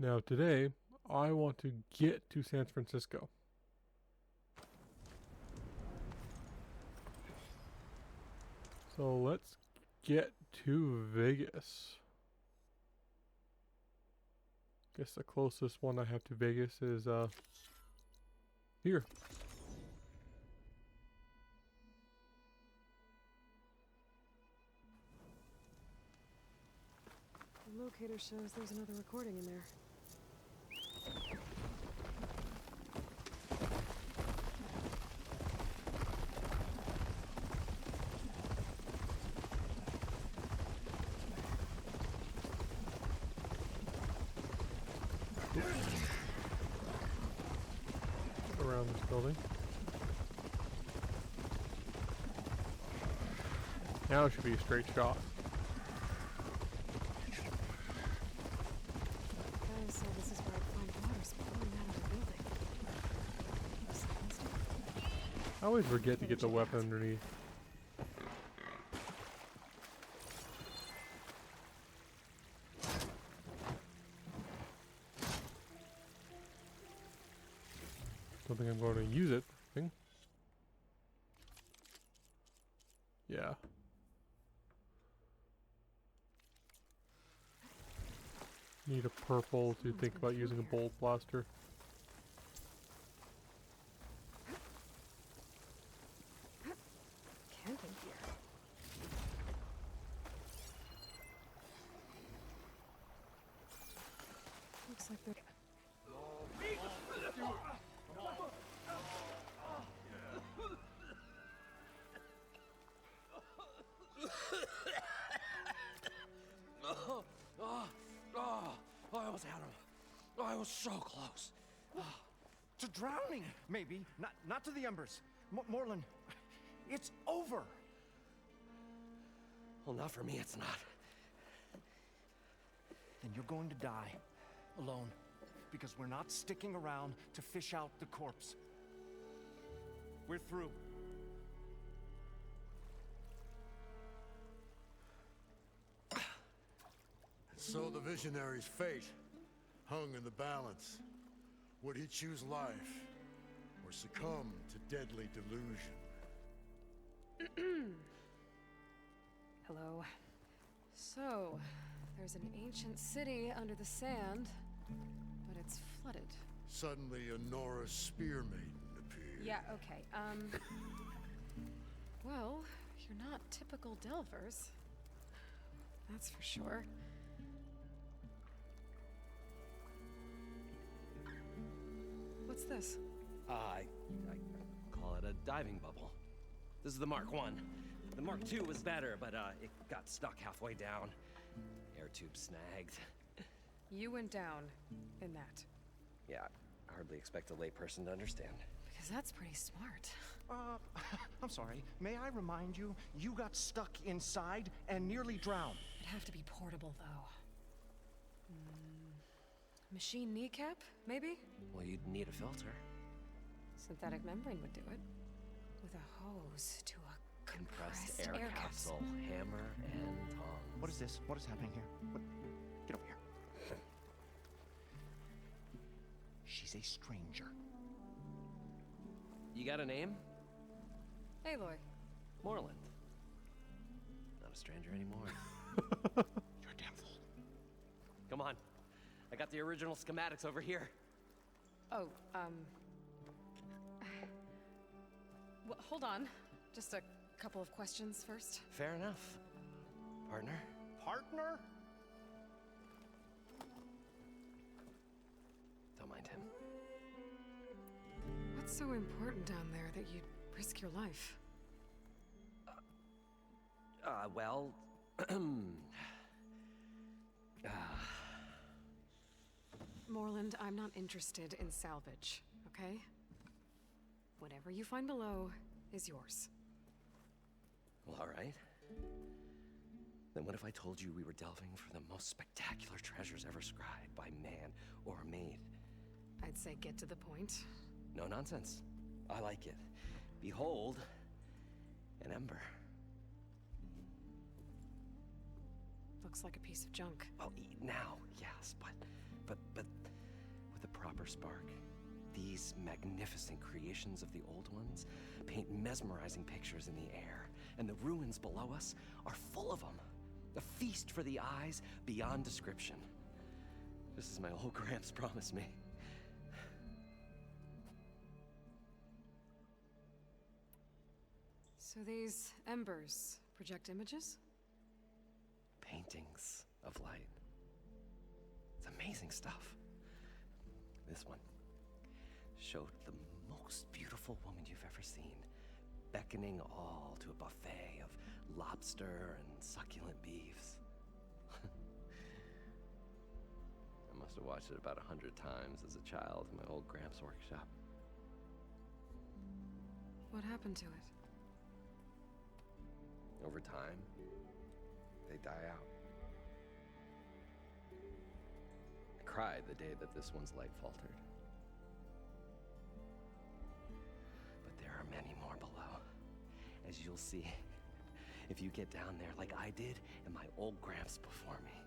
Now today, I want to get to San Francisco. So let's get to Vegas. Guess the closest one I have to Vegas is here. The locator shows there's another recording in there. Around this building. Now it should be a straight shot. Guys say this is where I'd find water spilling out of the building. I always forget to get the weapon underneath. Don't think I'm going to use it. Thing. Yeah. Need a purple to think about using a bolt blaster. Camping here. Looks like they're... I almost had him. I was so close. To drowning, maybe. Not to the embers. Moreland, it's over. Well, not for me, it's not. Then you're going to die. Alone. Because we're not sticking around to fish out the corpse. We're through. So the visionary's fate hung in the balance. Would he choose life or succumb to deadly delusion? Hello. So, there's an ancient city under the sand, but it's flooded. Suddenly a Norse spear maiden appeared. Yeah, okay. Well, you're not typical Delvers. That's for sure. What's this? I call it a diving bubble. This is the Mark 1. The Mark 2 was better, but it got stuck halfway down. Air tube snagged. You went down in that. Yeah, I hardly expect a layperson to understand. Because that's pretty smart. I'm sorry. May I remind you, you got stuck inside and nearly drowned. It'd have to be portable, though. Machine kneecap, maybe? Well, you'd need a filter. Synthetic membrane would do it. With a hose to a Compressed air capsule, hammer and tongs. What is this? What is happening here? Get over here. She's a stranger. You got a name? Aloy. Moreland. Not a stranger anymore. You're a damn fool. Come on. I got the original schematics over here. Oh, well, hold on. Just a couple of questions first. Fair enough. Partner? Partner? Don't mind him. What's so important down there that you'd risk your life? Well... Moreland, I'm not interested in salvage, okay? Whatever you find below is yours. Well, all right. Then what if I told you we were delving for the most spectacular treasures ever scribed by man or maid? I'd say get to the point. No nonsense. I like it. Behold, an ember. Looks like a piece of junk. Well, now, yes, but These magnificent creations of the old ones paint mesmerizing pictures in the air, and the ruins below us are full of them. A feast for the eyes beyond description. Just as my old Gramps promised me. So these embers project images? Paintings of light. It's amazing stuff. This one showed the most beautiful woman you've ever seen, beckoning all to a buffet of lobster and succulent beefs. I must have watched it about 100 times as a child in my old Gramps' workshop. What happened to it? Over time, they die out. I cried the day that this one's light faltered. But there are many more below, as you'll see if you get down there like I did and my old Gramps before me.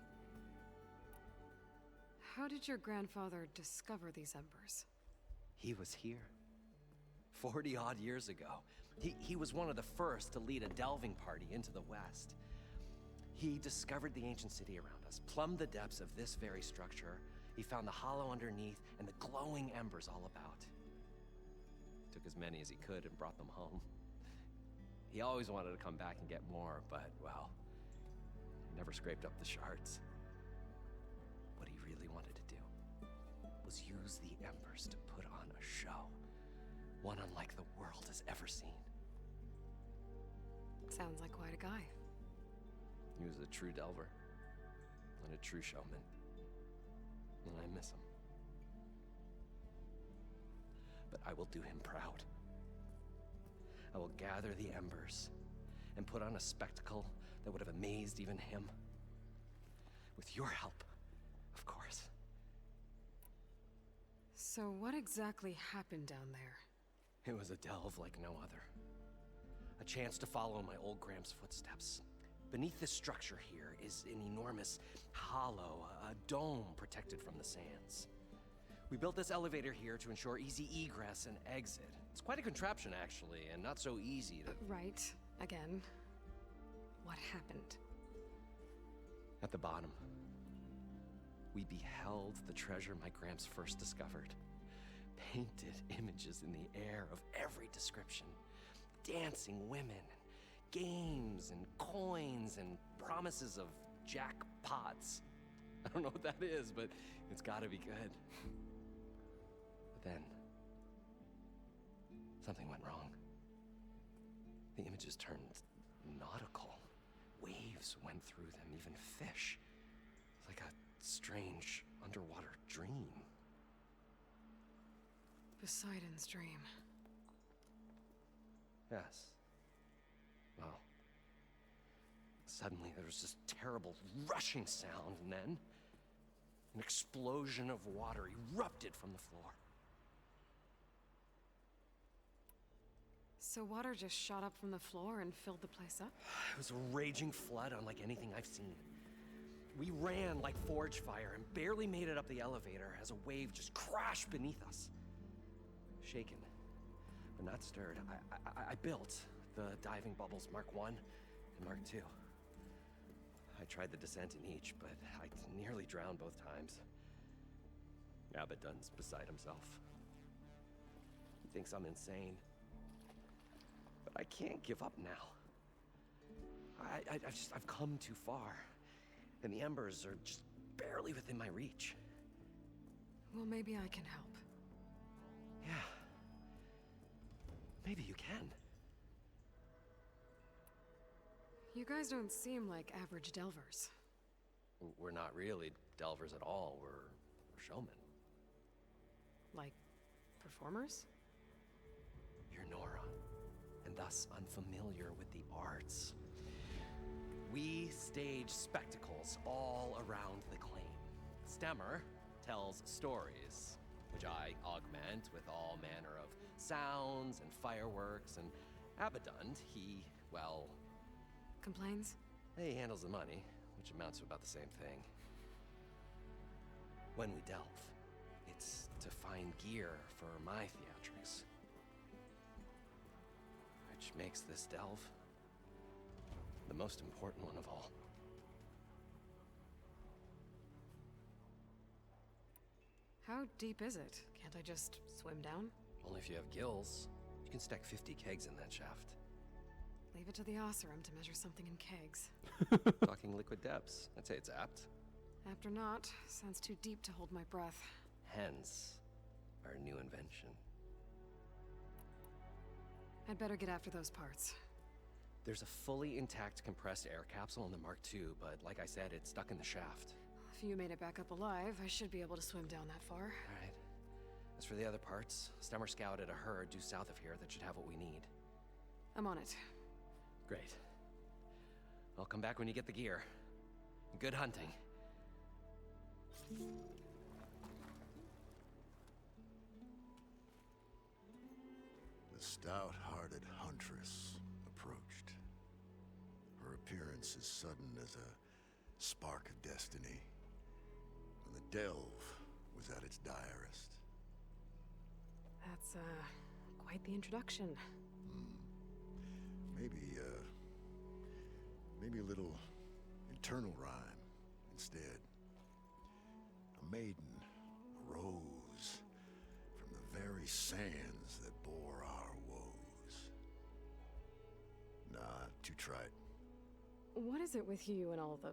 How did your grandfather discover these embers? He was here 40-odd years ago. He was one of the first to lead a delving party into the West. He discovered the ancient city around us, plumbed the depths of this very structure. He found the hollow underneath and the glowing embers all about. Took as many as he could and brought them home. He always wanted to come back and get more, but, well, never scraped up the shards. What he really wanted to do was use the embers to put on a show, one unlike the world has ever seen. Sounds like quite a guy. He was a true delver and a true showman, and I miss him. But I will do him proud. I will gather the embers and put on a spectacle that would have amazed even him. With your help, of course. So what exactly happened down there? It was a delve like no other. A chance to follow my old Gramps' footsteps. Beneath this structure here is an enormous hollow, a dome protected from the sands. We built this elevator here to ensure easy egress and exit. It's quite a contraption, actually, and not so easy to... Right. Again. What happened? At the bottom, we beheld the treasure my Gramps first discovered. Painted images in the air of every description. Dancing women, games and coins and promises of jackpots. I don't know what that is, but it's gotta be good. But then, something went wrong. The images turned nautical. Waves went through them, even fish. It's like a strange underwater dream. Poseidon's dream. Yes. Well, suddenly there was this terrible rushing sound, and then an explosion of water erupted from the floor. So water just shot up from the floor and filled the place up? It was a raging flood unlike anything I've seen. We ran like forge fire and barely made it up the elevator as a wave just crashed beneath us. Shaken, but not stirred, I built the diving bubbles Mark I and Mark II. I tried the descent in each, but I nearly drowned both times. Abaddon's beside himself. He thinks I'm insane. But I can't give up now. I've come too far. And the embers are just barely within my reach. Well, maybe I can help. Yeah. Maybe you can. You guys don't seem like average delvers. We're not really delvers at all. We're showmen. Like, performers? You're Nora, and thus unfamiliar with the arts. We stage spectacles all around the claim. Stemmer tells stories, which I augment with all manner of sounds and fireworks, and Abaddon, he, well... Complains? He handles the money, which amounts to about the same thing. When we delve, it's to find gear for my theatrics. Which makes this delve the most important one of all. How deep is it? Can't I just swim down? Only if you have gills. You can stack 50 kegs in that shaft. Leave it to the Oseram to measure something in kegs. Talking liquid depths. I'd say it's apt. After not, sounds too deep to hold my breath. Hence, our new invention. I'd better get after those parts. There's a fully intact compressed air capsule in the Mark II, but like I said, it's stuck in the shaft. If you made it back up alive, I should be able to swim down that far. All right. As for the other parts, Stemmer scouted a herd due south of here that should have what we need. I'm on it. Great. I'll come back when you get the gear. Good hunting. The stout-hearted huntress approached. Her appearance as sudden as a spark of destiny, when the delve was at its direst. That's, quite the introduction. Maybe a little internal rhyme instead. A maiden arose from the very sands that bore our woes. Nah, too trite. What is it with you and all the...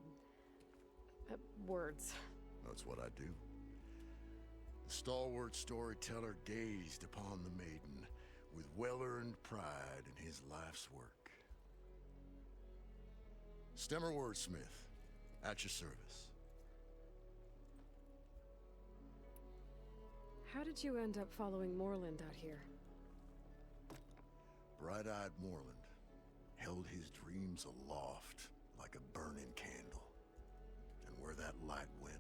words? That's what I do. The stalwart storyteller gazed upon the maiden with well-earned pride in his life's work. Stemmer wordsmith, at your service. How did you end up following Moreland out here? Bright-eyed Moreland held his dreams aloft like a burning candle. And where that light went,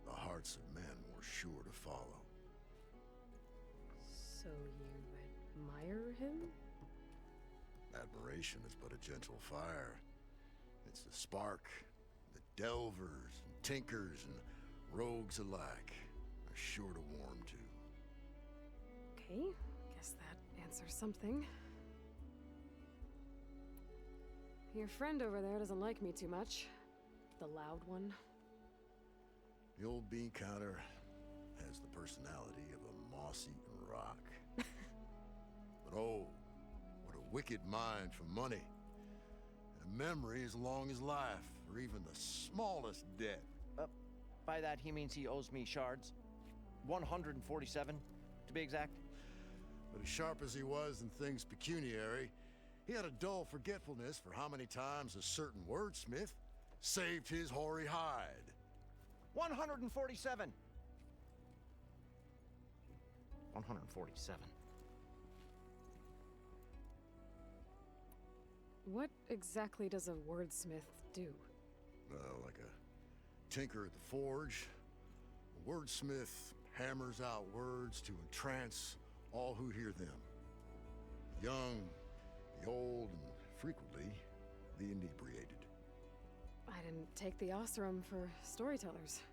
the hearts of men were sure to follow. So you admire him? Admiration is but a gentle fire. It's the spark that delvers and tinkers and rogues alike are sure to warm to. Okay, guess that answers something. Your friend over there doesn't like me too much. The loud one. The old bean counter has the personality of a moss-eaten rock. But oh, what a wicked mind for money. And a memory as long as life, or even the smallest debt. By that, he means he owes me shards. 147, to be exact. But as sharp as he was in things pecuniary, he had a dull forgetfulness for how many times a certain wordsmith saved his hoary hide. 147. 147. What exactly does a wordsmith do? Like a tinker at the forge, a wordsmith hammers out words to entrance all who hear them. The young, the old, and frequently the inebriated. I didn't take the Oseram for storytellers.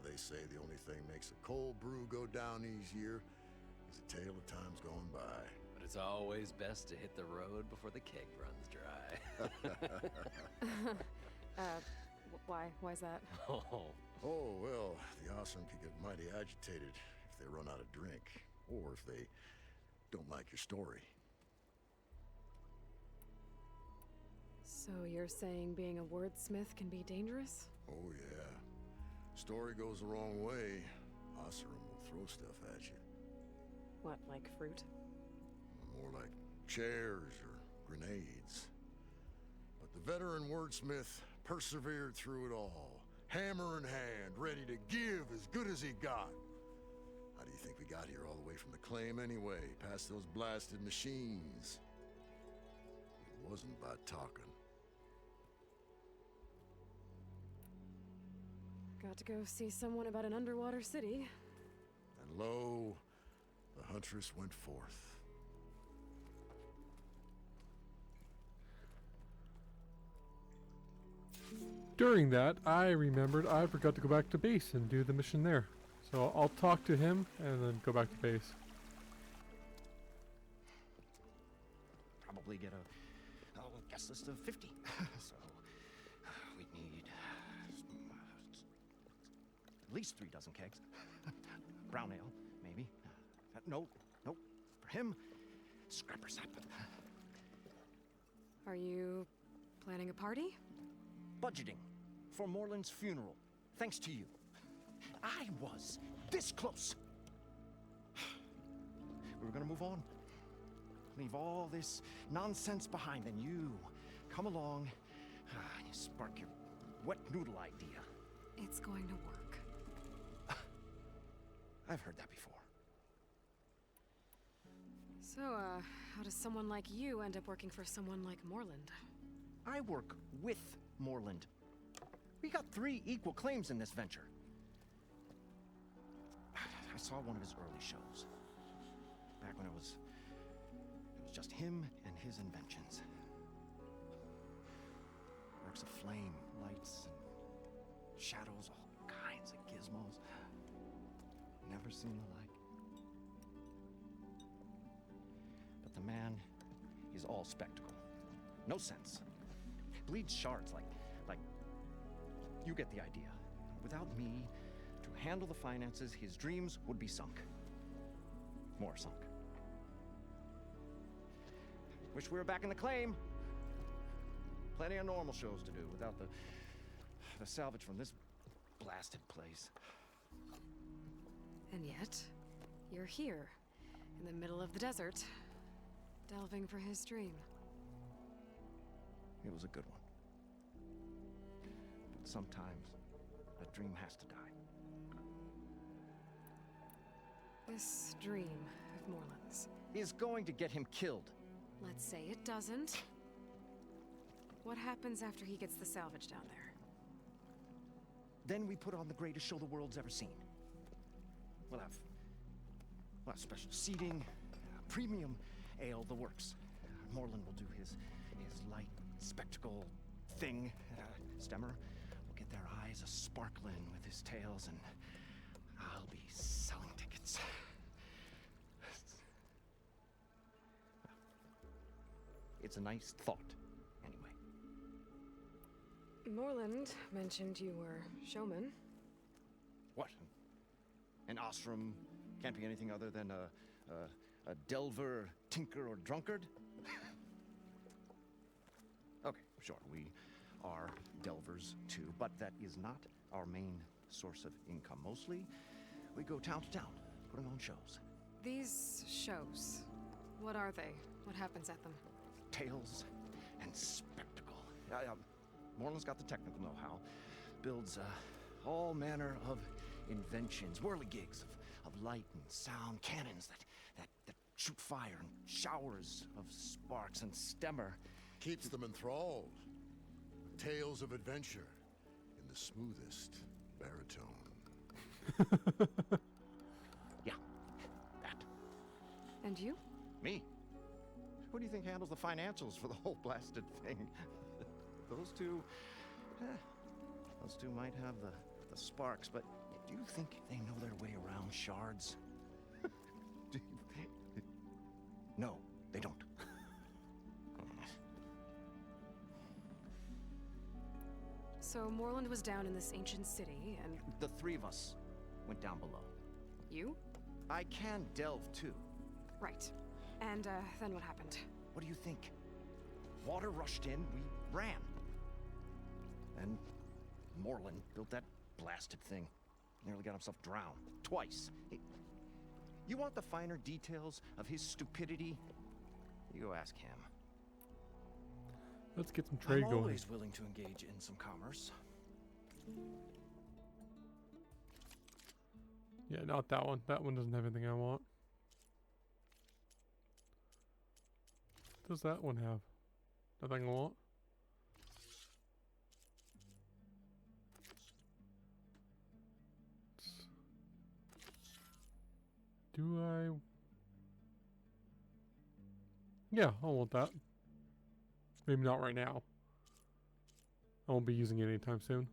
They say the only thing makes a cold brew go down easier is a tale of times gone by. But it's always best to hit the road before the keg runs dry. Why's that? Oh, well, the Oseram could get mighty agitated if they run out of drink, or if they don't like your story. So you're saying being a wordsmith can be dangerous? Oh, yeah. Story goes the wrong way, Oseram will throw stuff at you. What, like fruit? More like chairs or grenades. But the veteran wordsmith persevered through it all, hammer in hand, ready to give as good as he got. How do you think we got here all the way from the claim anyway, past those blasted machines? It wasn't by talking. Got to go see someone about an underwater city. And lo, the huntress went forth. During that, I remembered I forgot to go back to base and do the mission there. So I'll talk to him and then go back to base. Probably get a guest list of 50. So we'd need at least 3 dozen kegs. Brown ale, maybe. No, for him, scrapper sap. Are you planning a party? Budgeting for Moreland's funeral, thanks to you. I was this close. We were gonna move on. Leave all this nonsense behind, and you come along, and you spark your wet noodle idea. It's going to work. I've heard that before. So, how does someone like you end up working for someone like Moreland? I work with Moreland. We got 3 equal claims in this venture. I saw one of his early shows. Back when it was just him and his inventions. Works of flame, lights, and shadows, all kinds of gizmos. Never seen the like. But the man is all spectacle. No sense. Bleeds shards like you get the idea. Without me to handle the finances, his dreams would be sunk. More sunk. Wish we were back in the claim. Plenty of normal shows to do without the salvage from this blasted place. And yet, you're here, in the middle of the desert, delving for his dream. It was a good one. But sometimes, a dream has to die. This dream of Moreland's. Is going to get him killed. Let's say it doesn't. What happens after he gets the salvage down there? Then we put on the greatest show the world's ever seen. We'll have special seating, premium ale, the works. Moreland will do his light spectacle thing. Stemmer will get their eyes a-sparkling with his tales, and I'll be selling tickets. It's a nice thought, anyway. Moreland mentioned you were showman. What? An ostrom can't be anything other than a delver, tinker, or drunkard? Okay, sure, we are delvers too, but that is not our main source of income. Mostly, we go town to town, putting on shows. These shows, what are they? What happens at them? Tales and spectacle. Moreland's got the technical know-how. Builds all manner of inventions, whirligigs of light and sound, cannons that shoot fire, and showers of sparks, and Stemmer Keeps them enthralled. Tales of adventure in the smoothest baritone. Yeah, that. And you? Me? Who do you think handles the financials for the whole blasted thing? Those two might have the sparks, but do you think they know their way around shards? No, they don't. So Moreland was down in this ancient city, and The 3 of us went down below. you? I can delve too. Right. And, then what happened? What do you think? Water rushed in, we ran. And Moreland built that blasted thing. Nearly got himself drowned. Twice. You want the finer details of his stupidity? You go ask him. Let's get some trade I'm going. always willing to engage in some commerce. Yeah, not that one. That one doesn't have anything I want. What does that one have? Nothing I want? Do I? Yeah, I want that. Maybe not right now. I won't be using it anytime soon.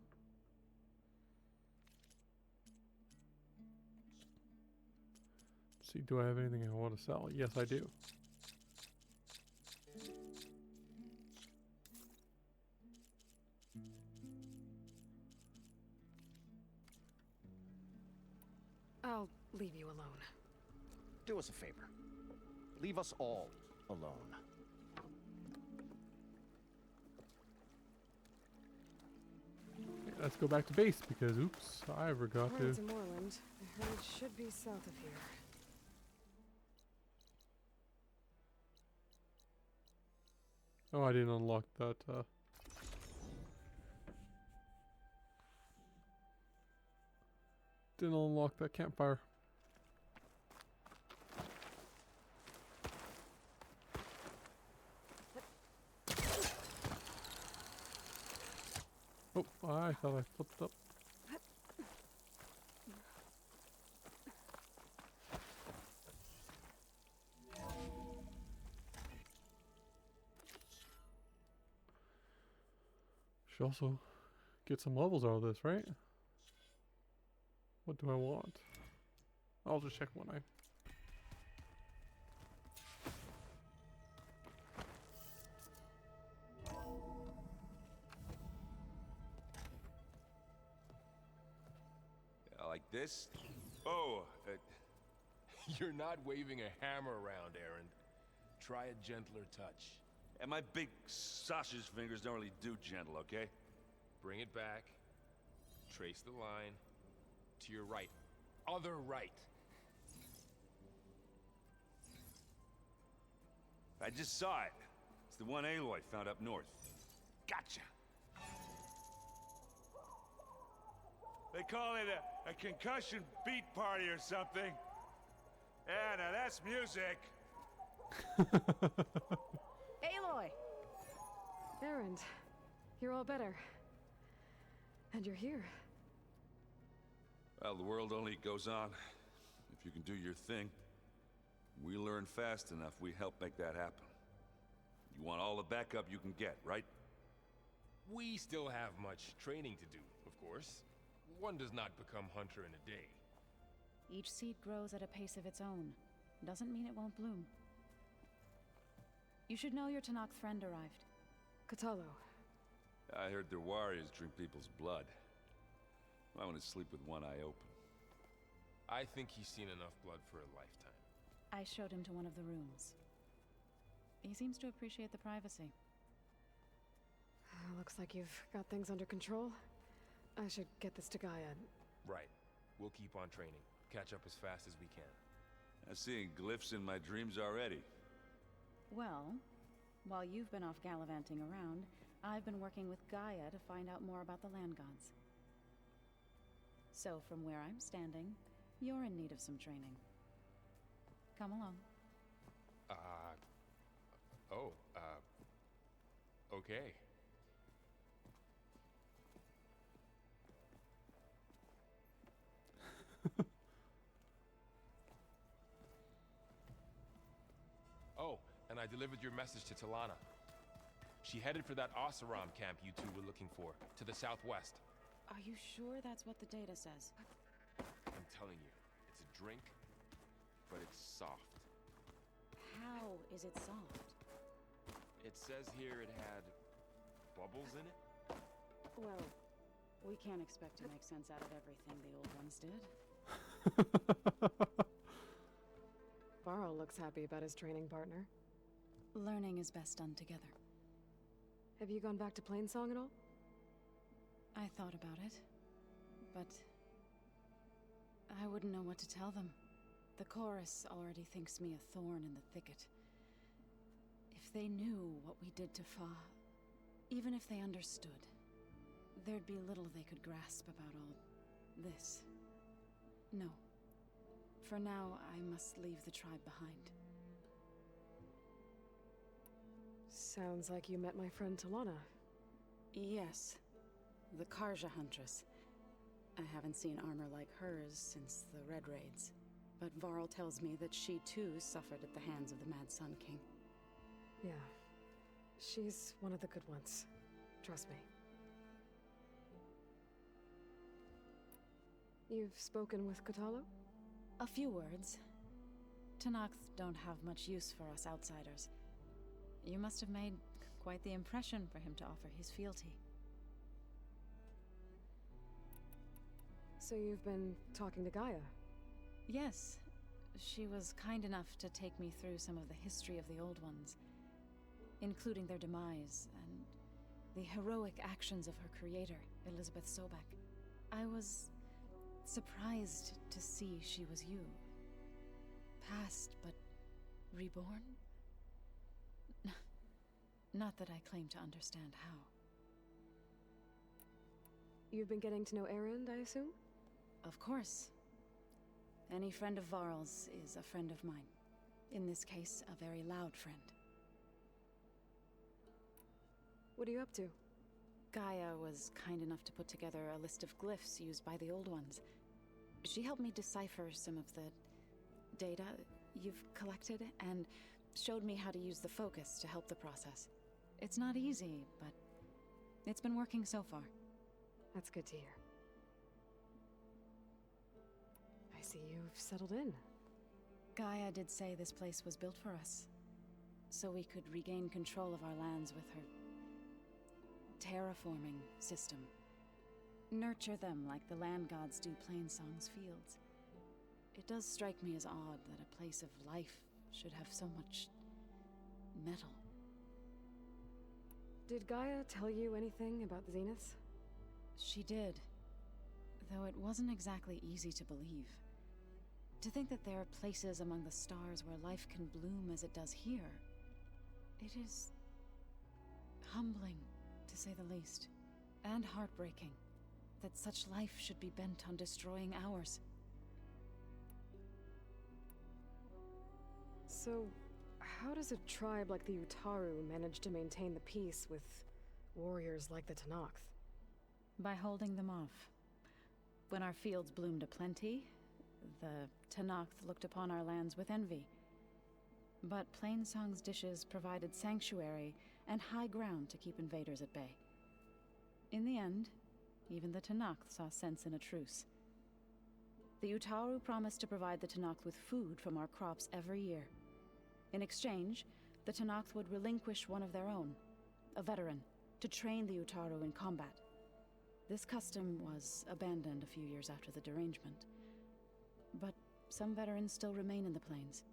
see, do I have anything I want to sell? Yes, I do. I'll leave you alone. Do us a favor. Leave us all alone. Let's go back to base because, oops, I forgot According to. to Moreland, the herd should be south of here. Oh, I didn't unlock that. Didn't unlock that campfire. Oh, I thought I flipped up. Should also get some levels out of this, right? What do I want? I'll just check one eye. Like this? Oh, you're not waving a hammer around, Aaron. Try a gentler touch. And my big sausage fingers don't really do gentle, okay? Bring it back. Trace the line. To your right. Other right. I just saw it. It's the one Aloy found up north. Gotcha! They call it a concussion beat party or something. Yeah, now that's music. Aloy! Erend, you're all better. And you're here. Well, the world only goes on if you can do your thing. We learn fast enough, we help make that happen. You want all the backup you can get, right? We still have much training to do, of course. One does not become hunter in a day. Each seed grows at a pace of its own. Doesn't mean it won't bloom. You should know your Tanakh friend arrived. Cthulhu. I heard their warriors drink people's blood. I want to sleep with one eye open. I think he's seen enough blood for a lifetime. I showed him to one of the rooms. He seems to appreciate the privacy. Looks like you've got things under control. I should get this to Gaia. Right. We'll keep on training. Catch up as fast as we can. I'm seeing glyphs in my dreams already. Well, while you've been off gallivanting around, I've been working with Gaia to find out more about the land gods. So from where I'm standing, you're in need of some training. Come along. Okay. Oh, and I delivered your message to Talana. She headed for that Oseram camp you two were looking for, to the southwest. Are you sure that's what the data says? I'm telling you, it's a drink, but it's soft. How is it soft? It says here it had bubbles in it? Well, we can't expect to make sense out of everything the old ones did. Varl looks happy about his training partner. Learning is best done together. Have you gone back to Plainsong at all? I thought about it, but I wouldn't know what to tell them. The chorus already thinks me a thorn in the thicket. If they knew what we did to Fa, even if they understood, there'd be little they could grasp about all this. No. For now, I must leave the tribe behind. Sounds like you met my friend Talana. Yes. The Karja Huntress. I haven't seen armor like hers since the Red Raids. But Varl tells me that she too suffered at the hands of the Mad Sun King. Yeah. She's one of the good ones. Trust me. You've spoken with Cthulhu? A few words. Tanakh don't have much use for us outsiders. You must have made quite the impression for him to offer his fealty. So you've been talking to Gaia? Yes. She was kind enough to take me through some of the history of the Old Ones, including their demise and the heroic actions of her creator, Elizabeth Sobek. I was surprised to see she was you. Past, but reborn? Not that I claim to understand how. You've been getting to know Erend, I assume? Of course. Any friend of Varl's is a friend of mine. In this case, a very loud friend. What are you up to? Gaia was kind enough to put together a list of glyphs used by the Old Ones. She helped me decipher some of the data you've collected, and showed me how to use the focus to help the process. It's not easy, but it's been working so far. That's good to hear. I see you've settled in. Gaia did say this place was built for us, so we could regain control of our lands with her terraforming system. Nurture them like the land gods do Plainsong's fields. It does strike me as odd that a place of life should have so much metal. Did Gaia tell you anything about the Zeniths? She did, though it wasn't exactly easy to believe. To think that there are places among the stars where life can bloom as it does here, it is humbling, to say the least, and heartbreaking that such life should be bent on destroying ours. So, how does a tribe like the Utaru manage to maintain the peace with warriors like the Tanakh? By holding them off. When our fields bloomed aplenty, the Tanakh looked upon our lands with envy. But Plainsong's dishes provided sanctuary and high ground to keep invaders at bay. In the end, even the Tanakh saw sense in a truce. The Utaru promised to provide the Tanakh with food from our crops every year. In exchange, the Tanakh would relinquish one of their own, a veteran, to train the Utaru in combat. This custom was abandoned a few years after the derangement. But some veterans still remain in the plains.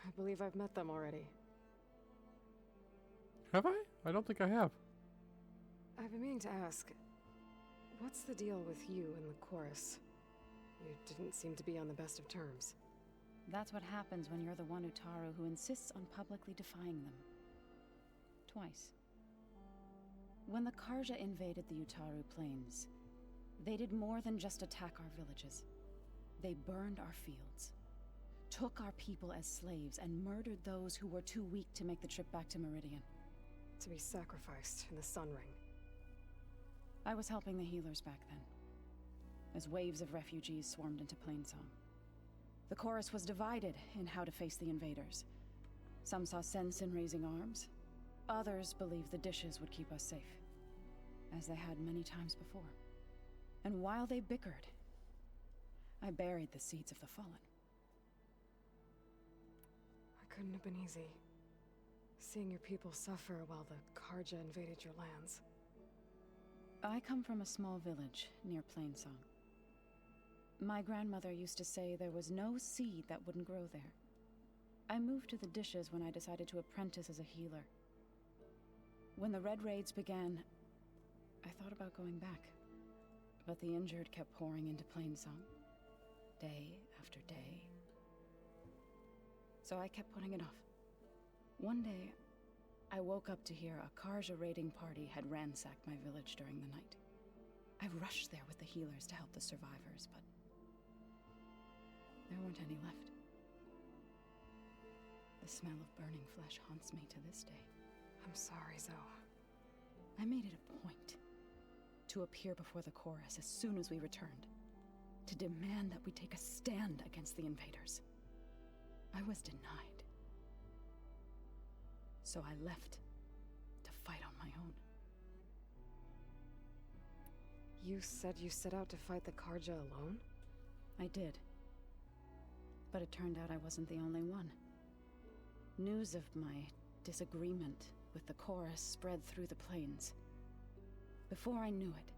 I believe I've met them already. Have I? I don't think I have. I've been meaning to ask, what's the deal with you and the chorus? You didn't seem to be on the best of terms. That's what happens when you're the one Utaru who insists on publicly defying them. Twice. When the Karja invaded the Utaru plains, they did more than just attack our villages. They burned our fields, took our people as slaves, and murdered those who were too weak to make the trip back to Meridian. To be sacrificed in the Sun Ring. I was helping the healers back then, as waves of refugees swarmed into Plainsong. The chorus was divided in how to face the invaders. Some saw sense in raising arms. Others believed the dishes would keep us safe, as they had many times before. And while they bickered, I buried the seeds of the fallen. It couldn't have been easy, seeing your people suffer while the Karja invaded your lands. I come from a small village near Plainsong. My grandmother used to say there was no seed that wouldn't grow there. I moved to the dishes when I decided to apprentice as a healer. When the Red Raids began, I thought about going back. But the injured kept pouring into Plainsong, day after day. So I kept putting it off. One day, I woke up to hear a Karja raiding party had ransacked my village during the night. I rushed there with the healers to help the survivors, but there weren't any left. The smell of burning flesh haunts me to this day. I'm sorry, Zoe. I made it a point to appear before the chorus as soon as we returned, to demand that we take a stand against the invaders. I was denied. So I left to fight on my own. You said you set out to fight the Karja alone? I did. But it turned out I wasn't the only one. News of my disagreement with the chorus spread through the plains. Before I knew it,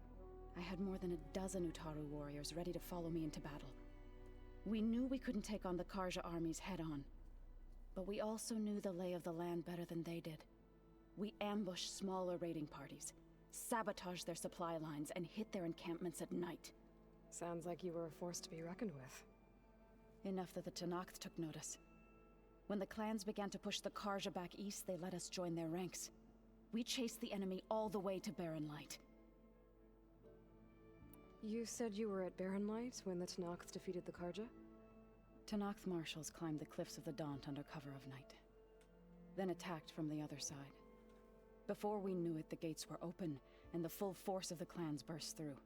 I had more than a dozen Utaru warriors ready to follow me into battle. We knew we couldn't take on the Karja armies head-on, but we also knew the lay of the land better than they did. We ambushed smaller raiding parties, sabotaged their supply lines, and hit their encampments at night. Sounds like you were a force to be reckoned with. Enough that the Tenakth took notice. When the clans began to push the Karja back east, they let us join their ranks. We chased the enemy all the way to Barren Light. You said you were at Barren Light when the Tenakth defeated the Karja? Tenakth marshals climbed the cliffs of the Daunt under cover of night, then attacked from the other side. Before we knew it, the gates were open, and the full force of the clans burst through.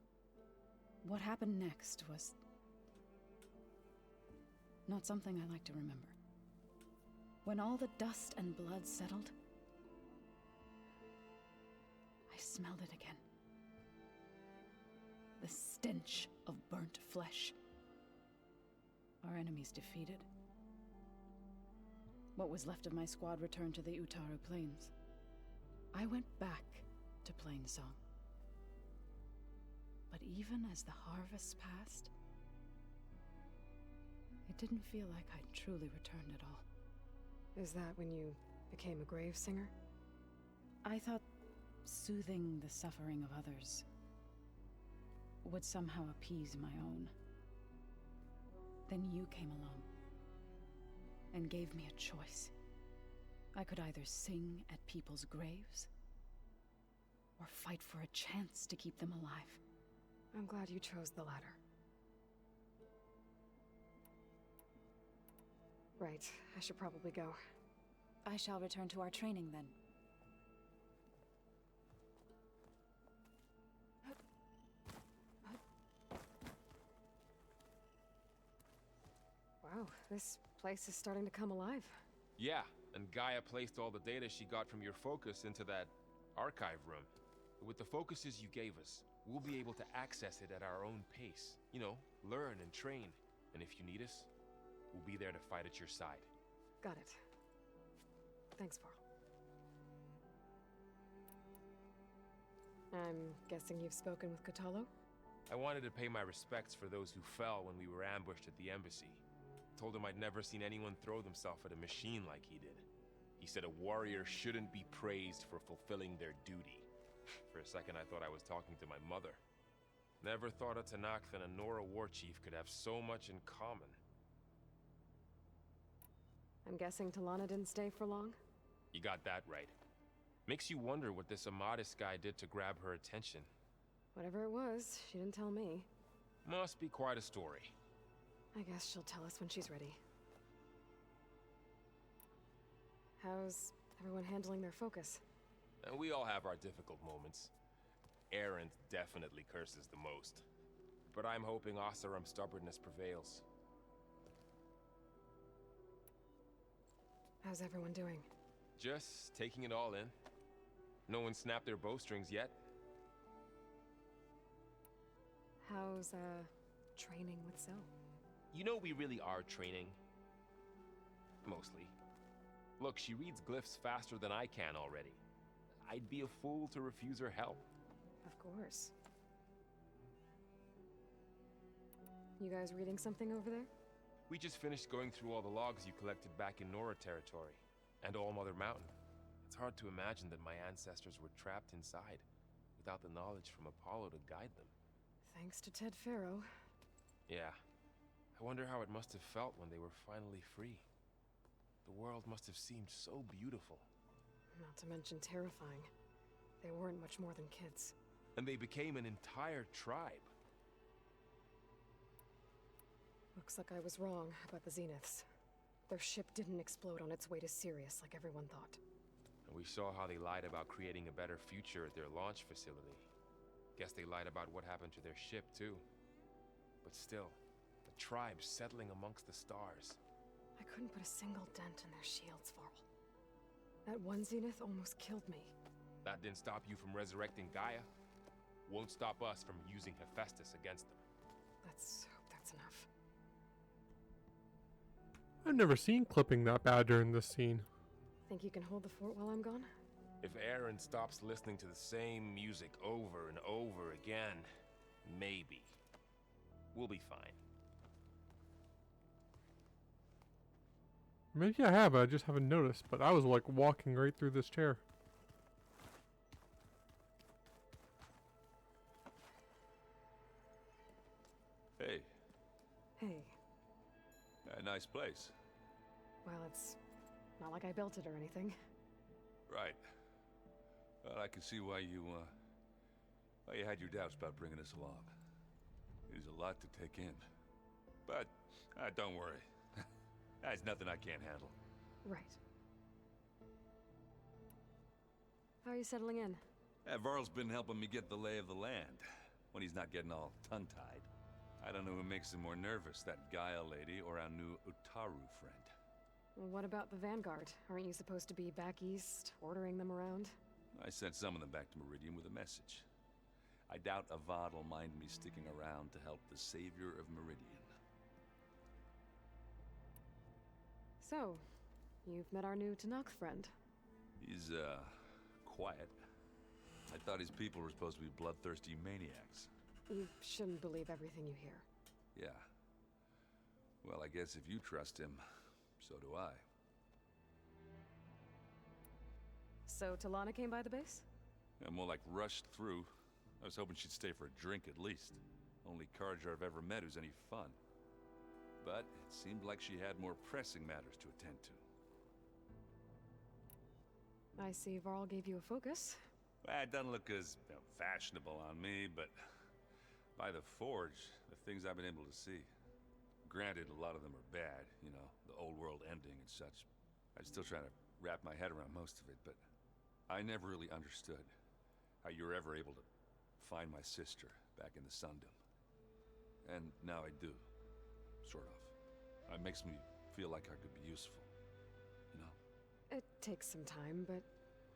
What happened next was not something I like to remember. When all the dust and blood settled, I smelled it again. The stench of burnt flesh. Our enemies defeated. What was left of my squad returned to the Utaru Plains. I went back to Plainsong. But even as the harvests passed, it didn't feel like I'd truly returned at all. Is that when you became a grave singer? I thought soothing the suffering of others would somehow appease my own. Then you came along and gave me a choice. I could either sing at people's graves or fight for a chance to keep them alive. I'm glad you chose the latter. Right, I should probably go. I shall return to our training then. Wow, this place is starting to come alive. Yeah, and Gaia placed all the data she got from your focus into that archive room. With the focuses you gave us, we'll be able to access it at our own pace. You know, learn and train. And if you need us, we'll be there to fight at your side. Got it. Thanks, Varl. I'm guessing you've spoken with Kotallo? I wanted to pay my respects for those who fell when we were ambushed at the embassy. Told him I'd never seen anyone throw themselves at a machine like he did. He said a warrior shouldn't be praised for fulfilling their duty. For a second, I thought I was talking to my mother. Never thought a Tenakth and a Nora war chief could have so much in common. I'm guessing Talana didn't stay for long? You got that right. Makes you wonder what this Amadis guy did to grab her attention. Whatever it was, she didn't tell me. Must be quite a story. I guess she'll tell us when she's ready. How's everyone handling their focus? And we all have our difficult moments. Erend definitely curses the most. But I'm hoping Oseram's stubbornness prevails. How's everyone doing? Just taking it all in. No one snapped their bowstrings yet. How's, training with Zoe? You know we really are training. Mostly. Look, she reads glyphs faster than I can already. I'd be a fool to refuse her help. Of course. You guys reading something over there? We just finished going through all the logs you collected back in Nora territory, and All Mother Mountain. It's hard to imagine that my ancestors were trapped inside, without the knowledge from Apollo to guide them. Thanks to Ted Faro. Yeah. I wonder how it must have felt when they were finally free. The world must have seemed so beautiful. Not to mention terrifying. They weren't much more than kids. And they became an entire tribe. Looks like I was wrong about the Zeniths. Their ship didn't explode on its way to Sirius like everyone thought. And we saw how they lied about creating a better future at their launch facility. Guess they lied about what happened to their ship, too. But still, the tribe settling amongst the stars. I couldn't put a single dent in their shields, Varl. That one Zenith almost killed me. That didn't stop you from resurrecting Gaia. Won't stop us from using Hephaestus against them. Let's hope that's enough. I've never seen clipping that bad during this scene. Think you can hold the fort while I'm gone? If Aaron stops listening to the same music over and over again, maybe. We'll be fine. Maybe I have, I just haven't noticed, but I was like walking right through this chair. Hey, Hey. a nice place. Well, it's not like I built it or anything. Right. Well, I can see why you had your doubts about bringing us along. It is a lot to take in. But, don't worry. That's nothing I can't handle. Right. How are you settling in? Varl's been helping me get the lay of the land, when he's not getting all tongue-tied. I don't know who makes him more nervous, that Gaia lady or our new Utaru friend. Well, what about the Vanguard? Aren't you supposed to be back east, ordering them around? I sent some of them back to Meridian with a message. I doubt Avad will mind me sticking around to help the savior of Meridian. So, you've met our new Tanakh friend. He's, quiet. I thought his people were supposed to be bloodthirsty maniacs. You shouldn't believe everything you hear. Yeah. Well, I guess if you trust him, so do I. So, Talana came by the base? I'm more like rushed through. I was hoping she'd stay for a drink at least. Only Carja I've ever met who's any fun. But it seemed like she had more pressing matters to attend to. I see Varl gave you a focus. Well, it doesn't look as fashionable on me, but by the Forge, the things I've been able to see. Granted, a lot of them are bad, you know, the old world ending and such. I'm still trying to wrap my head around most of it, but I never really understood how you were ever able to find my sister back in the Sundom. And now I do, sort of. It makes me feel like I could be useful, you know? It takes some time, but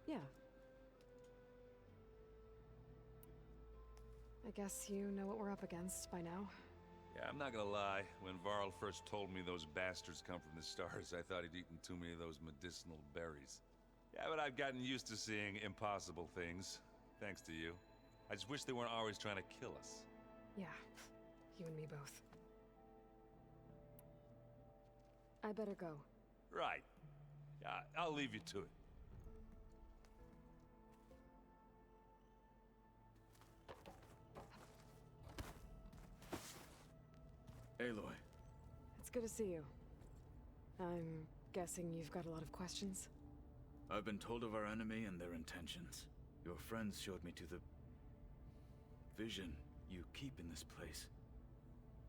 yeah. I guess you know what we're up against by now. Yeah, I'm not gonna lie. When Varl first told me those bastards come from the stars, I thought he'd eaten too many of those medicinal berries. Yeah, but I've gotten used to seeing impossible things, thanks to you. I just wish they weren't always trying to kill us. Yeah, you and me both. I better go. Right. Yeah, I'll leave you to it. Aloy. It's good to see you. I'm guessing you've got a lot of questions? I've been told of our enemy and their intentions. Your friends showed me to the vision you keep in this place,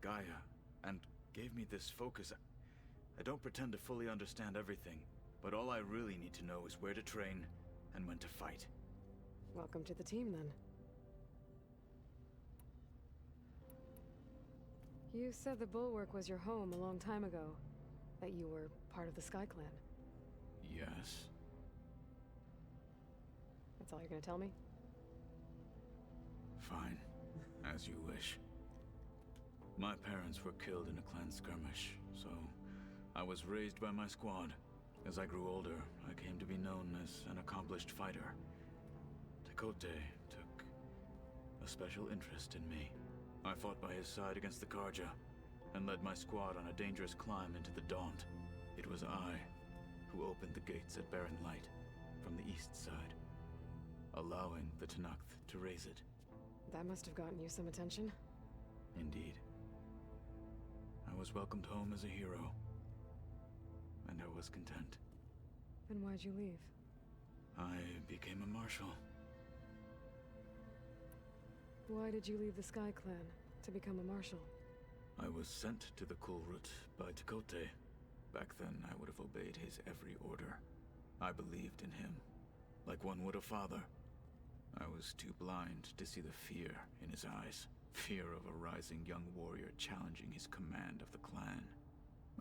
Gaia, and gave me this focus. I don't pretend to fully understand everything, but all I really need to know is where to train and when to fight. Welcome to the team, then. You said the Bulwark was your home a long time ago, that you were part of the Sky Clan. Yes. That's all you're gonna tell me? Fine. As you wish. My parents were killed in a clan skirmish, so I was raised by my squad. As I grew older, I came to be known as an accomplished fighter. Tekote took a special interest in me. I fought by his side against the Carja, and led my squad on a dangerous climb into the Daunt. It was I who opened the gates at Barren Light, from the east side, allowing the Tanakh to raise it. That must have gotten you some attention. Indeed. I was welcomed home as a hero, and I was content. Then why'd you leave? I became a marshal. Why did you leave the Sky Clan to become a marshal? I was sent to the Kulrut by Tekote. Back then, I would have obeyed his every order. I believed in him, like one would a father. I was too blind to see the fear in his eyes. Fear of a rising young warrior challenging his command of the clan.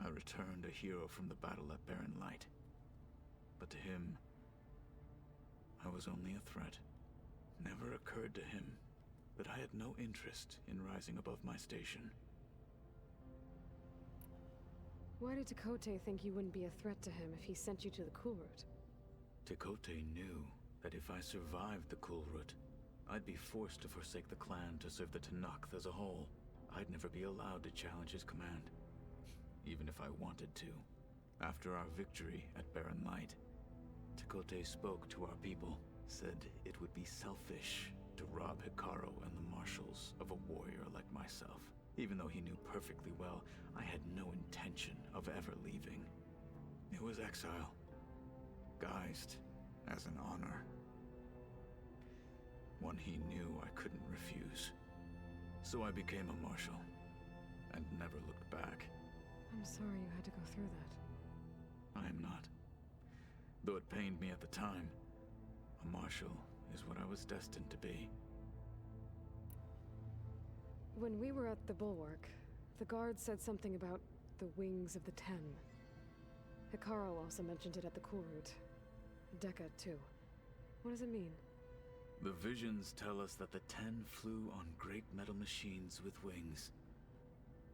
I returned a hero from the battle at Barren Light. But to him, I was only a threat. Never occurred to him that I had no interest in rising above my station. Why did Tekote think you wouldn't be a threat to him if he sent you to the Cool Route? Tekote knew that if I survived the Cool Route, I'd be forced to forsake the clan to serve the Tenakth as a whole. I'd never be allowed to challenge his command, even if I wanted to. After our victory at Barren Light, Tekote spoke to our people, said it would be selfish to rob Hikaru and the marshals of a warrior like myself, even though he knew perfectly well I had no intention of ever leaving. It was exile, guised as an honor. One he knew I couldn't refuse. So I became a marshal, and never looked back. I'm sorry you had to go through that. I am not. Though it pained me at the time, a marshal is what I was destined to be. When we were at the Bulwark, the guard said something about the Wings of the Ten. Hikaru also mentioned it at the Cool Route. Dekka, too. What does it mean? The visions tell us that the Ten flew on great metal machines with wings,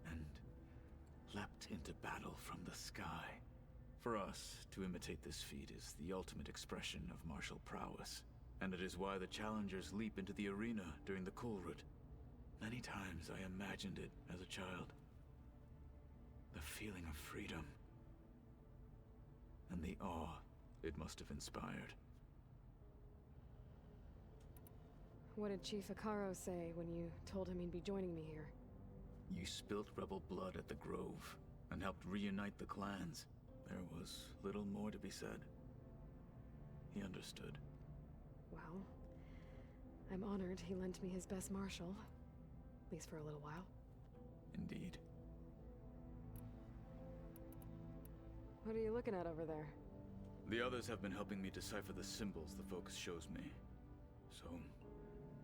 and leapt into battle from the sky. For us, to imitate this feat is the ultimate expression of martial prowess, and it is why the challengers leap into the arena during the Cool Route. Many times I imagined it as a child. The feeling of freedom, and the awe it must have inspired. What did Chief Hikaru say when you told him he'd be joining me here? You spilt rebel blood at the Grove, and helped reunite the clans. There was little more to be said. He understood. Well, I'm honored he lent me his best marshal. At least for a little while. Indeed. What are you looking at over there? The others have been helping me decipher the symbols the focus shows me. So,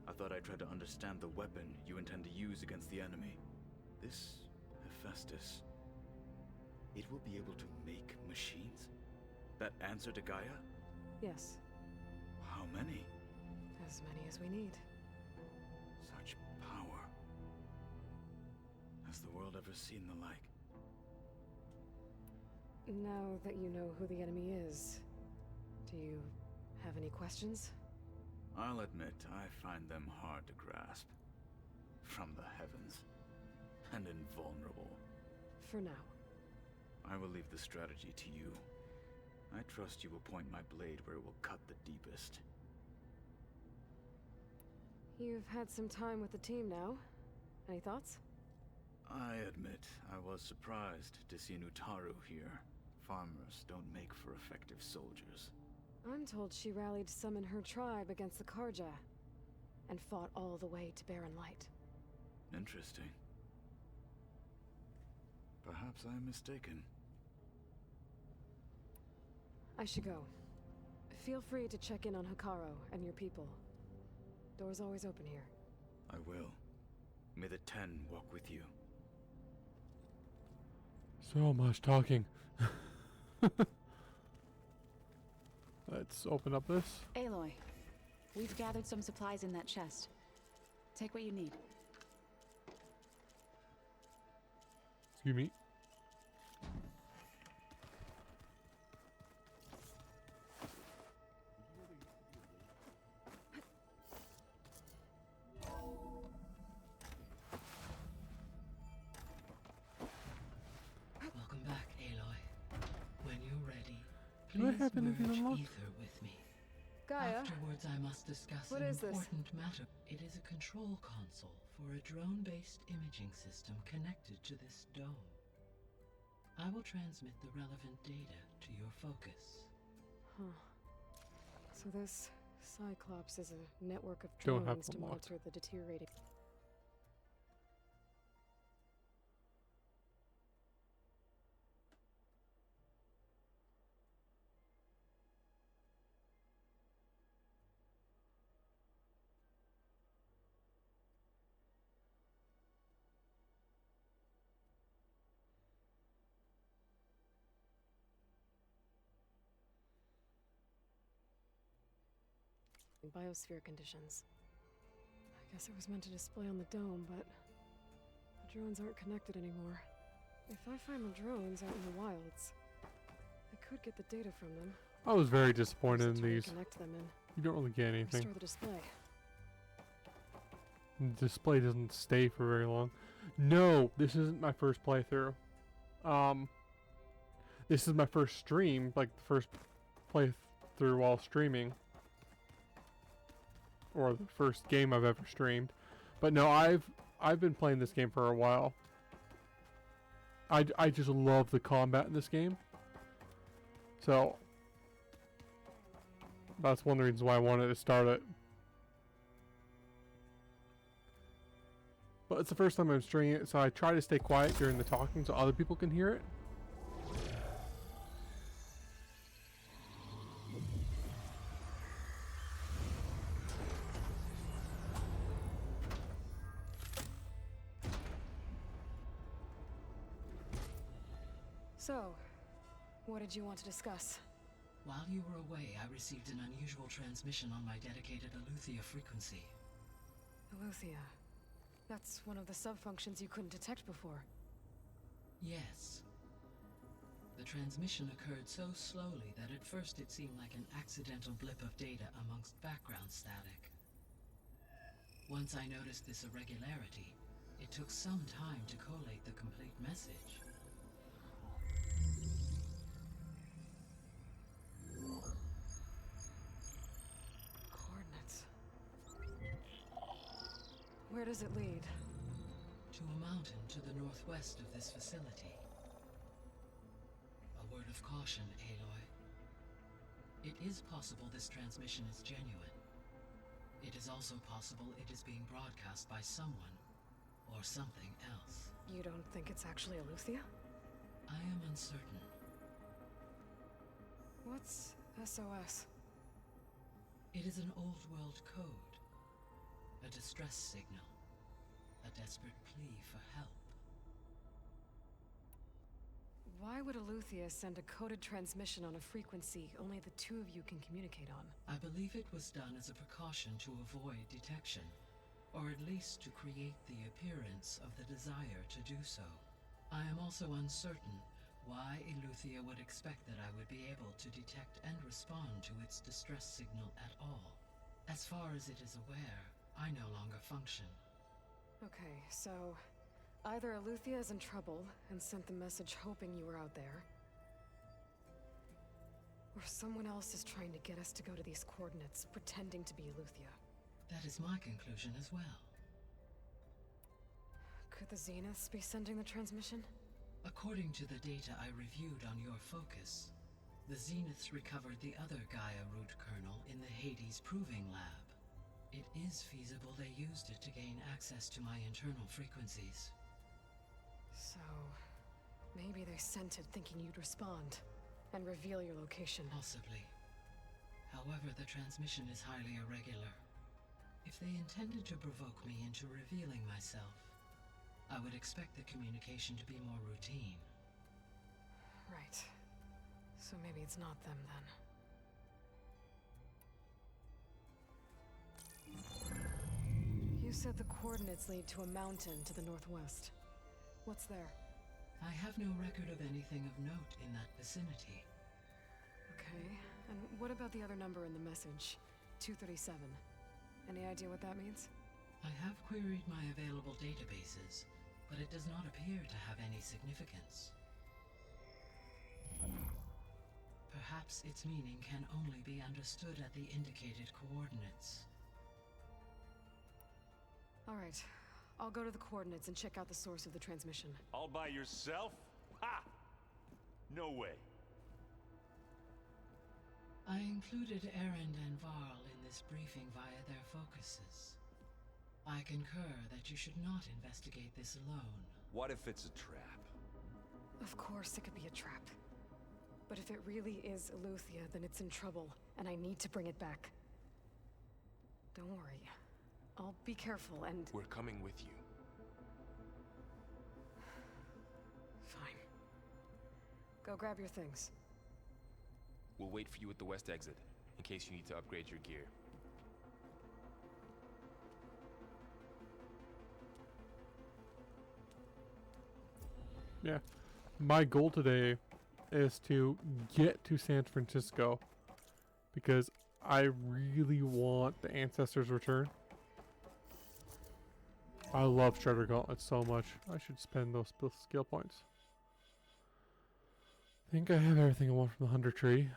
I thought I'd try to understand the weapon you intend to use against the enemy. This Hephaestus, it will be able to make machines? That answer to Gaia? Yes, How many? as many as we need. Such power. Has the world ever seen the like? Now that you know who the enemy is, do you have any questions? I'll admit, I find them hard to grasp. From the heavens. And invulnerable. For now. I will leave the strategy to you. I trust you will point my blade where it will cut the deepest. You've had some time with the team now. Any thoughts? I admit, I was surprised to see Nutaru here. Farmers don't make for effective soldiers. I'm told she rallied some in her tribe against the Karja, and fought all the way to Barren Light. Interesting. Perhaps I am mistaken. I should go. Feel free to check in on Hikaru and your people. Door's always open here. I will. May the Ten walk with you. So much talking. Let's open up this. Aloy, we've gathered some supplies in that chest. Take what you need. Excuse me. Welcome back, Aloy. When you're ready, Do I please have anything merge unlocked? Aether with me. Gaia, Afterwards, I must discuss What an is this? important matter. It is a control console for a drone-based imaging system connected to this dome. I will transmit the relevant data to your focus. huh. So this Cyclops is a network of Don't have drones to unlocked. monitor the deteriorating. Biosphere conditions. I guess it was meant to display on the dome, but the drones aren't connected anymore. If I find the drones out in the wilds, I could get the data from them. I was very disappointed Use in it to these. reconnect them and You don't really get anything. restore the display. The display doesn't stay for very long. No, this isn't my first playthrough. This is my first stream, like the first playthrough while streaming. Or the first game I've ever streamed. But no, I've been playing this game for a while. I just love the combat in this game. So that's one of the reasons why I wanted to start it. But it's the first time I'm streaming it, so I try to stay quiet during the talking so other people can hear it. So, what did you want to discuss? While you were away, I received an unusual transmission on my dedicated Eleuthia frequency. Eleuthia. That's one of the sub-functions you couldn't detect before. Yes. The transmission occurred so slowly that at first it seemed like an accidental blip of data amongst background static. Once I noticed this irregularity, it took some time to collate the complete message. Coordinates. Where does it lead? To a mountain to the northwest of this facility. A word of caution, Aloy. It is possible this transmission is genuine. It is also possible it is being broadcast by someone or something else. You don't think it's actually Eleuthia? I am uncertain. What's SOS? It is an old world code. A distress signal. A desperate plea for help. Why would Eleuthia send a coded transmission on a frequency only the two of you can communicate on? I believe it was done as a precaution to avoid detection, or at least to create the appearance of the desire to do so. I am also uncertain why Eleuthia would expect that I would be able to detect and respond to its distress signal at all. As far as it is aware, I no longer function. Okay, so either Eleuthia is in trouble and sent the message hoping you were out there, or someone else is trying to get us to go to these coordinates, pretending to be Eleuthia. That is my conclusion as well. Could the Zeniths be sending the transmission? According to the data I reviewed on your focus, the Zeniths recovered the other Gaia root kernel in the Hades Proving Lab. It is feasible they used it to gain access to my internal frequencies. So, maybe they sent it thinking you'd respond and reveal your location. Possibly. However, the transmission is highly irregular. If they intended to provoke me into revealing myself, I would expect the communication to be more routine. Right. So maybe it's not them then. You said the coordinates lead to a mountain to the northwest. What's there? I have no record of anything of note in that vicinity. Okay, and what about the other number in the message? 237. Any idea what that means? I have queried my available databases, but it does not appear to have any significance. Perhaps its meaning can only be understood at the indicated coordinates. All right, I'll go to the coordinates and check out the source of the transmission. All by yourself? Ha! No way. I included Erend and Varl in this briefing via their focuses. I concur that you should not investigate this alone. What if it's a trap? Of course it could be a trap. But if it really is Eleuthia, then it's in trouble, and I need to bring it back. Don't worry. I'll be careful and... We're coming with you. Fine. Go grab your things. We'll wait for you at the west exit, in case you need to upgrade your gear. Yeah. My goal today is to get to San Francisco because I really want the Ancestors Return. I love Shredder Gauntlets so much. I should spend those skill points. I think I have everything I want from the Hunter Tree.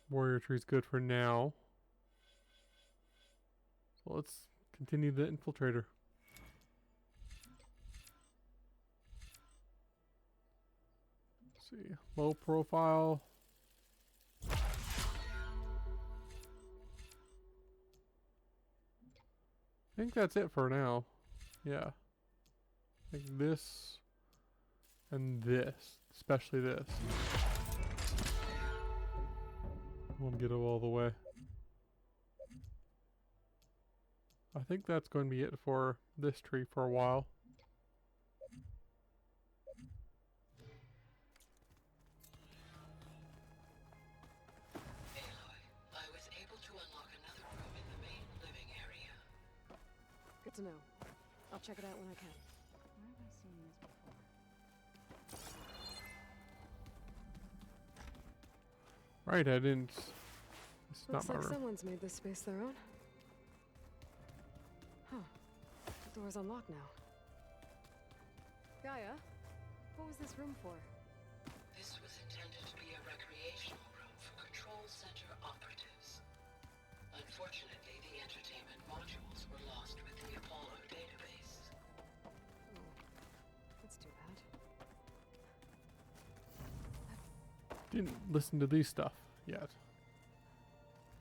Warrior Tree's good for now. So let's continue the Infiltrator. Let's see. Low profile. I think that's it for now. Yeah. I think this and this. Especially this. I want to get it all the way. I think that's going to be it for this tree for a while. Aloy, I was able to unlock another room in the main living area. Good to know. I'll check it out when I can. Where have I seen this before? Right, I didn't. This is Looks not my like room. someone's made this space their own. Huh. The door's unlocked now. Gaia, what was this room for? This was intended to be a recreational room for Control Center operatives. Unfortunately, the entertainment modules were lost with the Apollo database. Oh, that's too bad. Didn't listen to these stuff yet.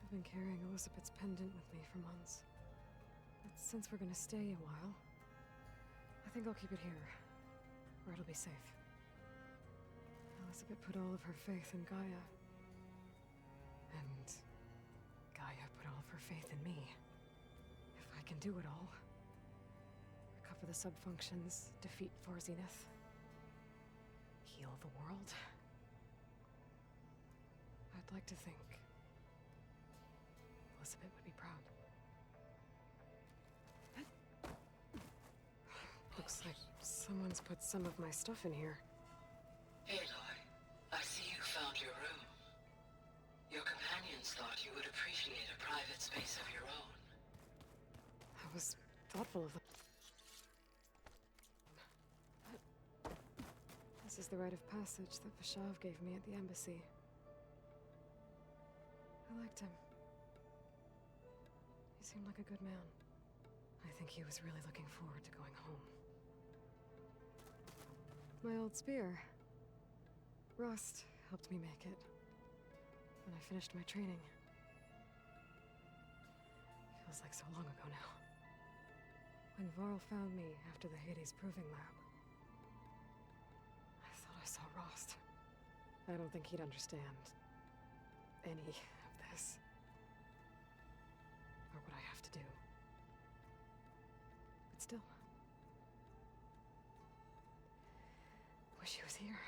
I've been carrying Elizabeth's pendant with me for months. But since we're gonna stay a while, I think I'll keep it here, where it'll be safe. Elizabeth put all of her faith in Gaia. And Gaia put all of her faith in me. If I can do it all, recover the subfunctions, defeat 4 Zenith, heal the world, I'd like to think Elizabeth would be proud. Looks like someone's put some of my stuff in here. Aloy, I see you found your room. Your companions thought you would appreciate a private space of your own. I was thoughtful of them. This is the rite of passage that Vashav gave me at the embassy. I liked him. He seemed like a good man. I think he was really looking forward to going home. My old spear. Rust helped me make it when I finished my training. Feels like so long ago now. When Varl found me after the Hades Proving Lab, I thought I saw Rost. I don't think he'd understand any of this. Or what I have to do. But still. Wish he was here.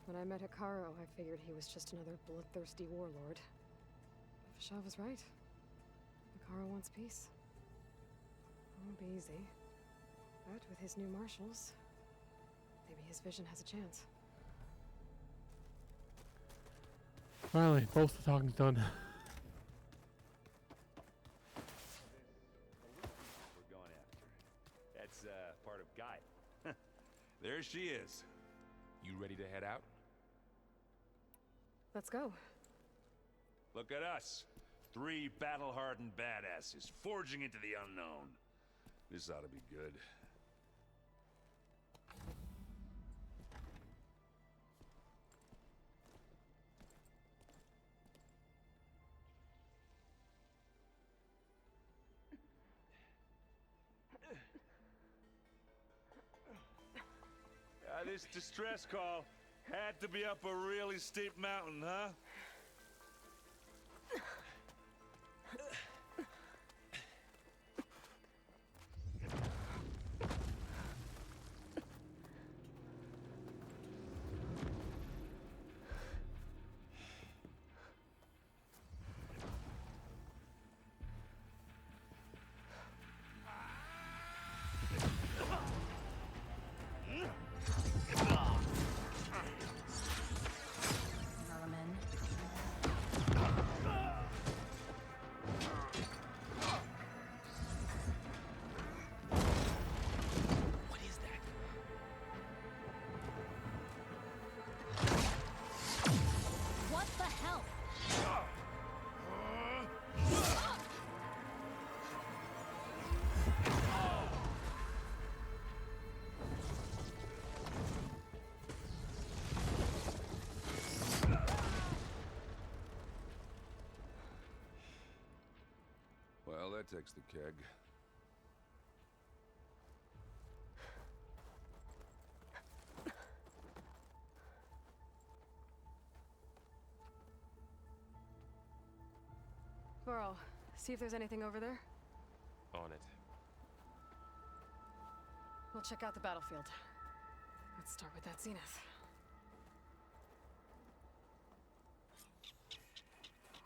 When I met Hikaru, I figured he was just another bloodthirsty warlord. But Vashav was right. Hikaru wants peace. It won't be easy. But with his new marshals, maybe his vision has a chance. Finally, both the talking's done. We're going after. That's part of Gaia. There she is. You ready to head out? Let's go. Look at us. 3 battle-hardened badasses forging into the unknown. This ought to be good. This distress call had to be up a really steep mountain, huh? takes the keg. Burrow, see if there's anything over there. On it. We'll check out the battlefield. Let's start with that Zenith.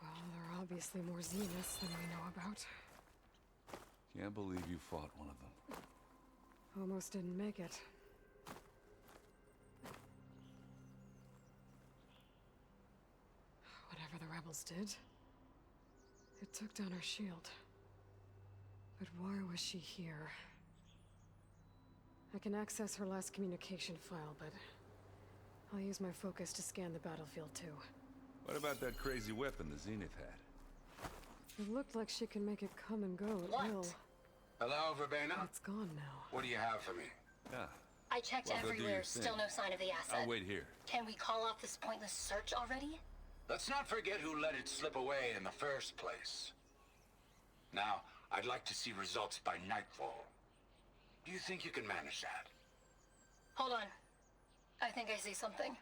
Well, there are obviously more Zeniths than we know about. Can't believe you fought one of them. Almost didn't make it. Whatever the rebels did, it took down our shield. But why was she here? I can access her last communication file, but I'll use my focus to scan the battlefield too. What about that crazy weapon the Zenith had? It looked like she can make it come and go at will. Hello, Verbena? It's gone now. What do you have for me? Yeah. I checked Well, go do everywhere, your still thing. no sign of the asset. I'll wait here. Can we call off this pointless search already? Let's not forget who let it slip away in the first place. Now, I'd like to see results by nightfall. Do you think you can manage that? Hold on. I think I see something.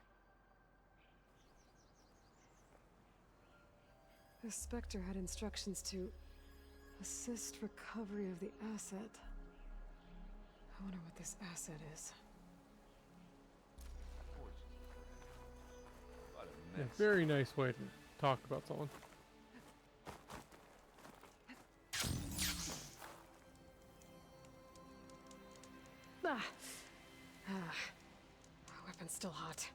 The Spectre had instructions to assist recovery of the asset. I wonder what this asset is. What a Yeah, mess. very nice way to talk about someone. Weapon's still hot.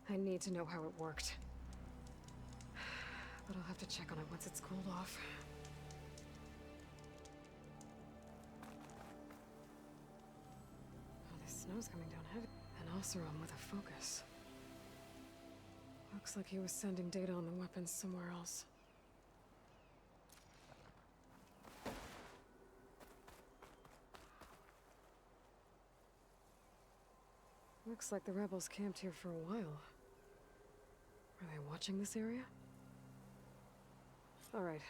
I need to know how it worked. But I'll have to check on it once it's cooled off. Oh, the snow's coming down heavy. An Oseram with a focus. Looks like he was sending data on the weapons somewhere else. Looks like the rebels camped here for a while. Are they watching this area? Alright.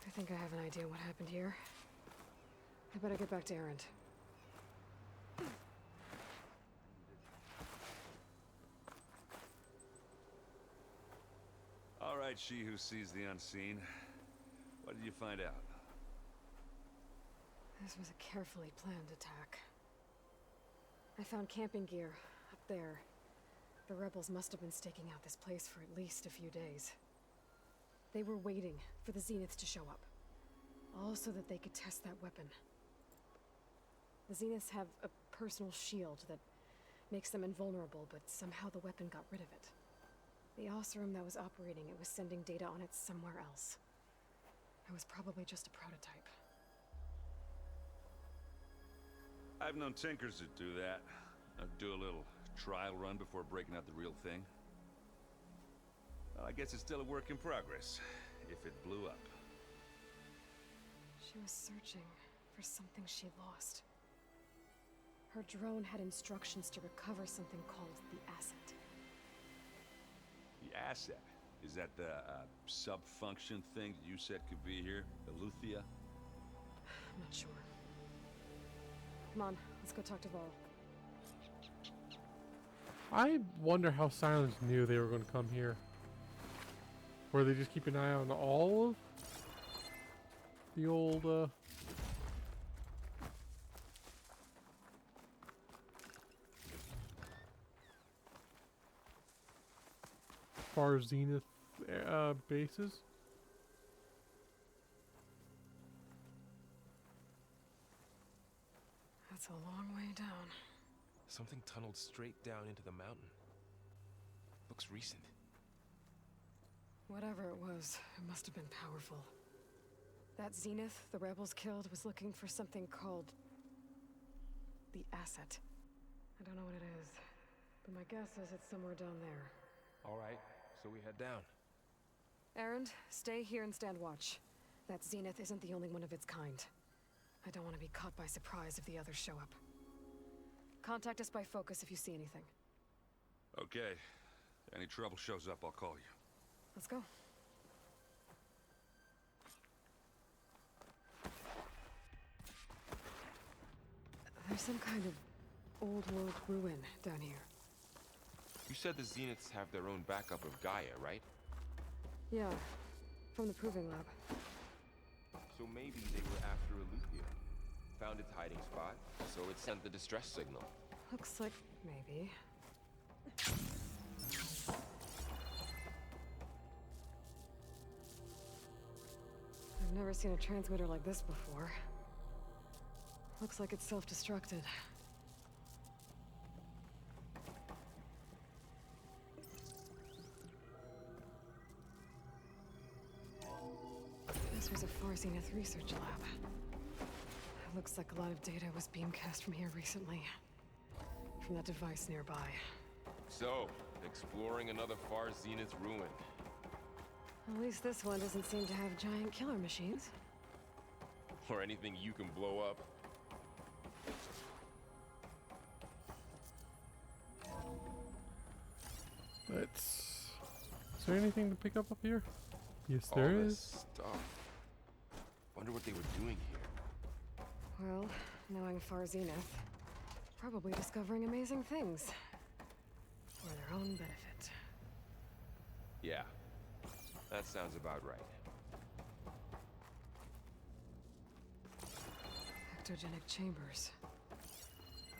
I think I have an idea what happened here. I better get back to Erend. All right, she who sees the unseen. What did you find out? This was a carefully planned attack. I found camping gear up there. The rebels must have been staking out this place for at least a few days. They were waiting for the Zeniths to show up. All so that they could test that weapon. The Zeniths have a personal shield that makes them invulnerable, but somehow the weapon got rid of it. The Oseram that was operating it was sending data on it somewhere else. It was probably just a prototype. I've known tinkers that do that. Do a little trial run before breaking out the real thing. Well, I guess it's still a work in progress, if it blew up. She was searching for something she lost. Her drone had instructions to recover something called the asset. The asset? Is that the sub-function thing that you said could be here? Eleuthia? I'm not sure. Come on, let's go talk to Varl. I wonder how Silence knew they were going to come here. Or they just keep an eye on all of the old, far Zenith bases. That's a long way down. Something tunneled straight down into the mountain. Looks recent. Whatever it was, it must have been powerful. That Zenith the rebels killed was looking for something called the asset. I don't know what it is, but my guess is it's somewhere down there. All right, so we head down. Erend, stay here and stand watch. That Zenith isn't the only one of its kind. I don't want to be caught by surprise if the others show up. Contact us by focus if you see anything. Okay. Any trouble shows up, I'll call you. Let's go. There's some kind of old world ruin down here. You said the Zeniths have their own backup of Gaia, right? Yeah, from the proving lab. So maybe they were after Eleuthia. Found its hiding spot, so it sent the distress signal. Looks like maybe. I've never seen a transmitter like this before. Looks like it's self-destructed. This was a Far Zenith research lab. Looks like a lot of data was beamcast from here recently. From that device nearby. So, exploring another Far Zenith ruin. At least this one doesn't seem to have giant killer machines. Or anything you can blow up. Let's... Is there anything to pick up here? Yes, All there this is. stuff. Wonder what they were doing here. Well, knowing Far Zenith, probably discovering amazing things. For their own benefit. Yeah, that sounds about right. Ectogenic chambers.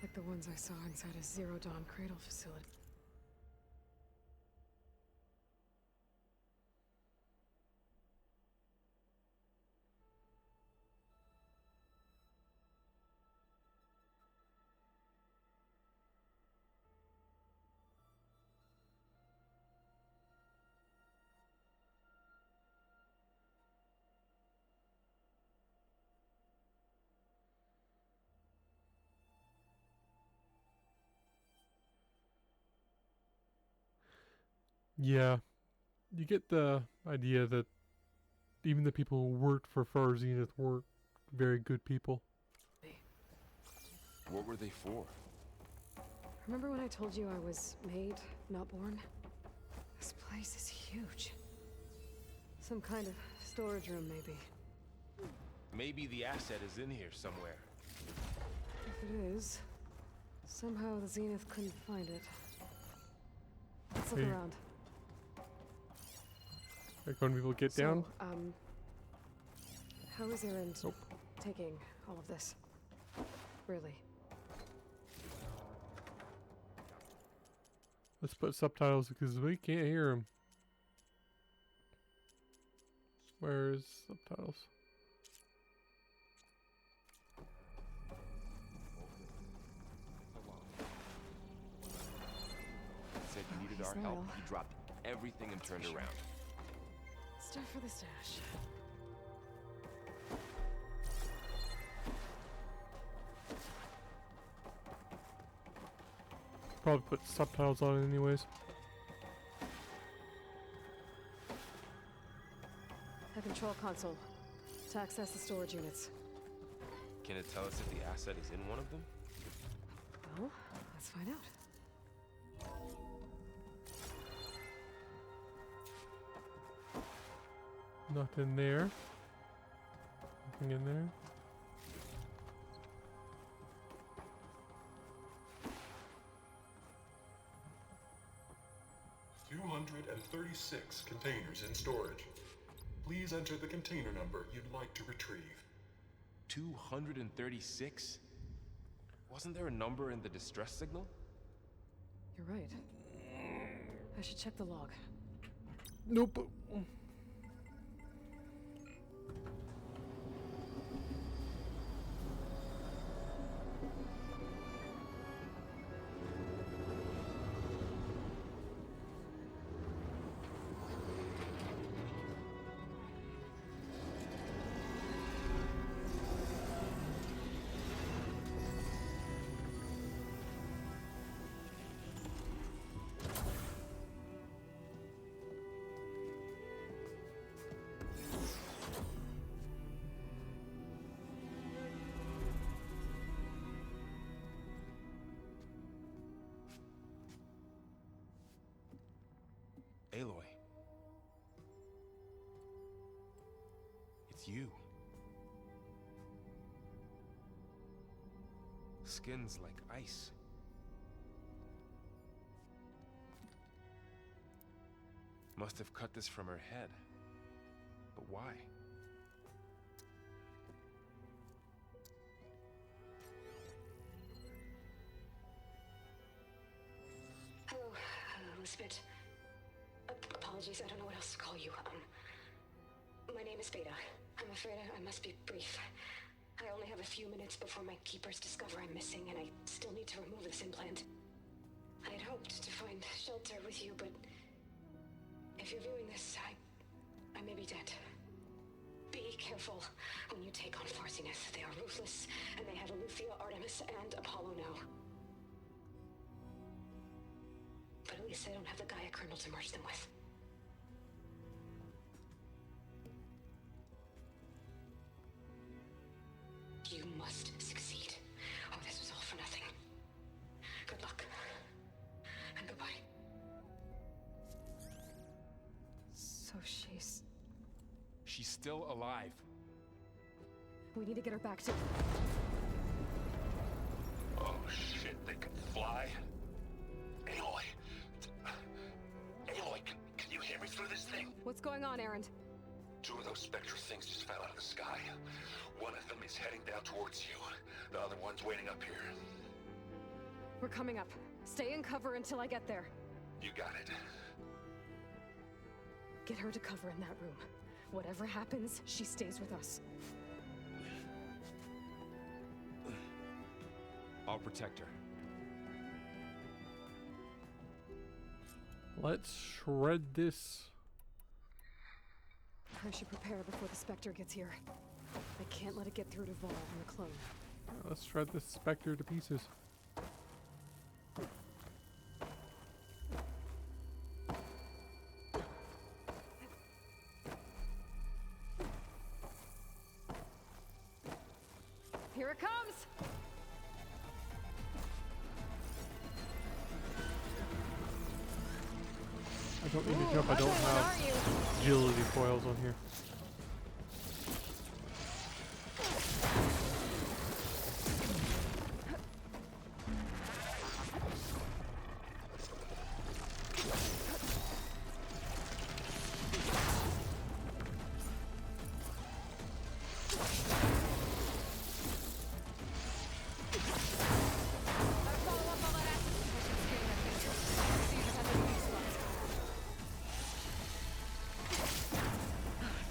Like the ones I saw inside a Zero Dawn Cradel facility. Yeah, you get the idea that even the people who worked for Far Zenith weren't very good people. What were they for? Remember when I told you I was made, not born? This place is huge. Some kind of storage room, maybe. Maybe the asset is in here somewhere. If it is, somehow the Zenith couldn't find it. Let's look Hey. around. Like when people get So, down. how is Aaron Nope. taking all of this? Really? Let's put subtitles because we can't hear them. Where's subtitles? Said you needed he's our help. loyal. He dropped everything and turned around. Stuff for the stash. Probably put subtitles on it anyways. A control console to access the storage units. Can it tell us if the asset is in one of them? Well, let's find out. Nothing there. Nothing in there. $236 containers in storage. Please enter the container number you'd like to retrieve. 236? Wasn't there a number in the distress signal? You're right. I should check the log. Nope. Aloy. It's you. skin's like ice. Must have cut this from her head. But why? Hello, Elizabeth. Apologies, I don't know what else to call you. My name is Beta. I'm afraid I must be brief. I only have a few minutes before my keepers discover I'm missing, and I still need to remove this implant. I had hoped to find shelter with you, but if you're viewing this, I may be dead. Be careful when you take on Farsineth. They are ruthless, and they have Eleuthia, Artemis, and Apollo now. But at least I don't have the Gaia kernel to merge them with. You must succeed, or this was all for nothing. Good luck. And goodbye. So she's... She's still alive. We need to get her back to... Oh shit, they can fly? Aloy! Aloy, can you hear me through this thing? What's going on, Erend? 2 of those spectral things just fell out of the sky. One of them is heading down towards you. The other one's waiting up here. We're coming up. Stay in cover until I get there. You got it. Get her to cover in that room. Whatever happens, she stays with us. I'll protect her. Let's shred this. I should prepare before the Spectre gets here. I can't let it get through to Vol and the clone. Let's shred this Spectre to pieces. Here it comes! I don't need to jump, I don't have agility foils on here.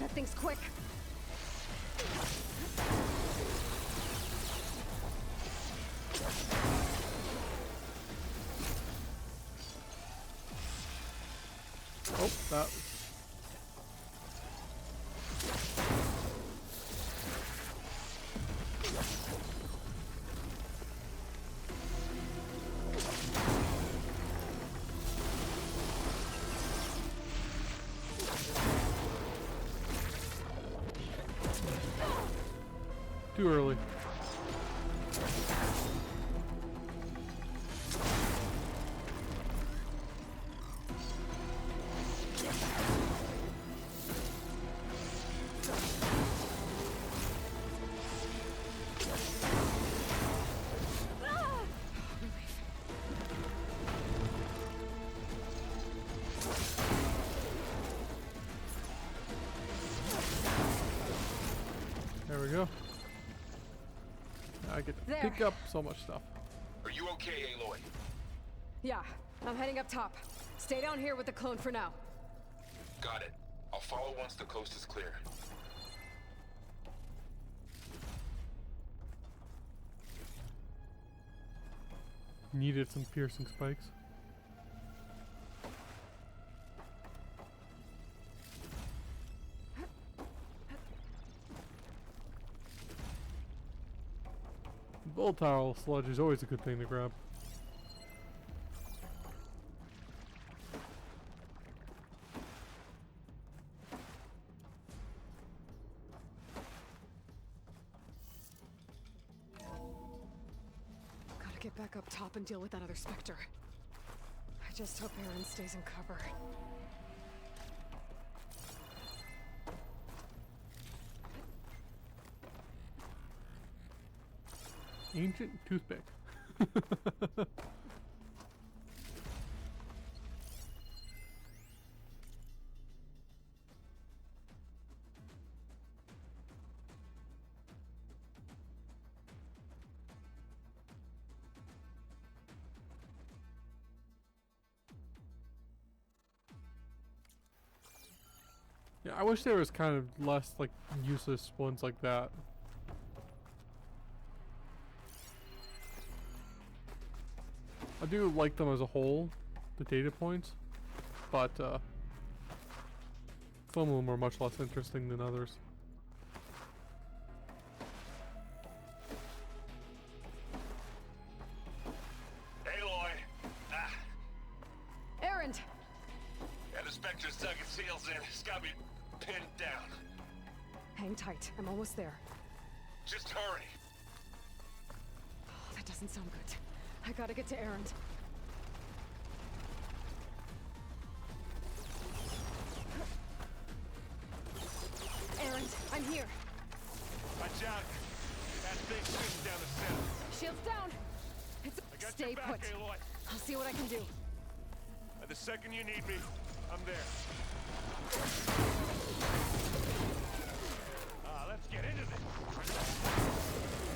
That thing's quick. Oh, that... Too early. There we go. I get to pick up so much stuff. Are you okay, Aloy? Yeah, I'm heading up top. Stay down here with the clone for now. Got it. I'll follow once the coast is clear. Needed some piercing spikes. Volatile sludge is always a good thing to grab. Gotta get back up top and deal with that other Spectre. I just hope Aaron stays in cover. Ancient toothpick. Yeah, I wish there was kind of less like useless ones like that. I do like them as a whole, the data points, but some of them are much less interesting than others. Aloy! Ah, Erend! yeah, the Spectre's dug its heels in. It's got me pinned down. Hang tight. I'm almost there. Just hurry. Oh, that doesn't sound good. I gotta get to Erend. Erend, I'm here. Watch out. That thing's shooting down the center. Shields down. Stay your back, put. Aloy. I'll see what I can do. And the second you need me, I'm there. Let's get into this.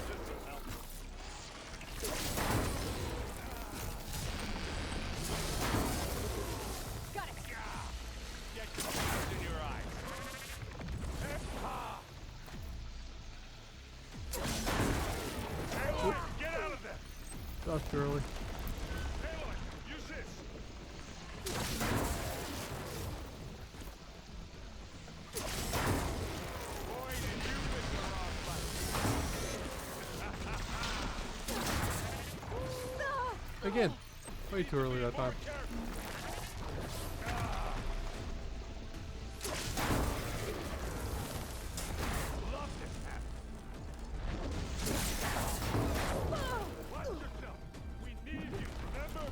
This'll help. Got it. Get confused in your eyes. Aloy, get out of there. That's too early. Aloy, use this. Boy, did you pick the wrong button. Again, way too early that time. Love this map. Watch yourself. We need you, remember?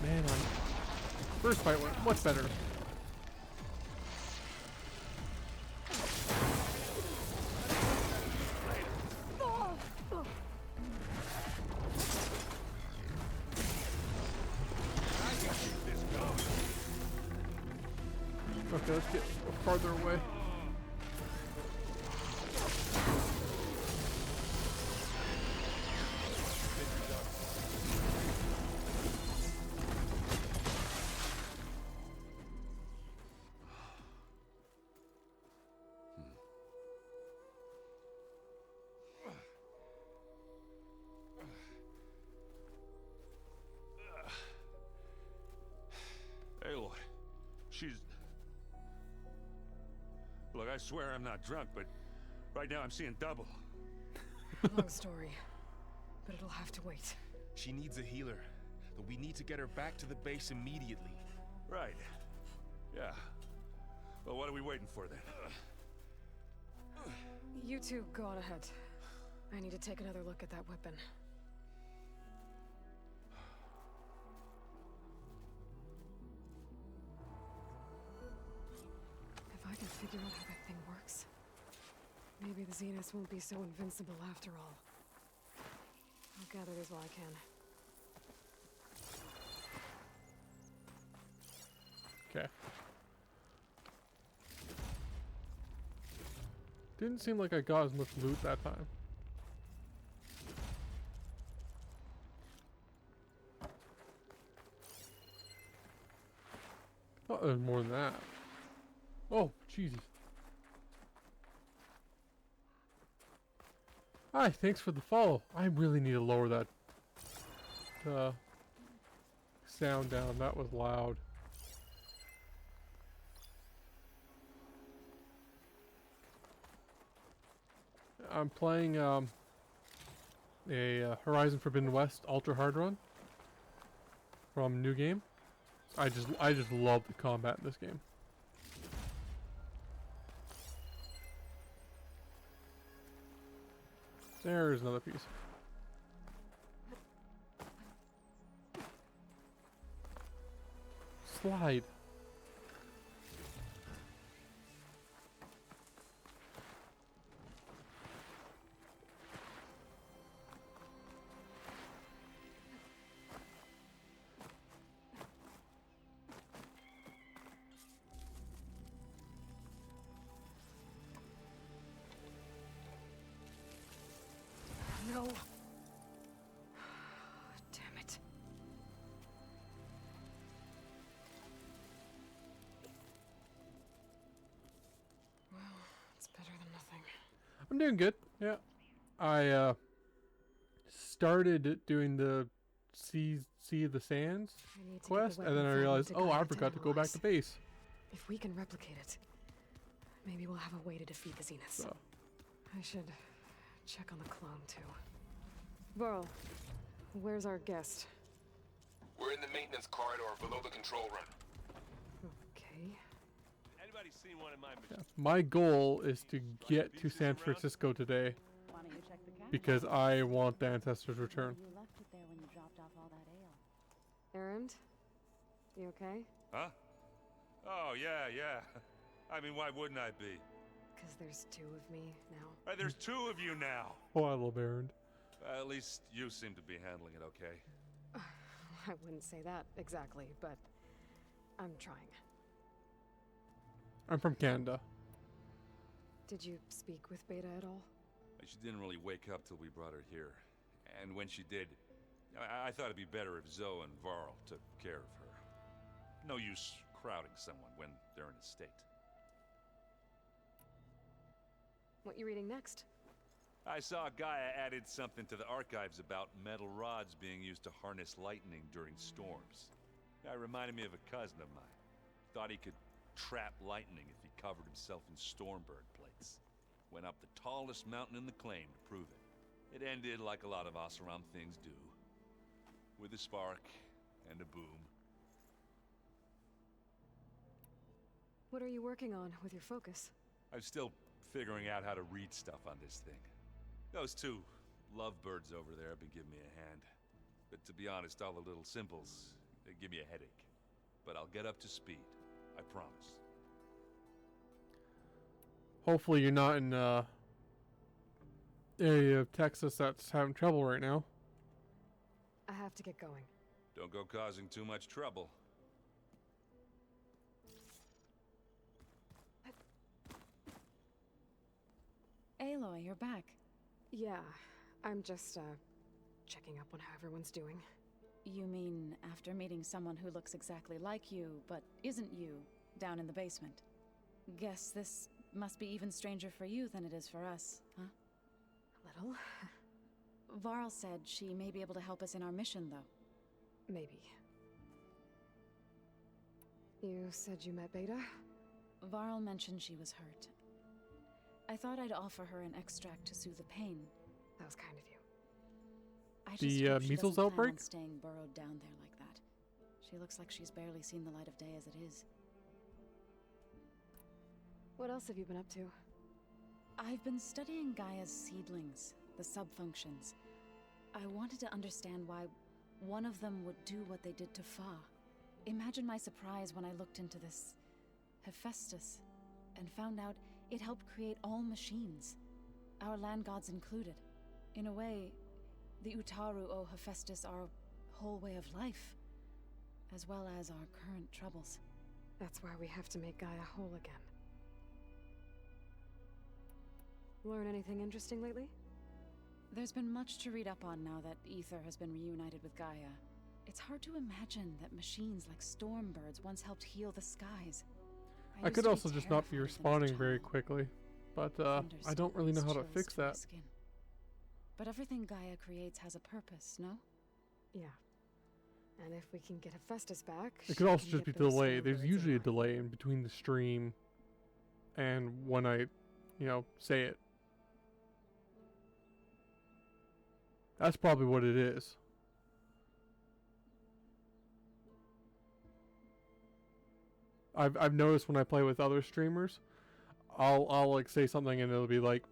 Man, first fight went much better. Okay, let's get farther away. Aloy, she's... Look, I swear I'm not drunk, but right now I'm seeing double. Long story, but it'll have to wait. She needs a healer, but we need to get her back to the base immediately. Right. Yeah. Well, what are we waiting for then? You two go on ahead. I need to take another look at that weapon. If I can figure out how that thing works, maybe the Zeniths won't be so invincible after all. I'll gather these while I can. Okay. Didn't seem like I got as much loot that time. Thought there was more than that. Oh, Jesus. Hi, thanks for the follow. I really need to lower that sound down. That was loud. I'm playing a Horizon Forbidden West Ultra Hard Run from New Game. I just love the combat in this game. There's another piece. slide. No. Damn it. Well, it's better than nothing. I'm doing good. Yeah. I started doing the Sea of the Sands I need to quest, get the and then I weapon realized, fragment oh, to I Gaia forgot to go back to analyze. base. If we can replicate it, maybe we'll have a way to defeat the Zeniths. So, I should check on the clone too. Varl, where's our guest? We're in the maintenance corridor below the control room. Okay. Anybody seen one of my yeah. My goal is to get to San Francisco today Why don't you check the cabinet? because I want the Ancestors' return. You left it there when you dropped off all that ale. Erend? You okay? Huh? Oh, yeah. I mean, why wouldn't I be? Because there's two of me now. There's two of you now. Oh, I love Erend. At least you seem to be handling it okay. I wouldn't say that exactly, but I'm trying. I'm from Canada. Did you speak with Beta at all? She didn't really wake up till we brought her here. And when she did, I thought it'd be better if Zoe and Varl took care of her. No use crowding someone when they're in a state. What you reading next? I saw Gaia added something to the archives about metal rods being used to harness lightning during storms. That reminded me of a cousin of mine. Thought he could trap lightning if he covered himself in Stormbird plates. Went up the tallest mountain in the claim to prove it. It ended like a lot of Oseram things do. With a spark and a boom. What are you working on with your focus? I'm still figuring out how to read stuff on this thing. Those two lovebirds over there have been giving me a hand. But to be honest, all the little symbols, they give me a headache. But I'll get up to speed. I promise. Hopefully you're not in area of Texas that's having trouble right now. I have to get going. Don't go causing too much trouble. Aloy, you're back. Yeah, I'm just, checking up on how everyone's doing. You mean after meeting someone who looks exactly like you, but isn't you, down in the basement? Guess this must be even stranger for you than it is for us, huh? A little. Varl said she may be able to help us in our mission, though. Maybe. You said you met Beta? Varl mentioned she was hurt. I thought I'd offer her an extract to soothe the pain. That was kind of you. I just The hope she measles doesn't plan outbreak? on staying burrowed down there like that. She looks like she's barely seen the light of day as it is. What else have you been up to? I've been studying Gaia's seedlings, the subfunctions. I wanted to understand why one of them would do what they did to Fa. Imagine my surprise when I looked into this Hephaestus and found out it helped create all machines, our land gods included. In a way, the Utaru owe Hephaestus our whole way of life, as well as our current troubles. That's why we have to make Gaia whole again. Learn anything interesting lately? There's been much to read up on now that Aether has been reunited with Gaia. It's hard to imagine that machines like Stormbirds once helped heal the skies. I could also just not be responding very quickly, but I don't really know how to fix that. But everything Gaia creates has a purpose, no? Yeah. And if we can get Hephaestus back, It could also just be delay. There's usually a delay in between the stream and when I, say it. That's probably what it is. I've noticed when I play with other streamers, I'll like say something and it'll be like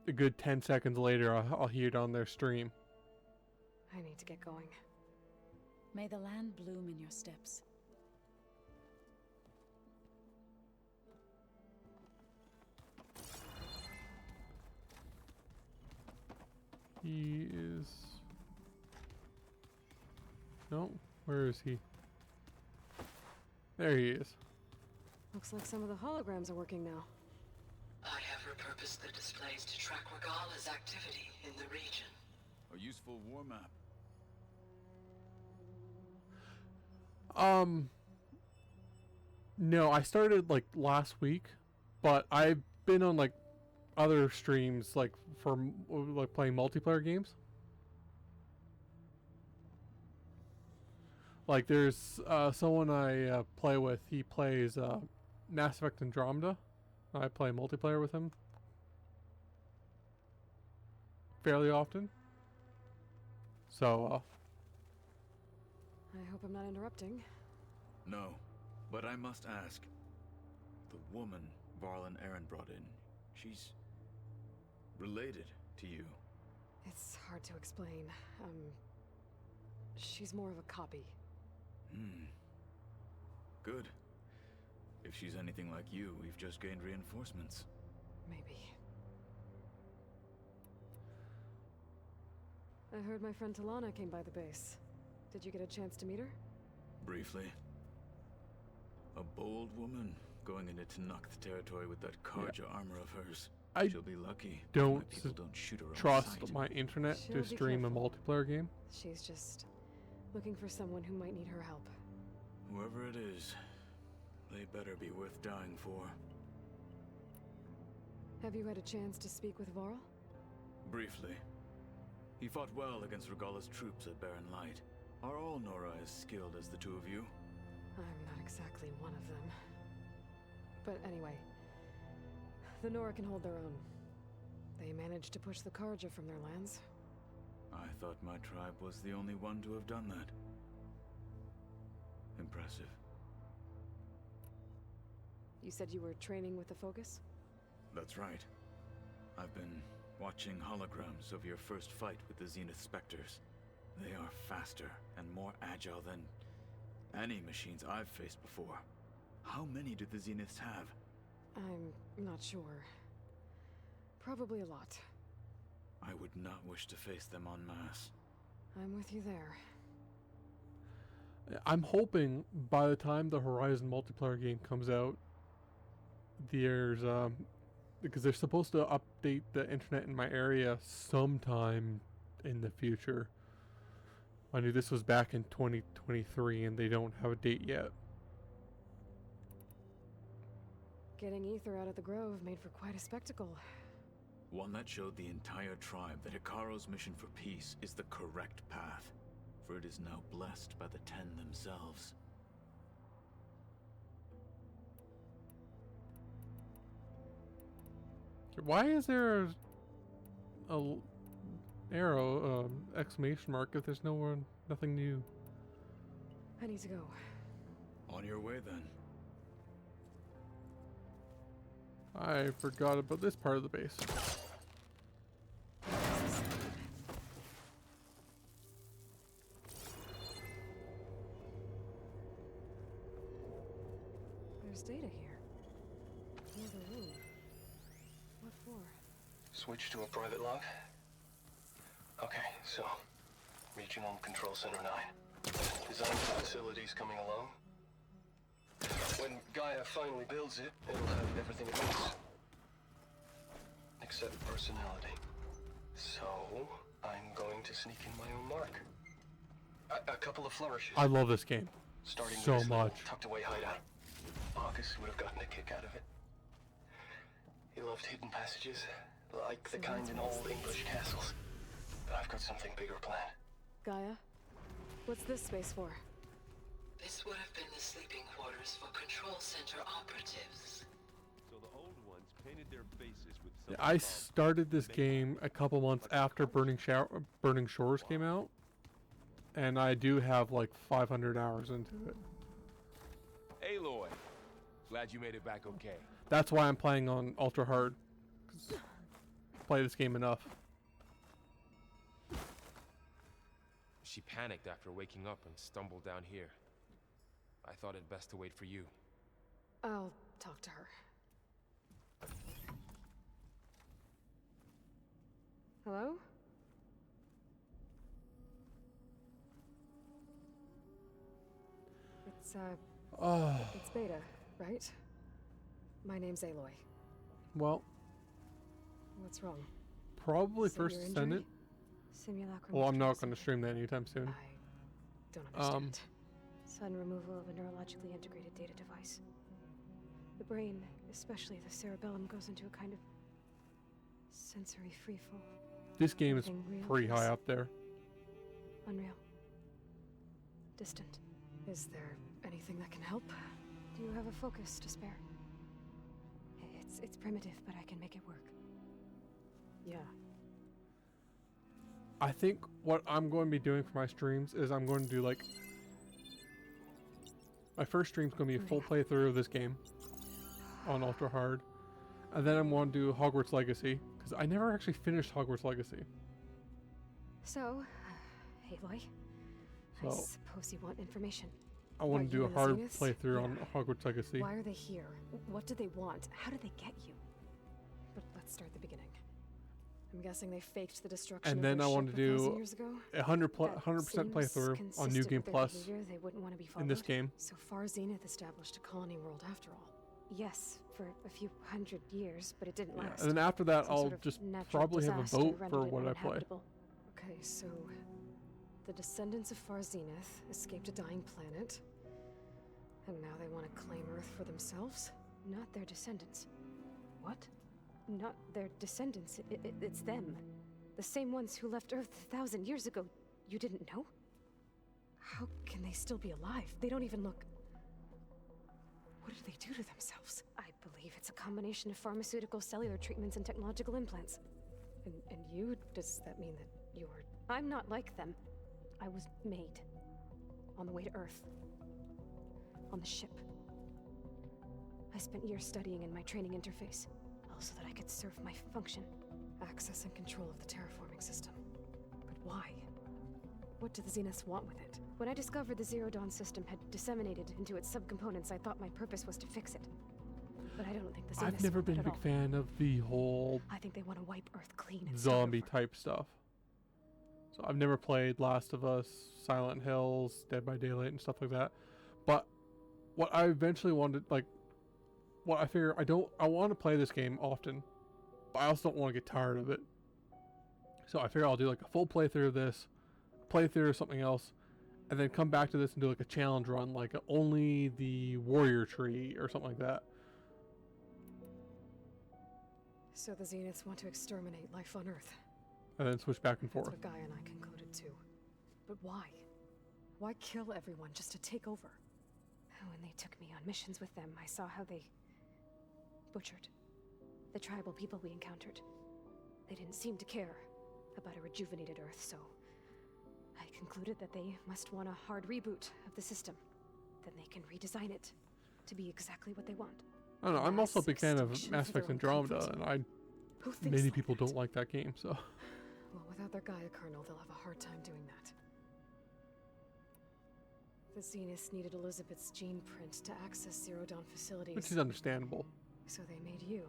a good 10 seconds later I'll hear it on their stream. I need to get going. May the land bloom in your steps. He is... No, where is he? There he is. Looks like some of the holograms are working now. I have repurposed the displays to track Regala's activity in the region. A useful war map. No, I started like last week, but I've been on like other streams like for like playing multiplayer games. Like there's someone I play with. He plays Mass Effect Andromeda. I play multiplayer with him fairly often. So I hope I'm not interrupting. No, but I must ask. The woman Varl and Aaron brought in, she's related to you. It's hard to explain. She's more of a copy. Good. If she's anything like you, we've just gained reinforcements. Maybe. I heard my friend Talana came by the base. Did you get a chance to meet her? Briefly. A bold woman going into Tanakh territory with that Karja armor of hers. She'll be lucky. Don't my people don't shoot her on trust sight. my internet She'll to be stream careful. a multiplayer game. She's just looking for someone who might need her help. Whoever it is, they better be worth dying for. Have you had a chance to speak with Varl? Briefly. He fought well against Regala's troops at Barren Light. Are all Nora as skilled as the two of you? I'm not exactly one of them. But anyway, the Nora can hold their own. They managed to push the Karja from their lands. I thought my tribe was the only one to have done that. Impressive. You said you were training with the Focus? That's right. I've been watching holograms of your first fight with the Zenith Spectres. They are faster and more agile than any machines I've faced before. How many do the Zeniths have? I'm not sure. Probably a lot. I would not wish to face them en masse. I'm with you there. I'm hoping by the time the Horizon multiplayer game comes out, there's because they're supposed to update the internet in my area sometime in the future. I knew this was back in 2023 and they don't have a date yet. Getting Aether out of the Grove made for quite a spectacle. One that showed the entire tribe that Hikaro's mission for peace is the correct path, for it is now blessed by the Ten themselves. Why is there a arrow, exclamation mark if there's nothing new? I need to go. On your way then. I forgot about this part of the base. There's data here. Another room. What for? Switch to a private log? Okay, so... Regional Control Center 9. Design facilities coming along. When Gaia finally builds it, it'll have everything it needs. Except personality. So, I'm going to sneak in my own mark. A couple of flourishes. I love this game Starting so with this little much. tucked away hideout. Marcus would have gotten a kick out of it. He loved hidden passages, like the kind in old English castles. But I've got something bigger planned. Gaia? What's this space for? This would have been the sleeping quarters for Control Center operatives. So the old ones painted their faces with Yeah, I started this game a couple months after Burning Shores came out, and I do have like 500 hours into it. Aloy, glad you made it back okay. That's why I'm playing on ultra hard. 'Cause I play this game enough. She panicked after waking up and stumbled down here. I thought it best to wait for you. I'll talk to her. Hello? It's Beta, right? My name's Aloy. Well, what's wrong? Probably Severe first injury? Ascendant. Simulacrum Well, I'm not withdrawal going to stream that anytime soon. I don't understand. Sudden removal of a neurologically integrated data device. The brain, especially the cerebellum, goes into a kind of sensory freefall. This game is Everything real pretty high feels up there. Unreal. Distant. Is there anything that can help? Do you have a focus to spare? It's primitive, but I can make it work. Yeah. I think what I'm going to be doing for my streams is I'm going to do like... My first stream's going to be a full playthrough of this game on Ultra Hard. And then I'm going to do Hogwarts Legacy, because I never actually finished Hogwarts Legacy. So, Aloy, I So, suppose you want information. I want Are to do you a in the hard Zenith? playthrough on Yeah. Hogwarts Legacy. Why are they here? What do they want? How did they get you? But let's start at the beginning. I'm guessing they faked the destruction And of then their I want to ship 1,000 do years ago? a 100% That playthrough seems on New consistent Game with their Plus behavior. They wouldn't want to be in this followed. game. So far, Zenith established a colony world after all. Yes, for a few hundred years, but it didn't Yeah, last. and then after that, Some I'll sort of just natural probably have a disaster vote rendered for it what I play. uninhabitable. Okay, so the descendants of Far Zenith escaped a dying planet, and now they want to claim Earth for themselves? Not their descendants. What? Not their descendants. It's them. The same ones who left Earth 1,000 years ago. You didn't know? How can they still be alive? They don't even look... What did they do to themselves? I believe it's a combination of pharmaceutical, cellular treatments, and technological implants. And you? Does that mean that you're... I'm not like them. I was made. On the way to Earth. On the ship. I spent years studying in my training interface, all so that I could serve my function. Access and control of the terraforming system. But why? What do the Zeniths want with it? When I discovered the Zero Dawn system had disseminated into its subcomponents, I thought my purpose was to fix it. But I don't think the Zeniths I've never want been a that at big all. fan of the whole I think they want to wipe Earth clean and start zombie over. type stuff. So I've never played Last of Us, Silent Hills, Dead by Daylight, and stuff like that. But what I eventually wanted, like, what I figure I want to play this game often, but I also don't want to get tired of it. So I figure I'll do like a full playthrough of this, playthrough of something else, and then come back to this and do like a challenge run, like only the warrior tree or something like that. So the Zeniths want to exterminate life on Earth. And then switch back and That's forth. what Gaia and I concluded too. But why? Why kill everyone just to take over? When they took me on missions with them, I saw how they butchered the tribal people we encountered. They didn't seem to care about a rejuvenated Earth, so I concluded that they must want a hard reboot of the system. Then they can redesign it to be exactly what they want. I don't know, I'm also a big fan of Extinction Mass for their Effect own Andromeda, comfort. and Who thinks many like people that? don't like that game, so... Well, without their Gaia kernel, they'll have a hard time doing that. The Zeniths needed Elizabeth's gene print to access Zero Dawn facilities. Which is understandable. So they made you.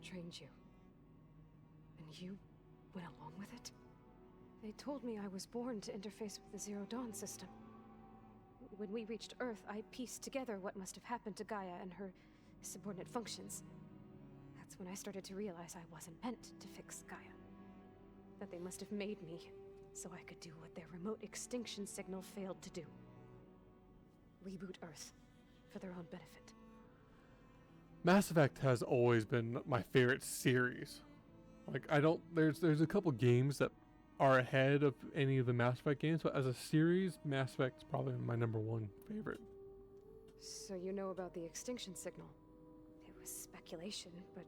Trained you. And you went along with it? They told me I was born to interface with the Zero Dawn system. When we reached Earth, I pieced together what must have happened to Gaia and her subordinate functions. That's when I started to realize I wasn't meant to fix Gaia. That they must have made me so I could do what their remote extinction signal failed to do. Reboot Earth for their own benefit. Mass Effect has always been my favorite series. Like, there's a couple games that are ahead of any of the Mass Effect games, but as a series, Mass Effect's probably my #1 favorite. So you know about the extinction signal? It was speculation, but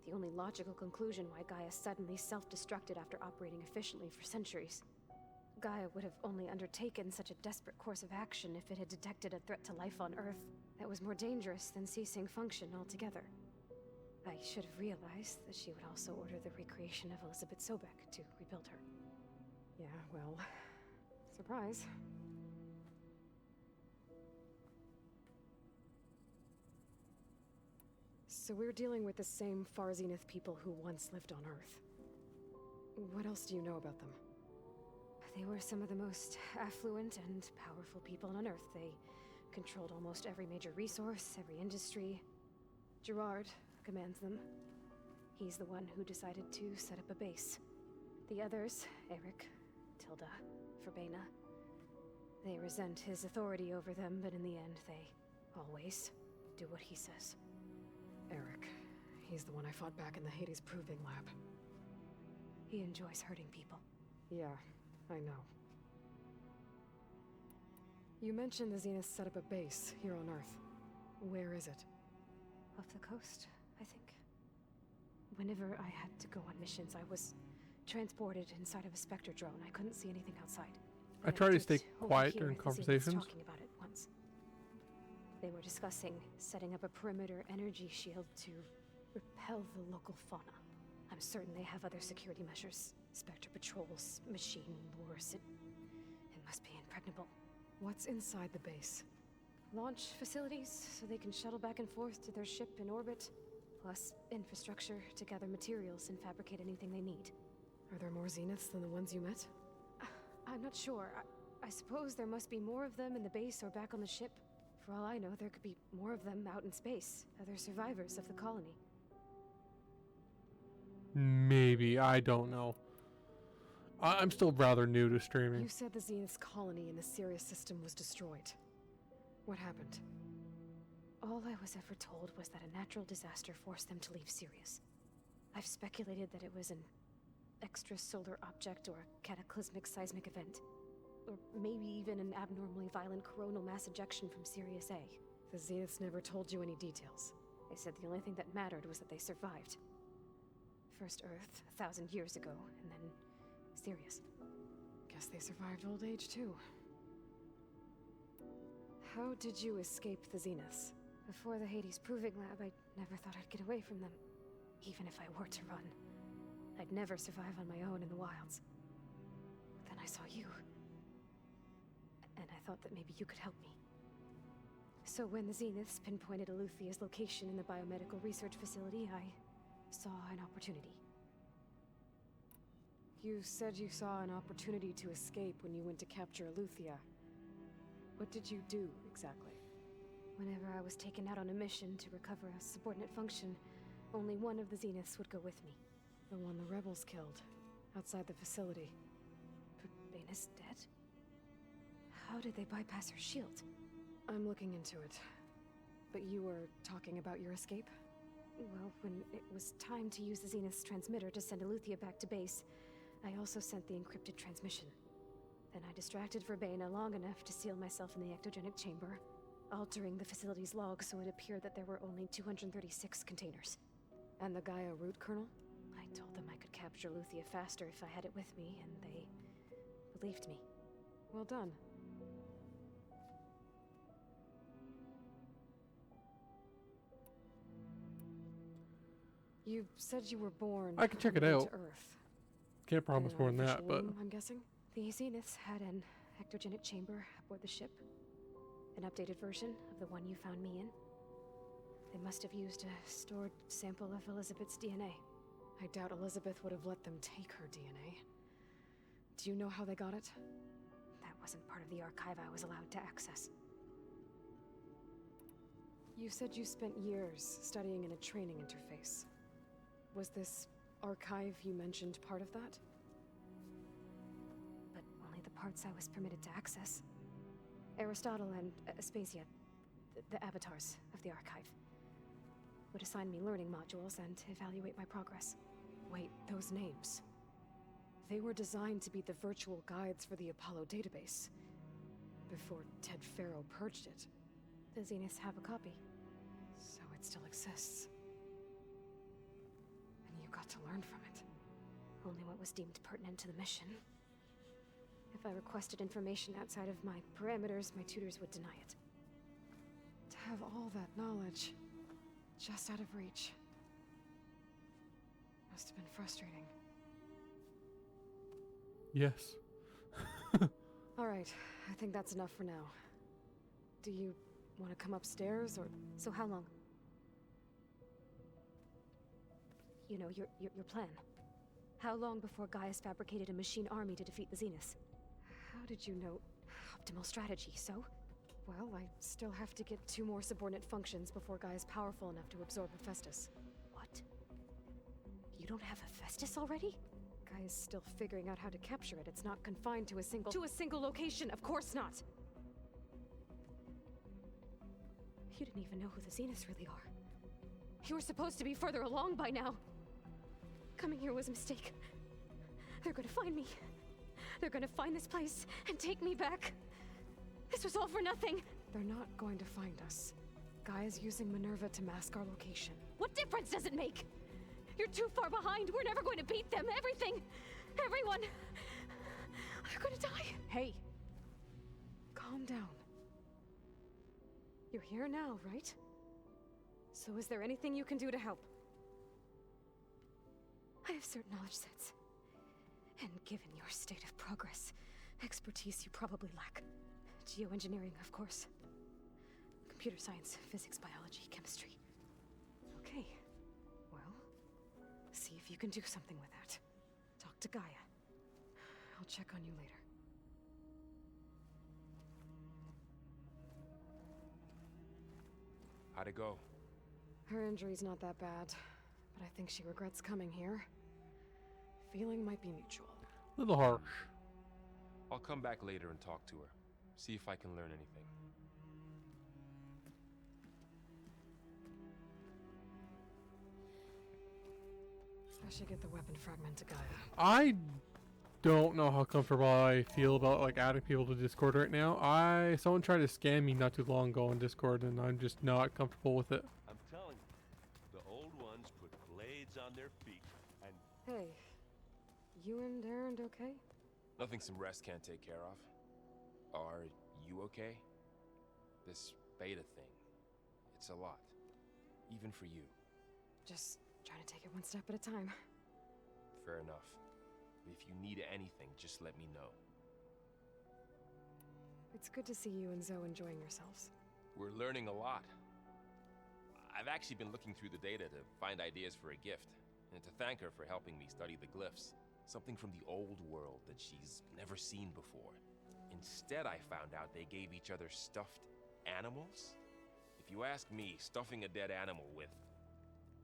the only logical conclusion why Gaia suddenly self-destructed after operating efficiently for centuries. Gaia would have only undertaken such a desperate course of action if it had detected a threat to life on Earth that was more dangerous than ceasing function altogether. I should have realized that she would also order the recreation of Elizabeth Sobek to rebuild her. Yeah, well, surprise. So we're dealing with the same Far Zenith people who once lived on Earth. What else do you know about them? They were some of the most affluent and powerful people on Earth. They controlled almost every major resource, every industry. Gerard commands them. He's the one who decided to set up a base. The others, Eric, Tilda, Verbena, they resent his authority over them, but in the end, they always do what he says. Eric. He's the one I fought back in the Hades Proving Lab. He enjoys hurting people. Yeah, I know. You mentioned the Zenith set up a base here on Earth. Where is it? Off the coast, I think. Whenever I had to go on missions, I was transported inside of a Spectre drone. I couldn't see anything outside. I try to stay quiet during conversations. Talking about it once. They were discussing setting up a perimeter energy shield to repel the local fauna. I'm certain they have other security measures. Spectre patrols, machine wars. It must be impregnable. What's inside the base? Launch facilities, so they can shuttle back and forth to their ship in orbit. Plus infrastructure to gather materials and fabricate anything they need. Are there more Zeniths than the ones you met? I'm not sure. I suppose there must be more of them in the base or back on the ship. For all I know, there could be more of them out in space. Other survivors of the colony. Maybe, I don't know. I'm still rather new to streaming. You said the Zenith's colony in the Sirius system was destroyed. What happened? All I was ever told was that a natural disaster forced them to leave Sirius. I've speculated that it was an extrasolar object or a cataclysmic seismic event. Or maybe even an abnormally violent coronal mass ejection from Sirius A. The Zeniths never told you any details. They said the only thing that mattered was that they survived. First Earth, 1,000 years ago, and then Sirius. Guess they survived old age, too. How did you escape the Zeniths? Before the Hades Proving Lab, I never thought I'd get away from them. Even if I were to run. I'd never survive on my own in the wilds. But then I saw you. And I thought that maybe you could help me. So when the Zeniths pinpointed Eluthia's location in the biomedical research facility, I saw an opportunity. You said you saw an opportunity to escape when you went to capture Eluthia. What did you do, exactly? Whenever I was taken out on a mission to recover a subordinate function, only one of the Zeniths would go with me. The one the rebels killed, outside the facility. Baina's dead? How did they bypass her shield? I'm looking into it. But you were talking about your escape? Well, when it was time to use the Zenith's transmitter to send Eluthia back to base, I also sent the encrypted transmission. Then I distracted Verbena long enough to seal myself in the ectogenic chamber, altering the facility's log so it appeared that there were only 236 containers. And the Gaia root kernel? I told them I could capture Eluthia faster if I had it with me, and they believed me. Well done. You said you were born. I can check it out. Earth. Can't promise more than that, but I'm guessing the Zeniths had an ectogenic chamber aboard the ship, an updated version of the one you found me in. They must have used a stored sample of Elizabeth's DNA. I doubt Elizabeth would have let them take her DNA. Do you know how they got it? That wasn't part of the archive I was allowed to access. You said you spent years studying in a training interface. Was this archive you mentioned part of that? But only the parts I was permitted to access. Aristotle and Aspasia, the avatars of the archive, would assign me learning modules and evaluate my progress. Wait, those names. They were designed to be the virtual guides for the Apollo database. Before Ted Faro purged it. The Zeniths have a copy. So it still exists. And you got to learn from it. Only what was deemed pertinent to the mission. If I requested information outside of my parameters, my tutors would deny it. To have all that knowledge, just out of reach. Must have been frustrating. yes. Alright, I think that's enough for now. Do you want to come upstairs, or... So how long? You know, your plan. How long before Gaius fabricated a machine army to defeat the Zeniths? How did you know? Optimal strategy, so? Well, I still have to get 2 more subordinate functions before Gaia's powerful enough to absorb Hephaestus. What? You don't have Hephaestus already? Gaia's still figuring out how to capture it. It's not confined to a single location. Of course not. You didn't even know who the Zeniths really are. You were supposed to be further along by now. Coming here was a mistake. They're gonna find me. They're gonna find this place and take me back. This was all for nothing. They're not going to find us. Gaia's using Minerva to mask our location. What difference does it make? You're too far behind. We're never going to beat them. Everything. Everyone. They're gonna die. Hey. Calm down. You're here now, right? So is there anything you can do to help? I have certain knowledge sets. And given your state of progress, expertise you probably lack. Geoengineering, of course. Computer science, physics, biology, chemistry. Okay. Well, see if you can do something with that. Talk to Gaia. I'll check on you later. How'd it go? Her injury's not that bad, but I think she regrets coming here. Feeling might be mutual. Little harsh. I'll come back later and talk to her. See if I can learn anything. I should get the weapon fragment to Gaia. I don't know how comfortable I feel about like adding people to Discord right now. Someone tried to scam me not too long ago on Discord, and I'm just not comfortable with it. I'm telling you, the old ones put blades on their feet, and Hey, you and Aaron okay? Nothing some rest can't take care of. Are you okay? This beta thing, it's a lot. Even for you. Just trying to take it one step at a time. Fair enough. If you need anything, just let me know. It's good to see you and Zoe enjoying yourselves. We're learning a lot. I've actually been looking through the data to find ideas for a gift, and to thank her for helping me study the glyphs. Something from the old world that she's never seen before. Instead, I found out they gave each other stuffed animals. If you ask me, stuffing a dead animal with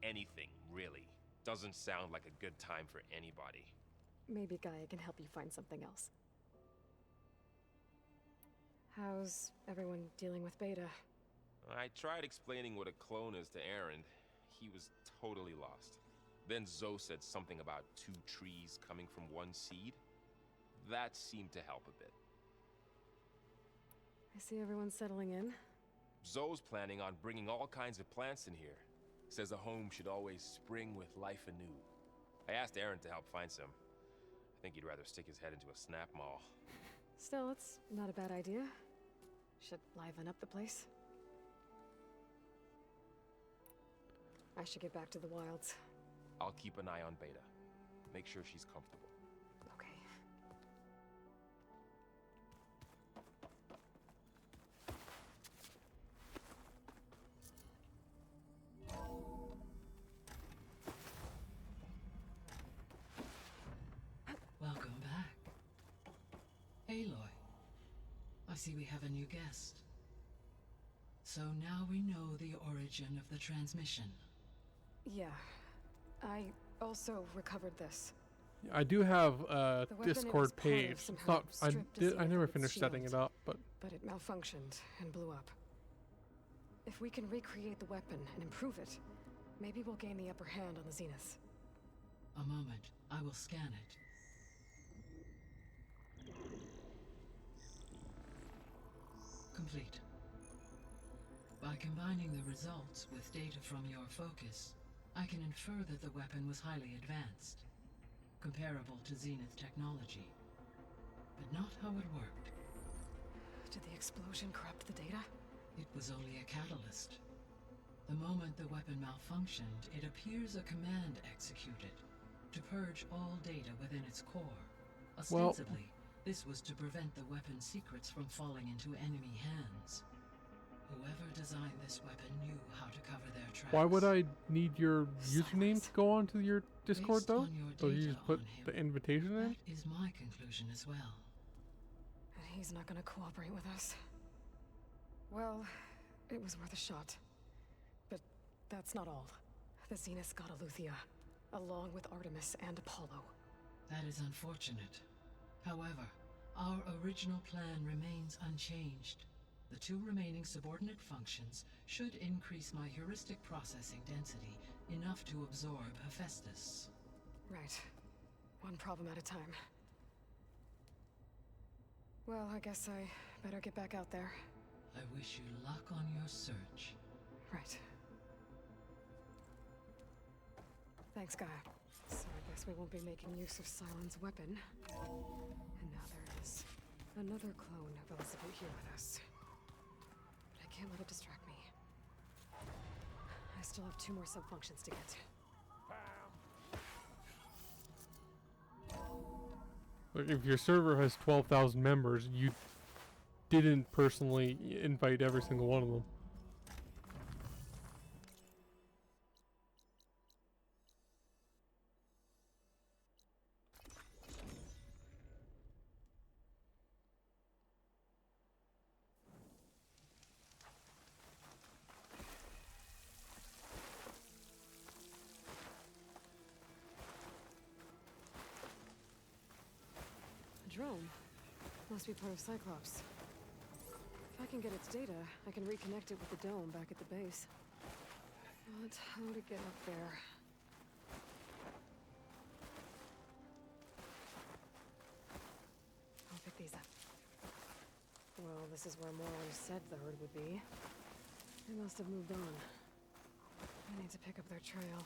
anything, really, doesn't sound like a good time for anybody. Maybe Gaia can help you find something else. How's everyone dealing with Beta? I tried explaining what a clone is to Aaron. He was totally lost. Then Zoe said something about 2 trees coming from 1 seed. That seemed to help a bit. I see everyone settling in. Zoe's planning on bringing all kinds of plants in here. Says a home should always spring with life anew. I asked Aaron to help find some. I think he'd rather stick his head into a snap mall. Still, it's not a bad idea. Should liven up the place. I should get back to the wilds. I'll keep an eye on Beta. Make sure she's comfortable. Okay. Welcome back. Aloy, I see we have a new guest. So now we know the origin of the transmission. Yeah. I also recovered this. I do have a The weapon Discord is part of page. It's somehow not. stripped to see I never through its finished setting shield. it up, but But it malfunctioned and blew up. If we can recreate the weapon and improve it, maybe we'll gain the upper hand on the Zeniths. A moment, I will scan it. Complete. By combining the results with data from your focus, I can infer that the weapon was highly advanced, comparable to Zenith technology, but not how it worked. Did the explosion corrupt the data? It was only a catalyst. The moment the weapon malfunctioned, it appears a command executed to purge all data within its core. Ostensibly, this was to prevent the weapon's secrets from falling into enemy hands. Whoever designed this weapon knew how to cover their tracks. why would I need your username to go onto your Discord Based though? on your So you data just put on him, the invitation in? That is my conclusion as well. And he's not gonna cooperate with us. Well, it was worth a shot. But that's not all. The Zeniths got Eleuthia, along with Artemis and Apollo. That is unfortunate. However, our original plan remains unchanged. The 2 remaining subordinate functions should increase my heuristic processing density enough to absorb Hephaestus. Right. One problem at a time. Well, I guess I better get back out there. I wish you luck on your search. Right. Thanks, Gaia. So I guess we won't be making use of Cylon's weapon. And now there is another clone of Elizabeth here with us. But I can't let it distract me. I still have 2 more sub-functions to get. Look, if your server has 12,000 members, you didn't personally invite every single one of them. Drone. Must be part of Cyclops. If I can get its data, I can reconnect it with the dome back at the base. But how to get up there? I'll pick these up. Well, this is where Morley said the herd would be. They must have moved on. I need to pick up their trail.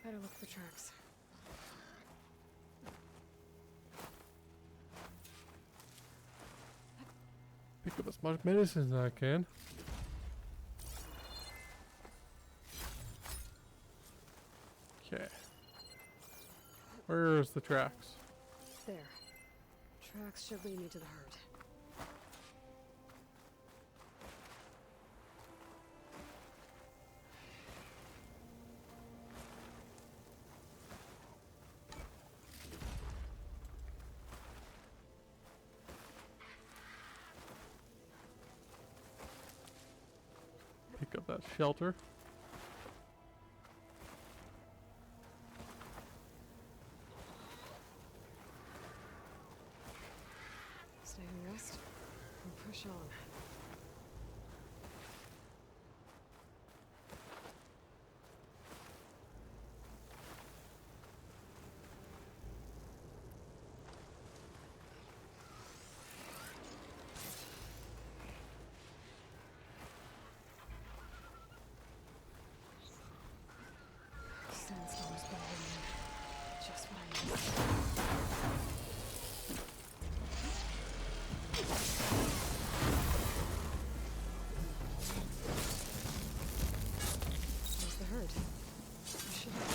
Better look for tracks. Pick up as much medicine as I can. Okay. Where's the tracks? There. Tracks should lead me to the herd. Pick up that shelter. Stay and rest and push on. Sandstorm's been winning. Just what I need. There's the herd. I should have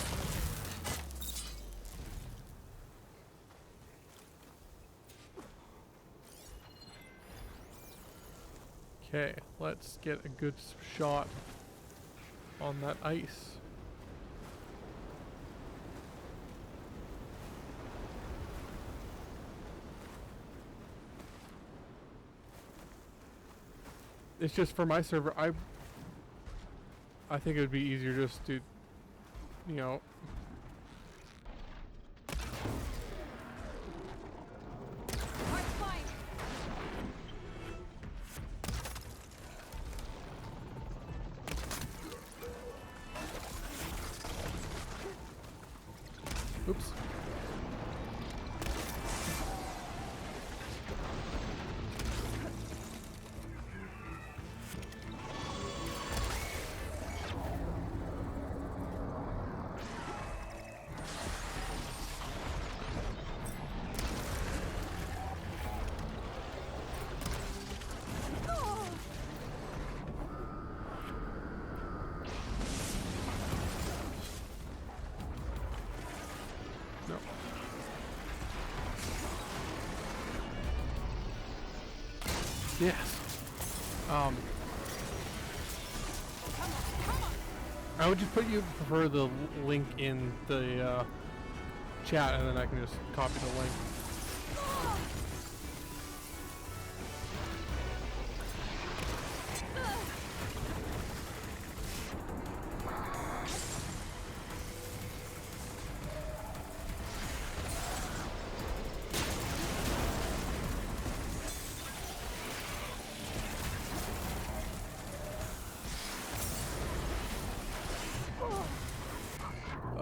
Okay, let's get a good shot on that ice. It's just for my server, I think it would be easier just to, you know, oops. No. Yes. I would just prefer the link in the chat, and then I can just copy the link.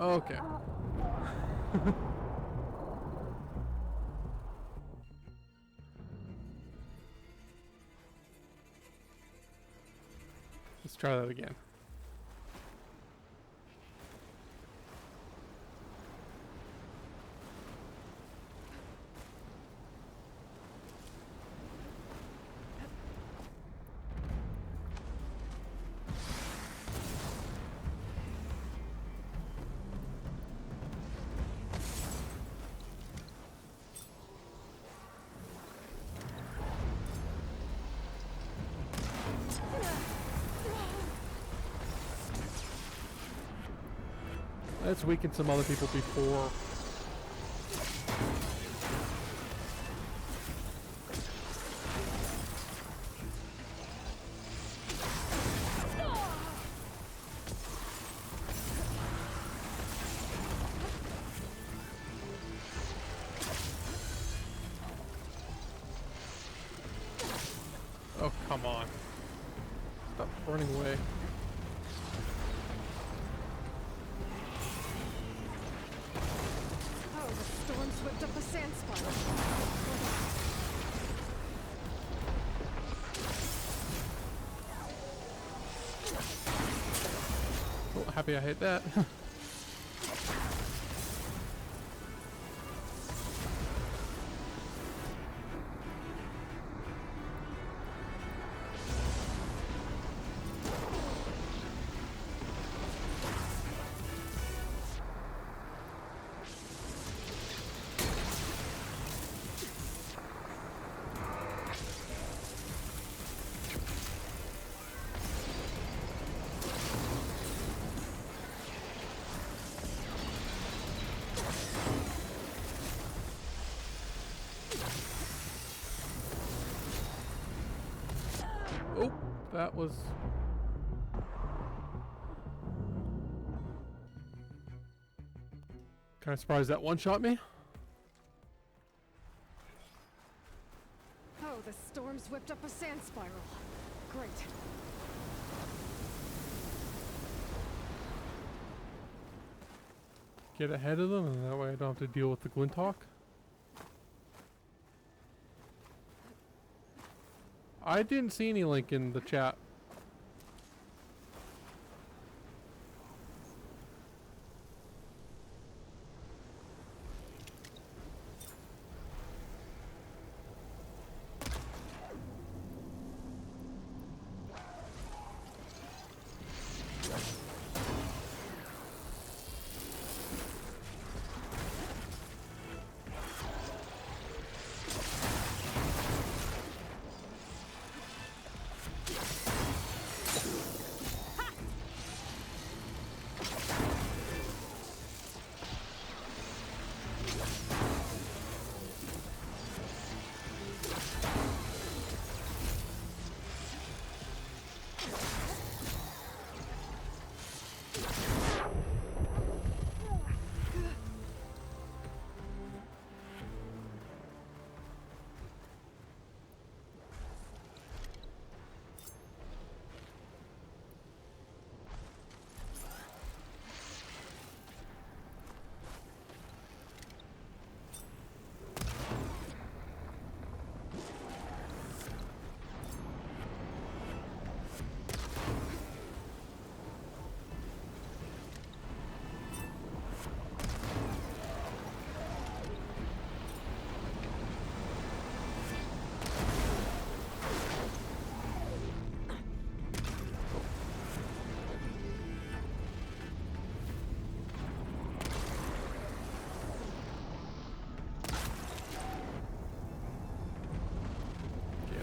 Okay. Let's try that again. Let's weaken some other people before. Oh, come on. Stop running away. Oh, the storm swept up a sand spiral. Oh, happy I hit that. Oh, that was... Kind of surprised that one shot me. Oh, the storms whipped up a sand spiral. Great. Get ahead of them, and that way I don't have to deal with the Glintalk. I didn't see any link in the chat.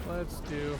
Let's do.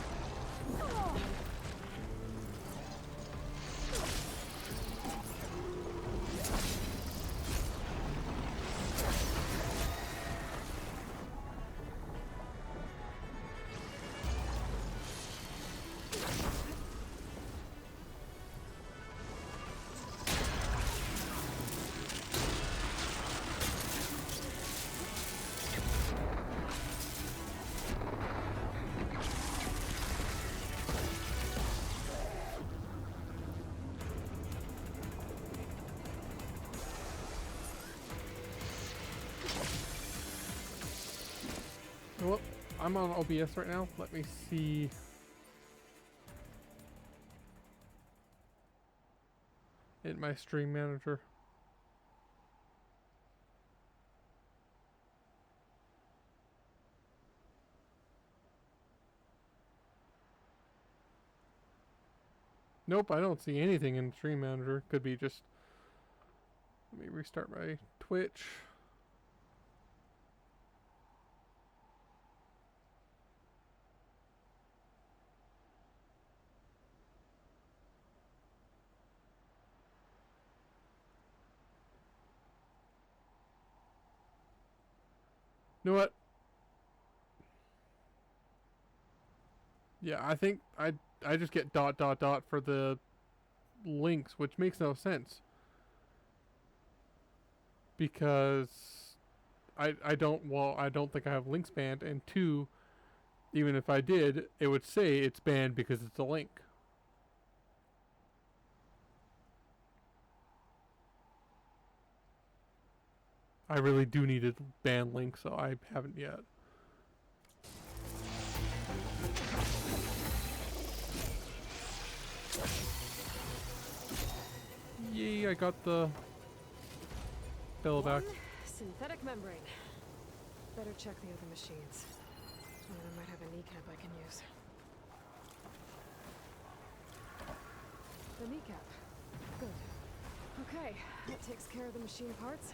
I'm on OBS right now. Let me see. In my stream manager. Nope, I don't see anything in stream manager. Could be just. Let me restart my Twitch. You know what? Yeah, I think I just get ... for the links, which makes no sense. Because I don't think I have links banned, and two, even if I did, it would say it's banned because it's a link. I really do need a ban link, so I haven't yet. Yay, I got the bill back. Synthetic membrane. Better check the other machines. One of them might have a kneecap I can use. The kneecap. Good. Okay, that takes care of the machine parts.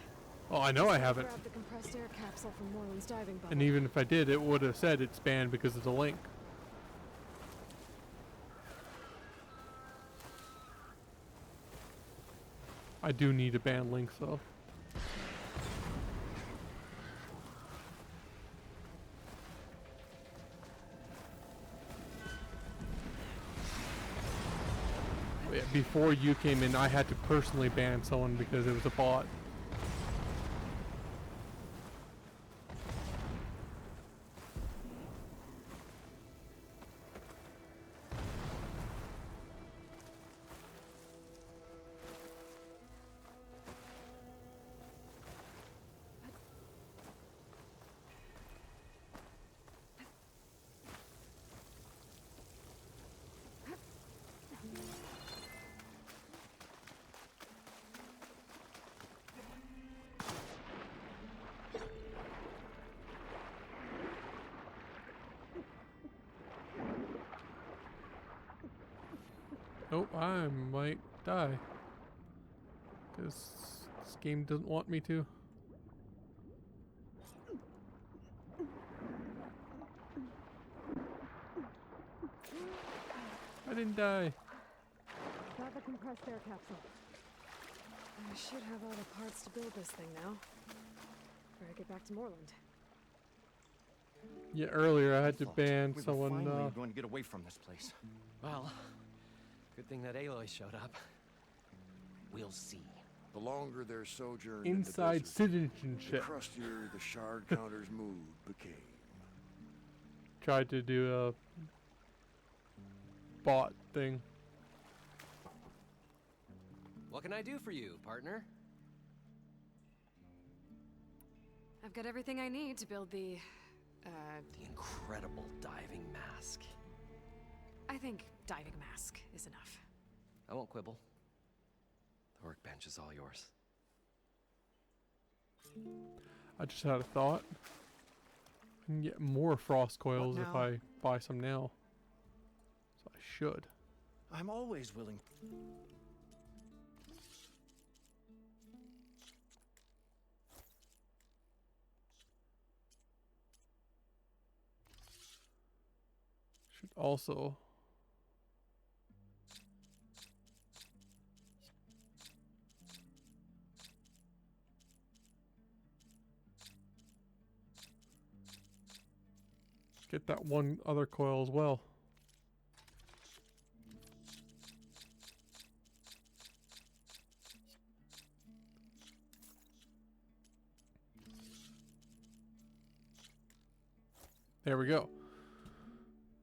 Oh, I know I haven't. Grab the compressed air capsule from Moreland's diving bubble. And even if I did, it would have said it's banned because it's a link. I do need a ban link, so. Yeah, before you came in, I had to personally ban someone because it was a bot. Oh, I might die. Because this game doesn't want me to. I didn't die. Got the compressed air capsule. I should have all the parts to build this thing now. Before I get back to Moreland. Yeah, earlier I had to ban we someone. Were finally going to get away from this place. Well, good thing that Aloy showed up. We'll see. The longer their sojourn Inside in the desert, citizenship. the crustier the shard counter's mood became. Tried to do a bot thing. What can I do for you, partner? I've got everything I need to build the incredible diving mask. I think diving mask is enough. I won't quibble. The workbench is all yours. I just had a thought. I can get more frost coils if I buy some now. So I should. I'm always willing. Should also get that one other coil as well. There we go.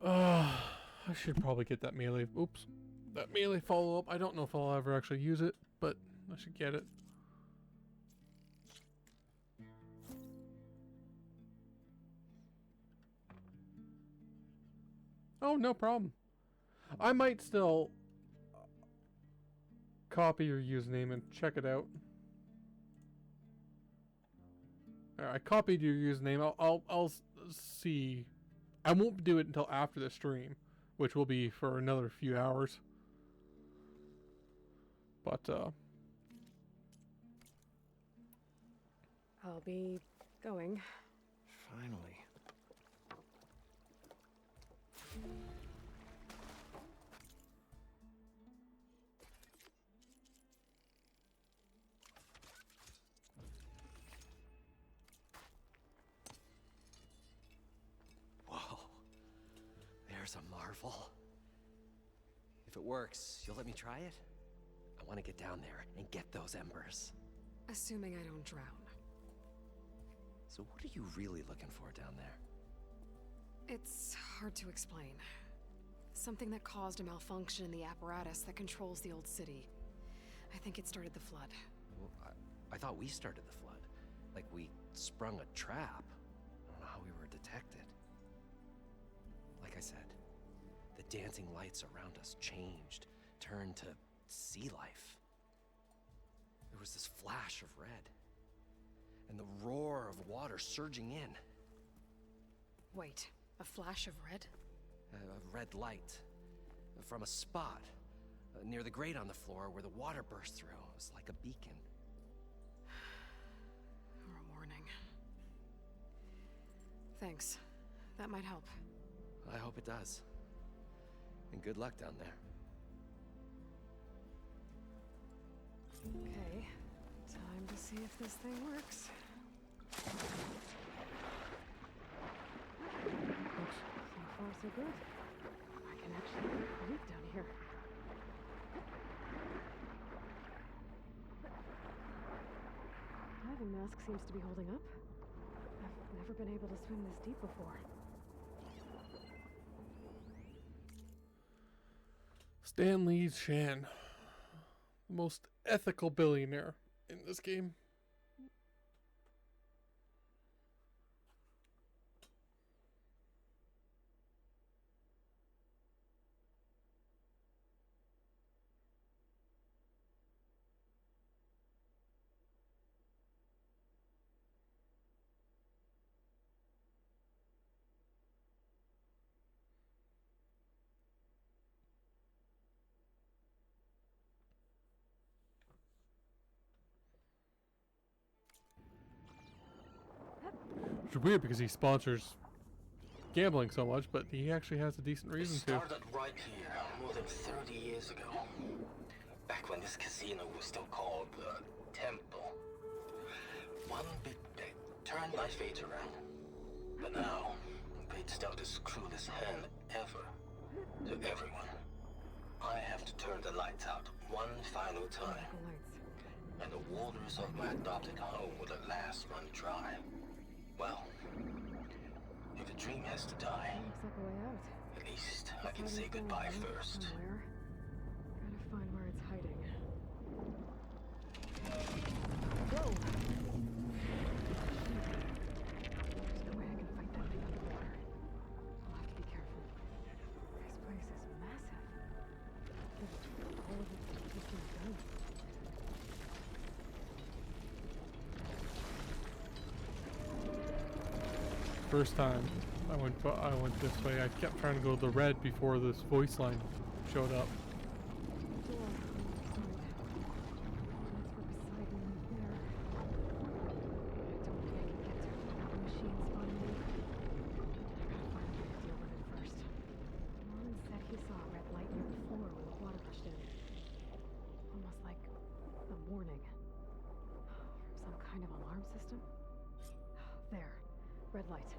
I should probably get that melee. Oops. That melee follow-up. I don't know if I'll ever actually use it, but I should get it. Oh, no problem. I might still copy your username and check it out. I copied your username. I'll see. I won't do it until after the stream, which will be for another few hours. But I'll be going. Finally. Whoa. There's a marvel. If it works, you'll let me try it? I want to get down there and get those embers. Assuming I don't drown. So what are you really looking for down there? It's hard to explain. Something that caused a malfunction in the apparatus that controls the old city. I think it started the flood. Well, I thought we started the flood. Like we sprung a trap. I don't know how we were detected. Like I said, the dancing lights around us changed, turned to sea life. There was this flash of red, and the roar of water surging in. Wait, a flash of red? A red light from a spot near the grate on the floor where the water burst through. It was like a beacon. Or a warning. Thanks. That might help. I hope it does. And good luck down there. Okay, time to see if this thing works. Oops. So far, so good. I can actually breathe down here. Diving mask seems to be holding up. I've never been able to swim this deep before. Stan Lee Shan, the most ethical billionaire in this game. It's weird because he sponsors gambling so much, but he actually has a decent reason to. It started right here, more than 30 years ago. Back when this casino was still called the Temple. One big bet turned my fate around. But now, fate's dealt this cruelest hand ever to everyone. I have to turn the lights out one final time. And the waters of my adopted home will at last run dry. Well, if a dream has to die, Looks like a way out. at least I can say goodbye first. Somewhere. Gotta find where it's hiding. Whoa! There's no way I can fight that thing underwater. I'll have to be careful. This place is massive. All of it's existing guns. First time I went this way, I kept trying to go to the red before this voice line showed up. Red light.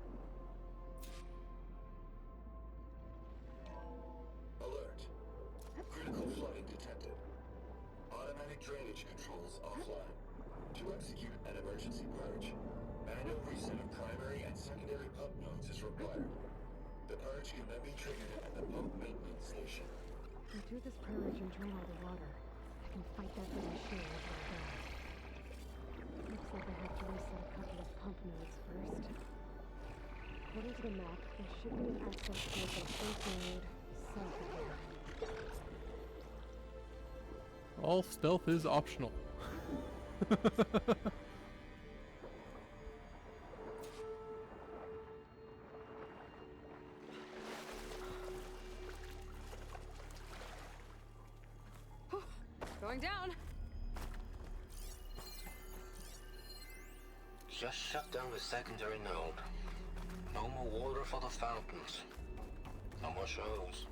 Alert. Critical flooding detected. Automatic drainage controls offline. To execute an emergency purge, manual reset of primary and secondary pump nodes is required. The purge can then be triggered at the pump maintenance station. If I do this purge and drain all the water, I can fight that big machine after I die. Looks like I have to reset a couple of pump nodes first. According to the map, there should be an access point that first made south of here. All stealth is optional. Going down. Just shut down the secondary node. No more water for the fountains. No more shows.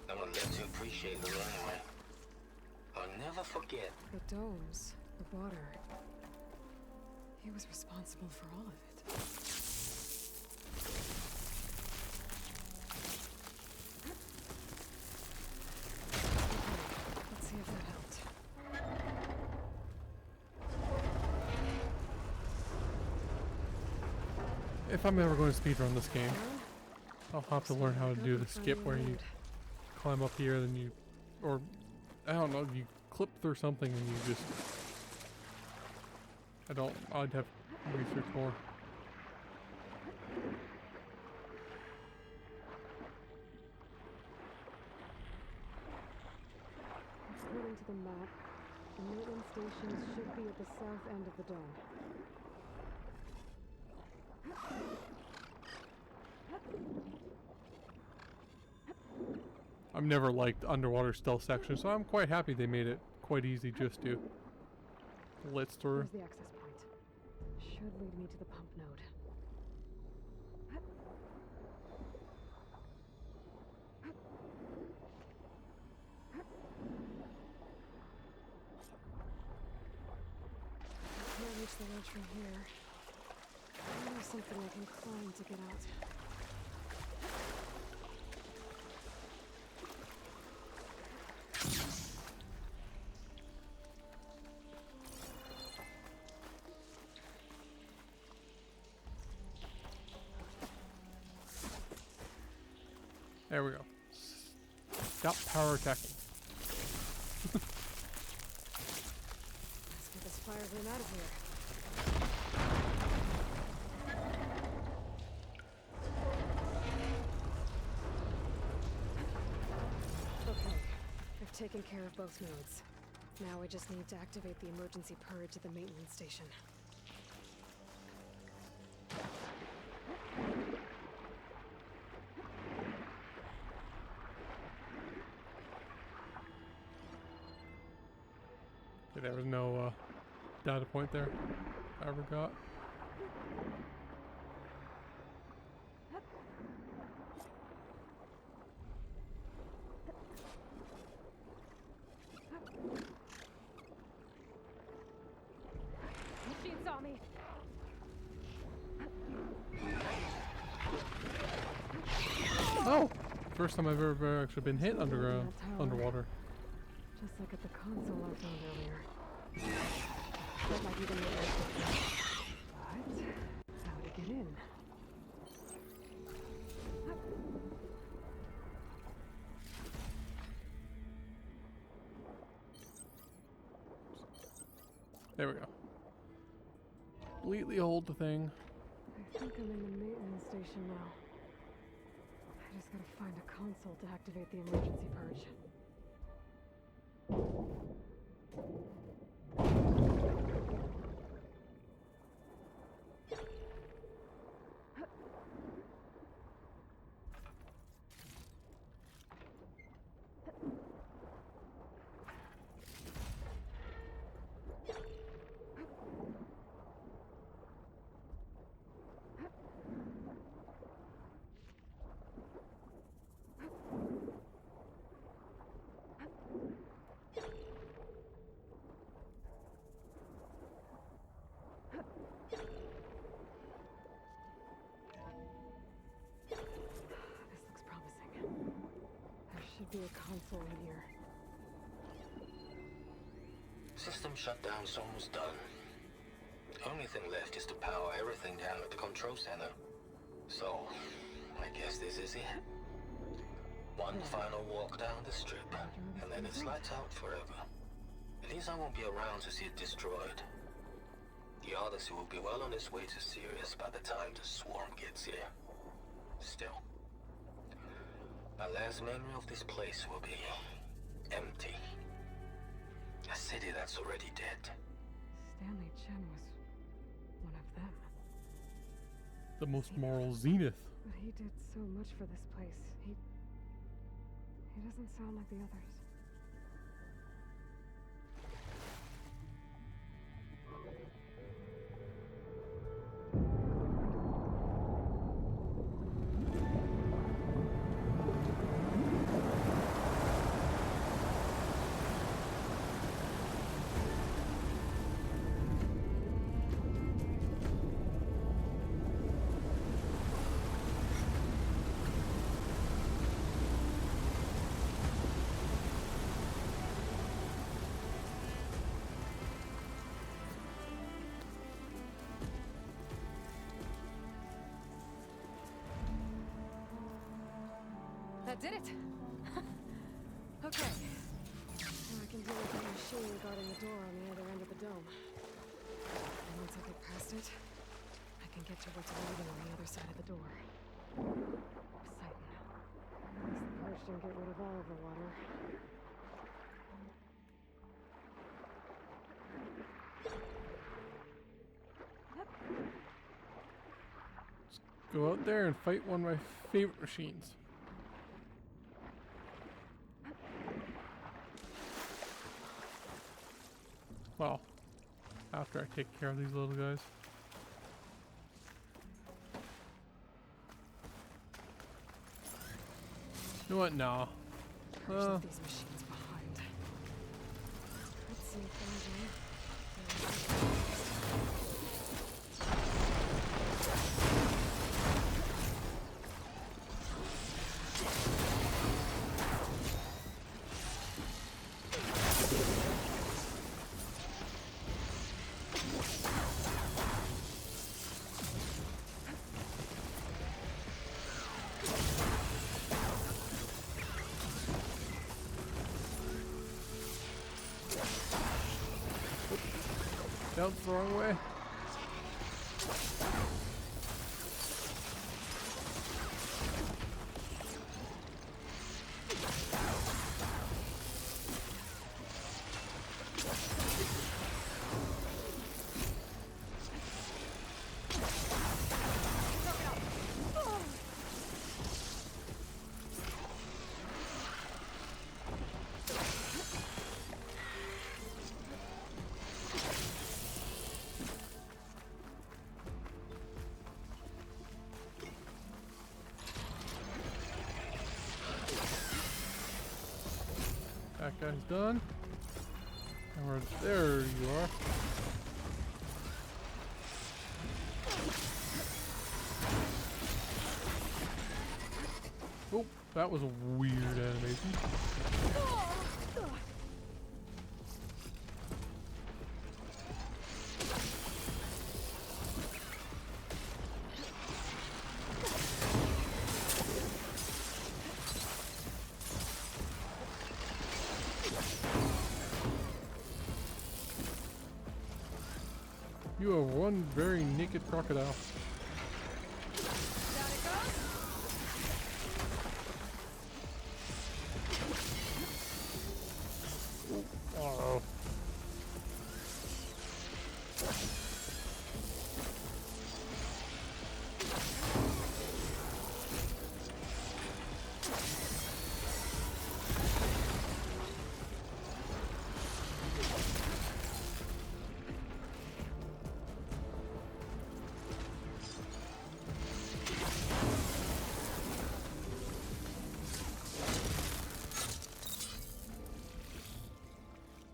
I'm gonna let you appreciate it anyway. I'll never forget. The domes, the water. He was responsible for all of it. Let's see if that helped. If I'm ever going to speedrun this game, I'll have to learn how to do the skip where you climb up here, then you, or I don't know, you clip through something and you just, I'd have to research more. According to the map, the maintenance stations should be at the south end of the dome. I've never liked underwater stealth sections, so I'm quite happy they made it quite easy just to blitz through. Here's the access point. Should lead me to the pump node. Can't reach the ledge from here. I know something I can climb to get out. There we go. Stop power attacking. Let's get this fire room out of here. Okay, I've taken care of both nodes. Now I just need to activate the emergency purge at the maintenance station. There was no data point there I ever got. Machine saw me. Oh! First time I've ever actually been hit underwater. Just like at the console I found earlier. That might be the maintenance system. But how to get in? There we go. Completely hold the thing. I think I'm in the maintenance station now. I just gotta find a console to activate the emergency purge. Should be a console in here. System shutdown's almost done. The only thing left is to power everything down at the control center. So, I guess this is it. One final walk down the strip, and then it's lights out forever. At least I won't be around to see it destroyed. The Odyssey will be well on its way to Sirius by the time the swarm gets here. Still, my last memory of this place will be empty. A city that's already dead. Stanley Chen was one of them. The most moral zenith. But he did so much for this place. He doesn't sound like the others. That did it! Okay. Now I can deal with the machine guarding the door on the other end of the dome. And once I get past it, I can get to what's waiting on the other side of the door. Poseidon. Guess the purge didn't get rid of all of the water. Go out there and fight one of my favorite machines. Well, after I take care of these little guys. You know what? No. These machines behind. Let's see if Nope, the wrong way. That guy's done. And we're there. You are. Oh, that was a weird animation. You are one very naked crocodile. Oh.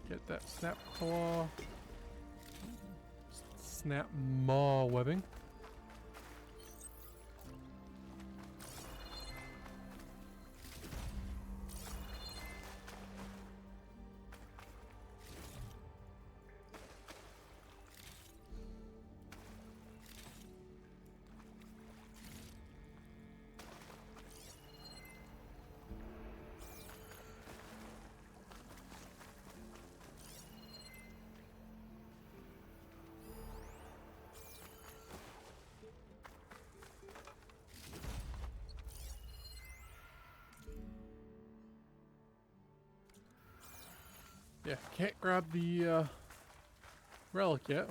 Get that snap claw, snap maw webbing. Yeah, can't grab the relic yet.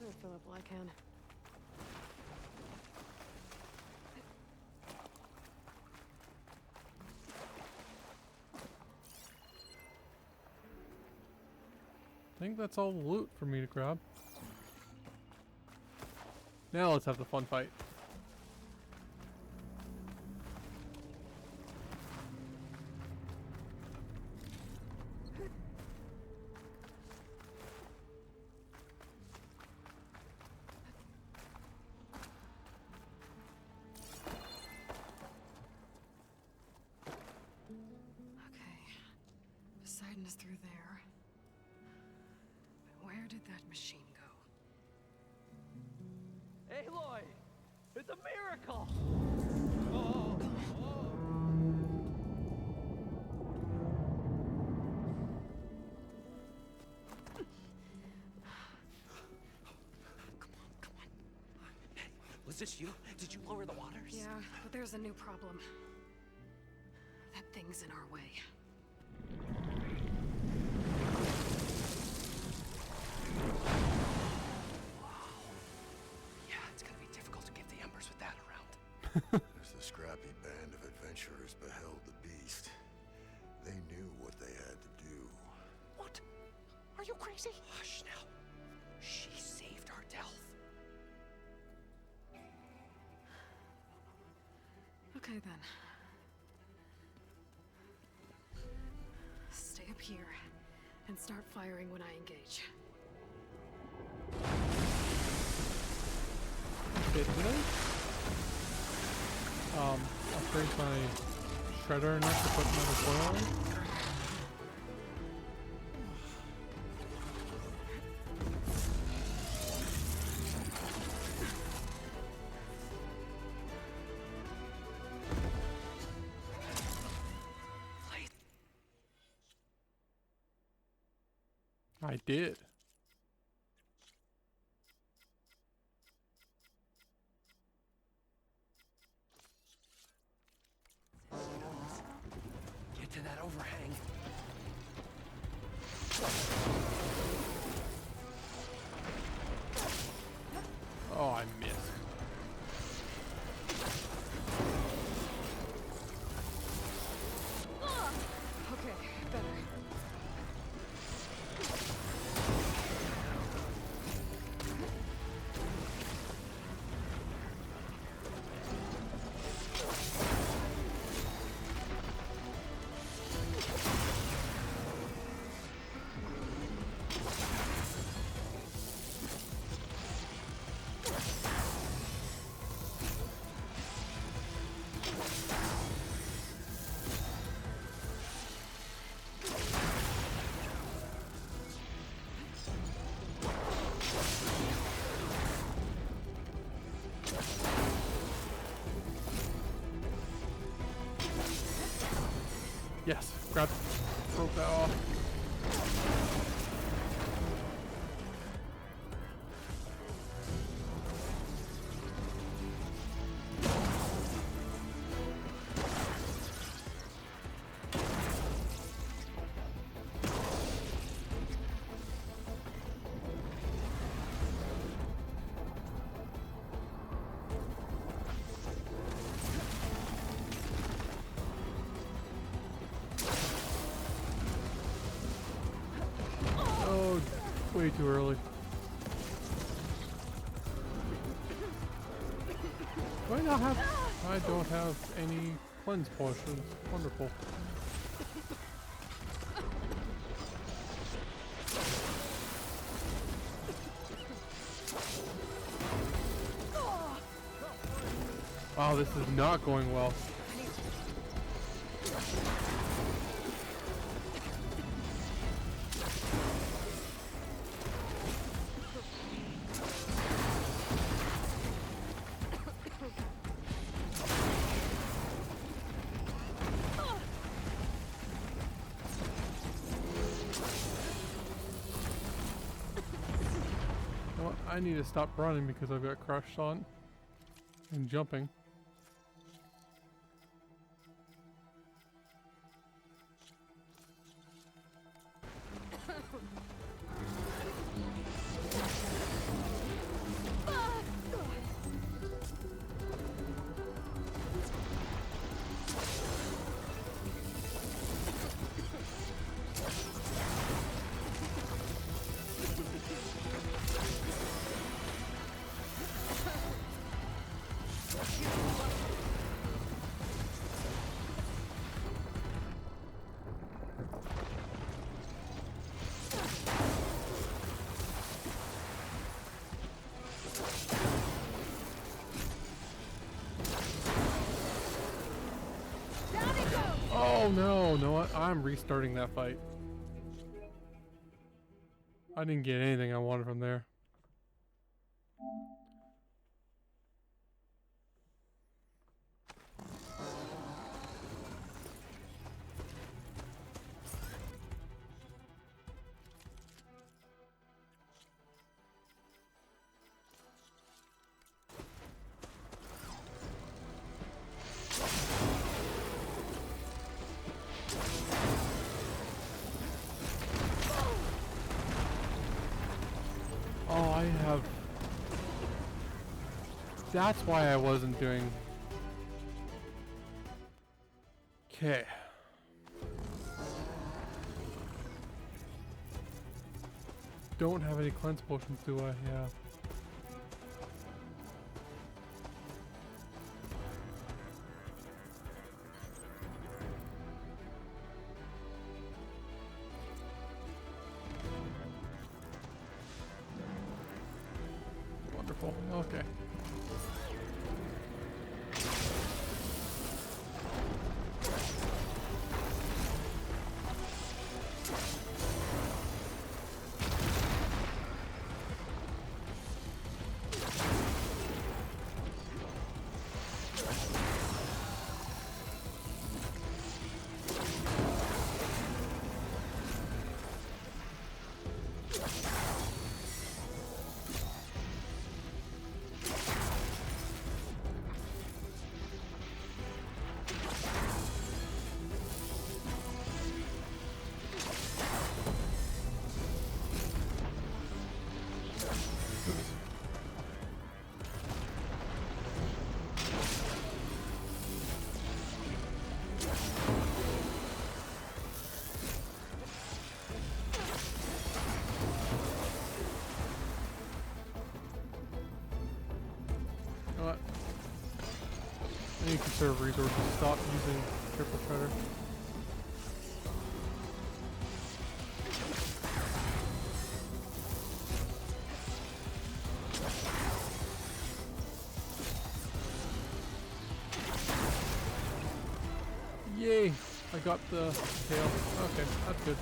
I'll fill up all I can. I think that's all the loot for me to grab. Now let's have the fun fight. Poseidon is through there. But where did that machine go? Aloy! It's a miracle! Oh, oh. Was this you? Did you lower the waters? Yeah, but there's a new problem. That thing's in our way. Yeah, it's gonna be difficult to get the embers with that around. As the scrappy band of adventurers beheld the beast, they knew what they had to do. What? Are you crazy? Hush now. She saved our Delph. Okay then. Stay up here and start firing when I engage. Okay, did I upgrade my shredder enough to put another coil in? I did. Get to that overhang. Oh, I missed. Okay, better. Yes, grab, broke that off. Oh, way too early. Do I not have? I don't have any cleanse potions. Wonderful. Wow, this is not going well. I need to stop running because I've got crushed on and jumping. Oh no, no, I'm restarting that fight. I didn't get anything I wanted from there. Oh, I have... That's why I wasn't doing... Okay. Don't have any cleanse potions, do I? Yeah. Wonderful. Okay. What? I need to conserve resources. Stop using triple shredder. Yay! I got the tail. Okay, that's good.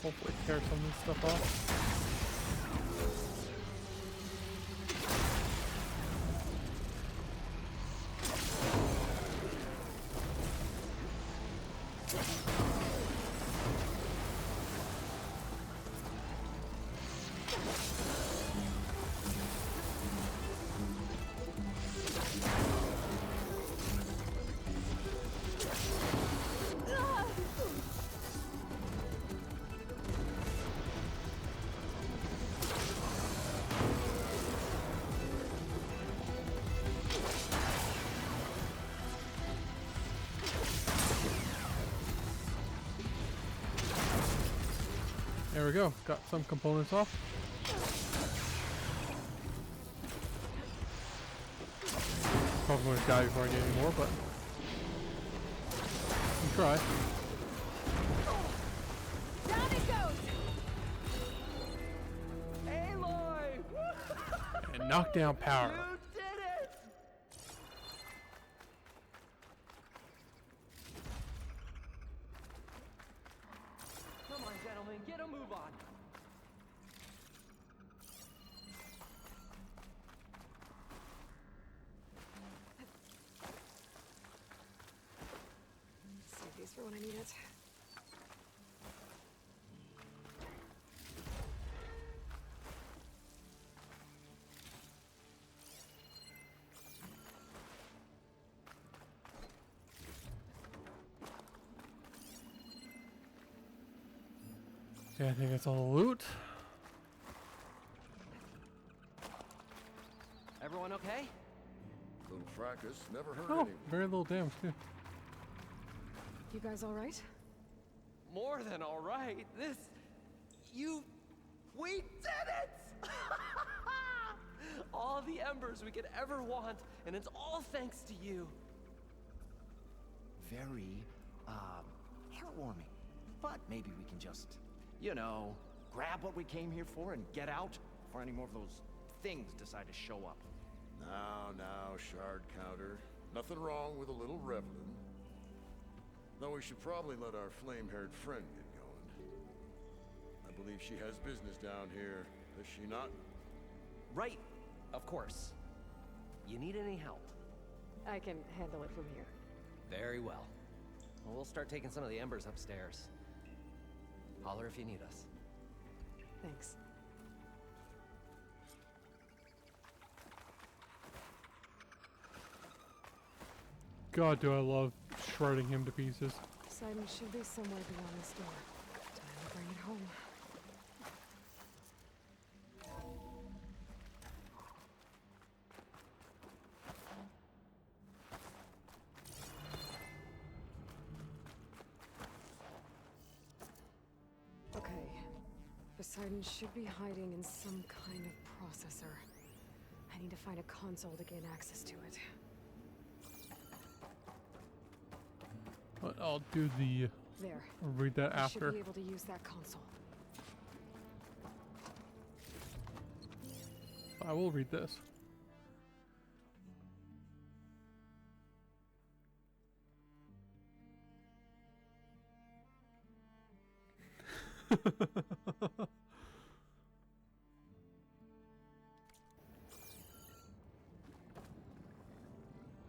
Hopefully tear some of this stuff off. There we go, got some components off. Probably going to die before I get any more, but we can try. Down it goes! Aloy! And Knockdown power. You did it! Come on, gentlemen, get a move on. Save these for when I need it. Yeah, I think that's all the loot. Everyone okay? Little fracas, never hurt Oh, anyone. very little damage too. You guys all right? More than all right. We did it! All the embers we could ever want, and it's all thanks to you. Very, heartwarming. But maybe we can just, you know, grab what we came here for and get out before any more of those things decide to show up. Now, shard counter. Nothing wrong with a little reveling. Though we should probably let our flame-haired friend get going. I believe she has business down here, does she not? Right, of course. You need any help? I can handle it from here. Very well. Well, we'll start taking some of the embers upstairs. Holler if you need us. Thanks. God, do I love shredding him to pieces. Poseidon should be somewhere beyond this door. Time to bring it home. Okay. Poseidon should be hiding in some kind of processor. I need to find a console to gain access to it. But I'll do the... There. I'll read that I after. should be able to use that console. I will read this.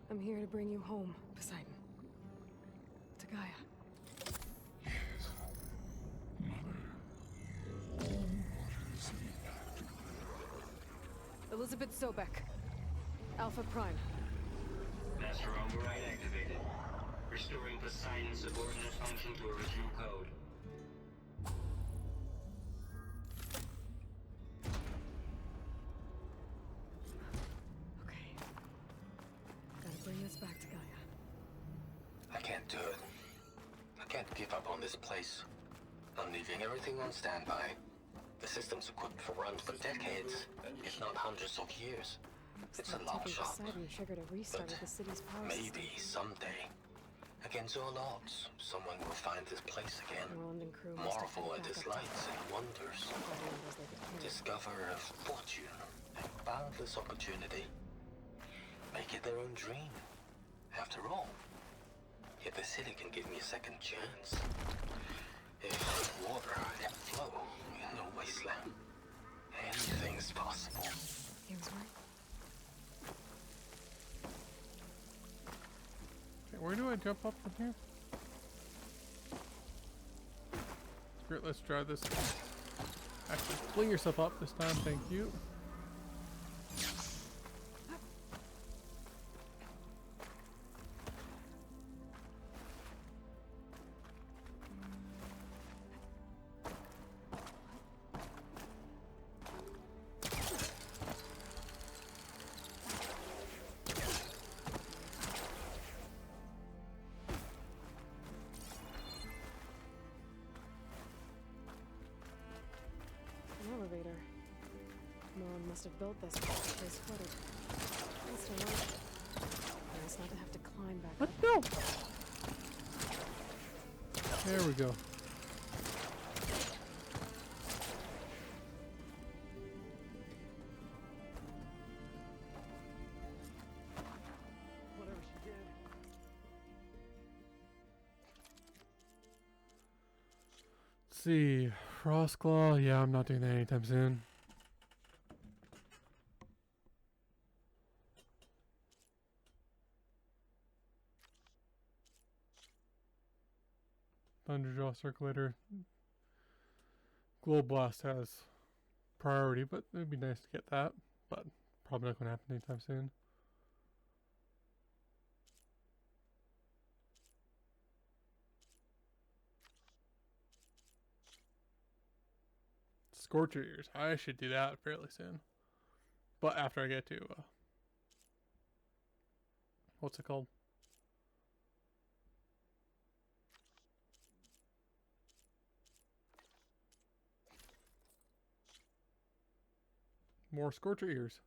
I'm here to bring you home, Poseidon. To Gaia. Elizabeth Sobek. Alpha Prime. Master override activated. Restoring Poseidon's subordinate function to original code. Okay. Gotta bring this back to Gaia. I can't do it. I can't give up on this place. I'm leaving everything on standby. The system's equipped for runs for decades, if not hundreds of years. It's a long shot. Poseidon triggered a restart of the city's power Maybe someday, against all odds, someone will find this place again. Marvel at its lights and wonders. Discover a fortune and boundless opportunity. Make it their own dream. After all, if the city can give me a second chance, if water can flow in the wasteland, anything's possible. He was right. Okay, where do I jump up from here? Great, let's try this. Actually, fling yourself up this time, thank you. An elevator. No one must have built this before the place flooded. Nice to work. Nice not to have to climb back What? up. No! There we go. see. Frostclaw, yeah, I'm not doing that anytime soon. Thunderjaw Circulator. Glow Blast has priority, but it'd be nice to get that. But probably not going to happen anytime soon. Scorcher Ears. I should do that fairly soon. But after I get to, what's it called? More Scorcher Ears.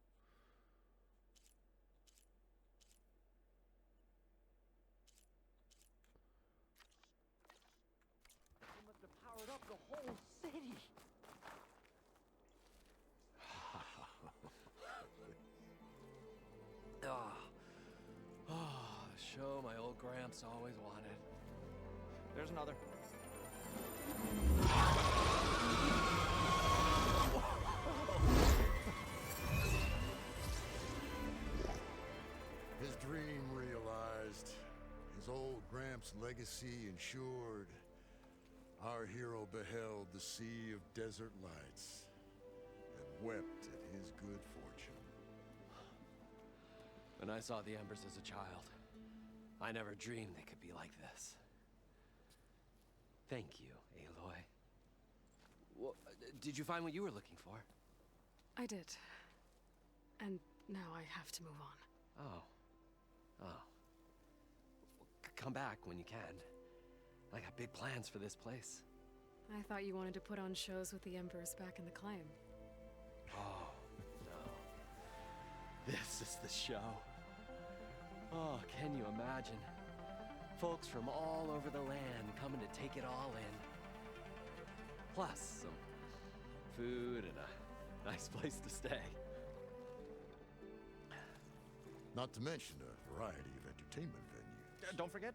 They must have powered up the whole city. The show my old Gramps always wanted. There's another. His dream realized, his old Gramps' legacy ensured. Our hero beheld the sea of desert lights and wept at his good fortune. When I saw the Embers as a child, I never dreamed they could be like this. Thank you, Aloy. Well, did you find what you were looking for? I did. And now I have to move on. Oh. Come back when you can. I got big plans for this place. I thought you wanted to put on shows with the Embers back in the Claim. Oh, no. This is the show. Oh, can you imagine? Folks from all over the land coming to take it all in. Plus, some food and a nice place to stay. Not to mention a variety of entertainment venues. Don't forget,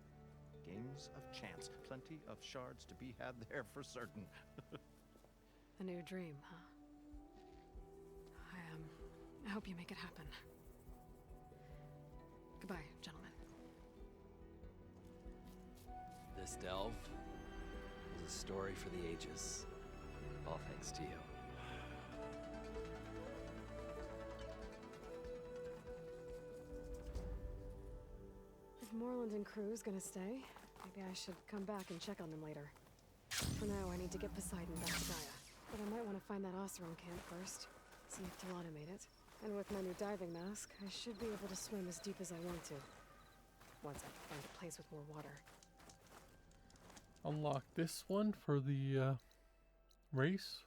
games of chance. Plenty of shards to be had there for certain. A new dream, huh? I hope you make it happen. Goodbye, gentlemen. This delve is a story for the ages. All thanks to you. If Moreland and crew's gonna stay, maybe I should come back and check on them later. For now, I need to get Poseidon back to Gaia. But I might want to find that Oseram camp first. See if Talana made it. And with my new diving mask, I should be able to swim as deep as I want to. Once I can find a place with more water. Unlock this one for the race.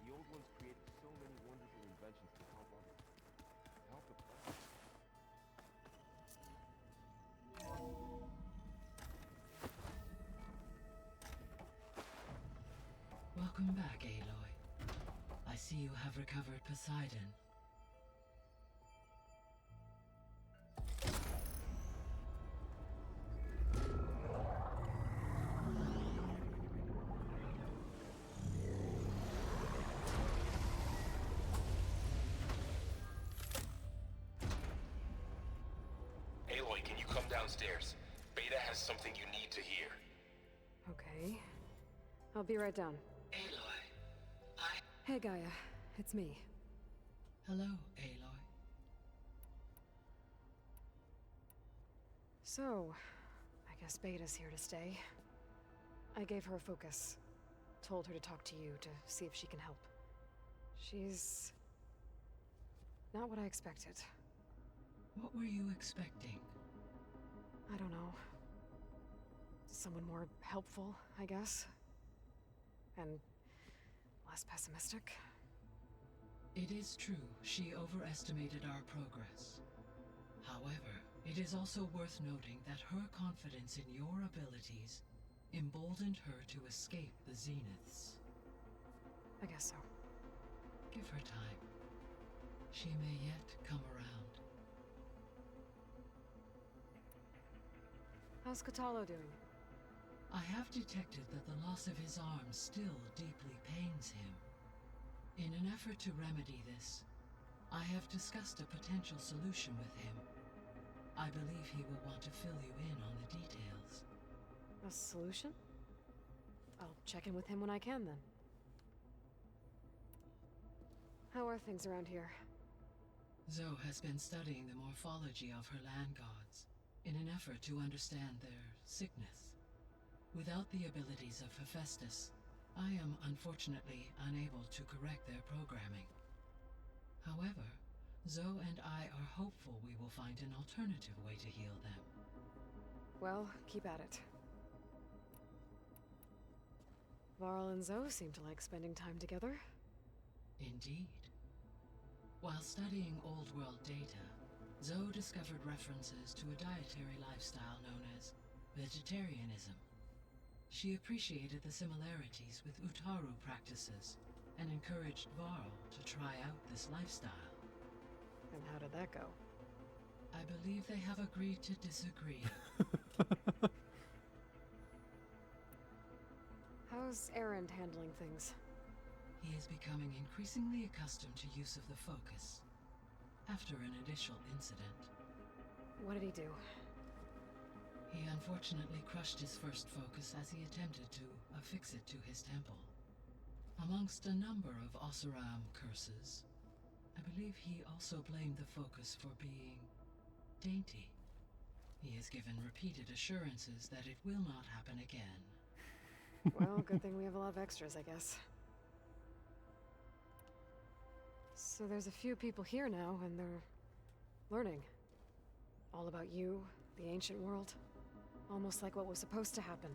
The old ones created so many wonderful inventions to help others. Help the planet. Welcome back, Aloy. I see you have recovered Poseidon. Aloy, can you come downstairs? Beta has something you need to hear. Okay. I'll be right down. Aloy, Hey, Gaia. It's me. Hello, Aloy. So, I guess Beta's here to stay. I gave her a focus. Told her to talk to you to see if she can help. She's not what I expected. What were you expecting? I don't know. Someone more helpful, I guess. And less pessimistic. It is true, she overestimated our progress. However, it is also worth noting that her confidence in your abilities emboldened her to escape the Zeniths. I guess so. Give her time. She may yet come around. How's Cradel doing? I have detected that the loss of his arm still deeply pains him. In an effort to remedy this, I have discussed a potential solution with him. I believe he will want to fill you in on the details. A solution? I'll check in with him when I can, then. How are things around here? Zoe has been studying the morphology of her land gods in an effort to understand their sickness. Without the abilities of Hephaestus, I am unfortunately unable to correct their programming. However, Zoe and I are hopeful we will find an alternative way to heal them. Well, keep at it. Varl and Zoe seem to like spending time together. Indeed. While studying old world data, Zoe discovered references to a dietary lifestyle known as vegetarianism. She appreciated the similarities with Utaru practices and encouraged Varl to try out this lifestyle. And how did that go? I believe they have agreed to disagree. How's Erend handling things? He is becoming increasingly accustomed to use of the focus after an initial incident. What did he do? He unfortunately crushed his first focus as he attempted to affix it to his temple. Amongst a number of Oseram curses, I believe he also blamed the focus for being dainty. He has given repeated assurances that it will not happen again. Well, good thing we have a lot of extras, I guess. So there's a few people here now, and they're learning. All about you, the ancient world. Almost like what was supposed to happen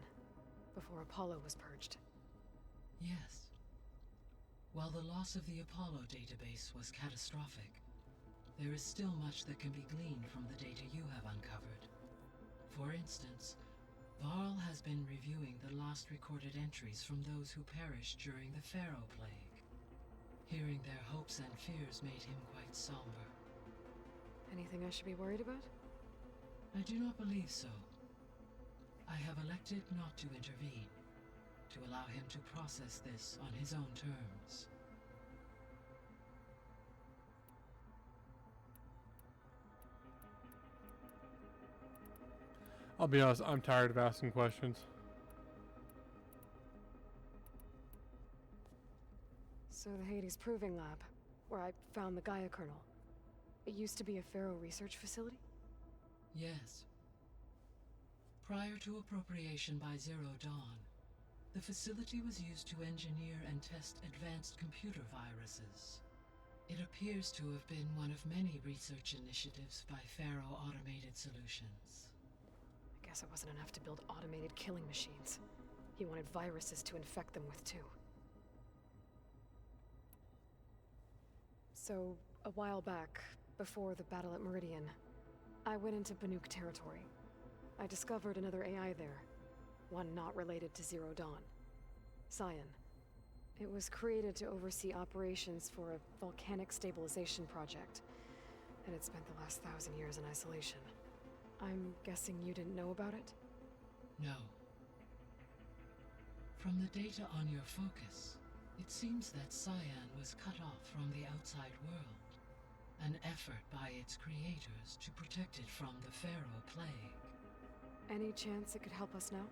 before Apollo was purged. Yes. While the loss of the Apollo database was catastrophic, there is still much that can be gleaned from the data you have uncovered. For instance, Varl has been reviewing the last recorded entries from those who perished during the Pharaoh Plague. Hearing their hopes and fears made him quite somber. Anything I should be worried about? I do not believe so. I have elected not to intervene, to allow him to process this on his own terms. I'll be honest, I'm tired of asking questions. So the Hades Proving Lab, where I found the Gaia kernel. It used to be a Pharaoh research facility? Yes. Prior to appropriation by Zero Dawn, the facility was used to engineer and test advanced computer viruses. It appears to have been one of many research initiatives by Pharaoh Automated Solutions. I guess it wasn't enough to build automated killing machines. He wanted viruses to infect them with too. So, a while back, before the battle at Meridian, I went into Banuk territory. I discovered another AI there, one not related to Zero Dawn. Cyan. It was created to oversee operations for a volcanic stabilization project, and it spent the last 1,000 years in isolation. I'm guessing you didn't know about it? No. From the data on your focus, it seems that Cyan was cut off from the outside world, an effort by its creators to protect it from the Pharaoh Plague. Any chance it could help us now?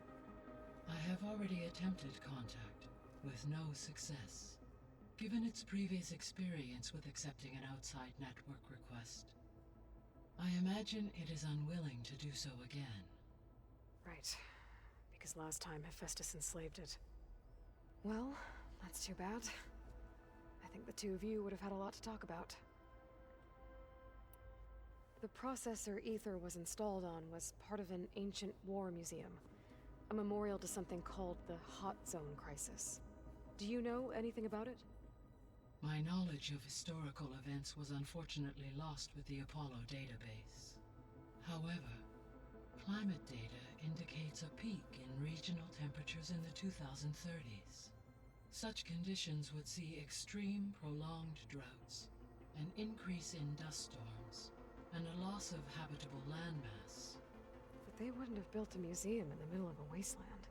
I have already attempted contact, with no success. Given its previous experience with accepting an outside network request, I imagine it is unwilling to do so again. Right. Because last time Hephaestus enslaved it. Well, that's too bad. I think the two of you would have had a lot to talk about. The processor Aether was installed on was part of an ancient war museum. A memorial to something called the Hot Zone Crisis. Do you know anything about it? My knowledge of historical events was unfortunately lost with the Apollo database. However, climate data indicates a peak in regional temperatures in the 2030s. Such conditions would see extreme prolonged droughts, an increase in dust storms, and a loss of habitable landmass. But they wouldn't have built a museum in the middle of a wasteland.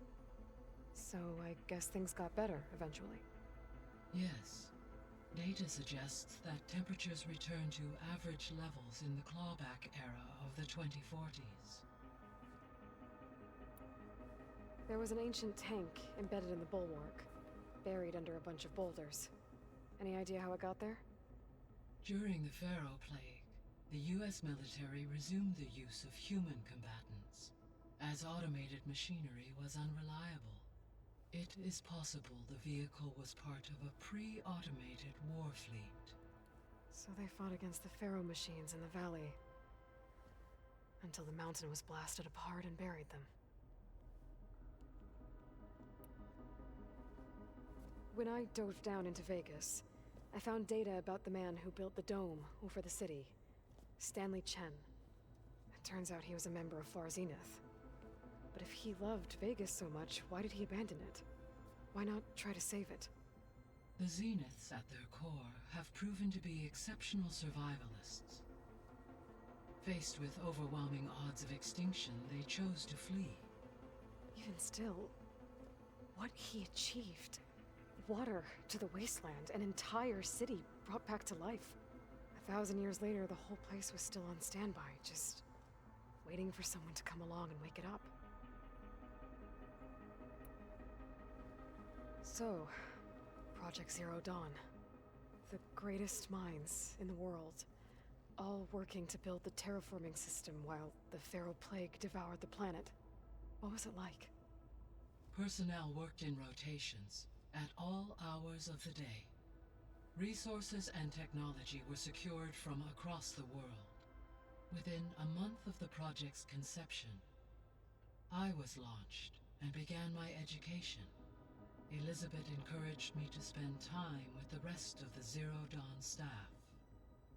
So I guess things got better eventually. Yes. Data suggests that temperatures return to average levels in the clawback era of the 2040s. There was an ancient tank embedded in the bulwark, buried under a bunch of boulders. Any idea how it got there? During the Pharaoh Plague, the US military resumed the use of human combatants, as automated machinery was unreliable. It is possible the vehicle was part of a pre-automated war fleet. So they fought against the Pharaoh machines in the valley, until the mountain was blasted apart and buried them. When I dove down into Vegas, I found data about the man who built the dome over the city, Stanley Chen. It turns out he was a member of Far Zenith. But if he loved Vegas so much, why did he abandon it? Why not try to save it? The Zeniths at their core have proven to be exceptional survivalists. Faced with overwhelming odds of extinction, they chose to flee. Even still, what he achieved. Water to the wasteland, an entire city brought back to life. 1,000 years later, the whole place was still on standby, just waiting for someone to come along and wake it up. So, Project Zero Dawn. The greatest minds in the world, all working to build the terraforming system while the Pharaoh Plague devoured the planet. What was it like? Personnel worked in rotations, at all hours of the day. Resources and technology were secured from across the world. Within a month of the project's conception, I was launched and began my education. Elizabeth encouraged me to spend time with the rest of the Zero Dawn staff.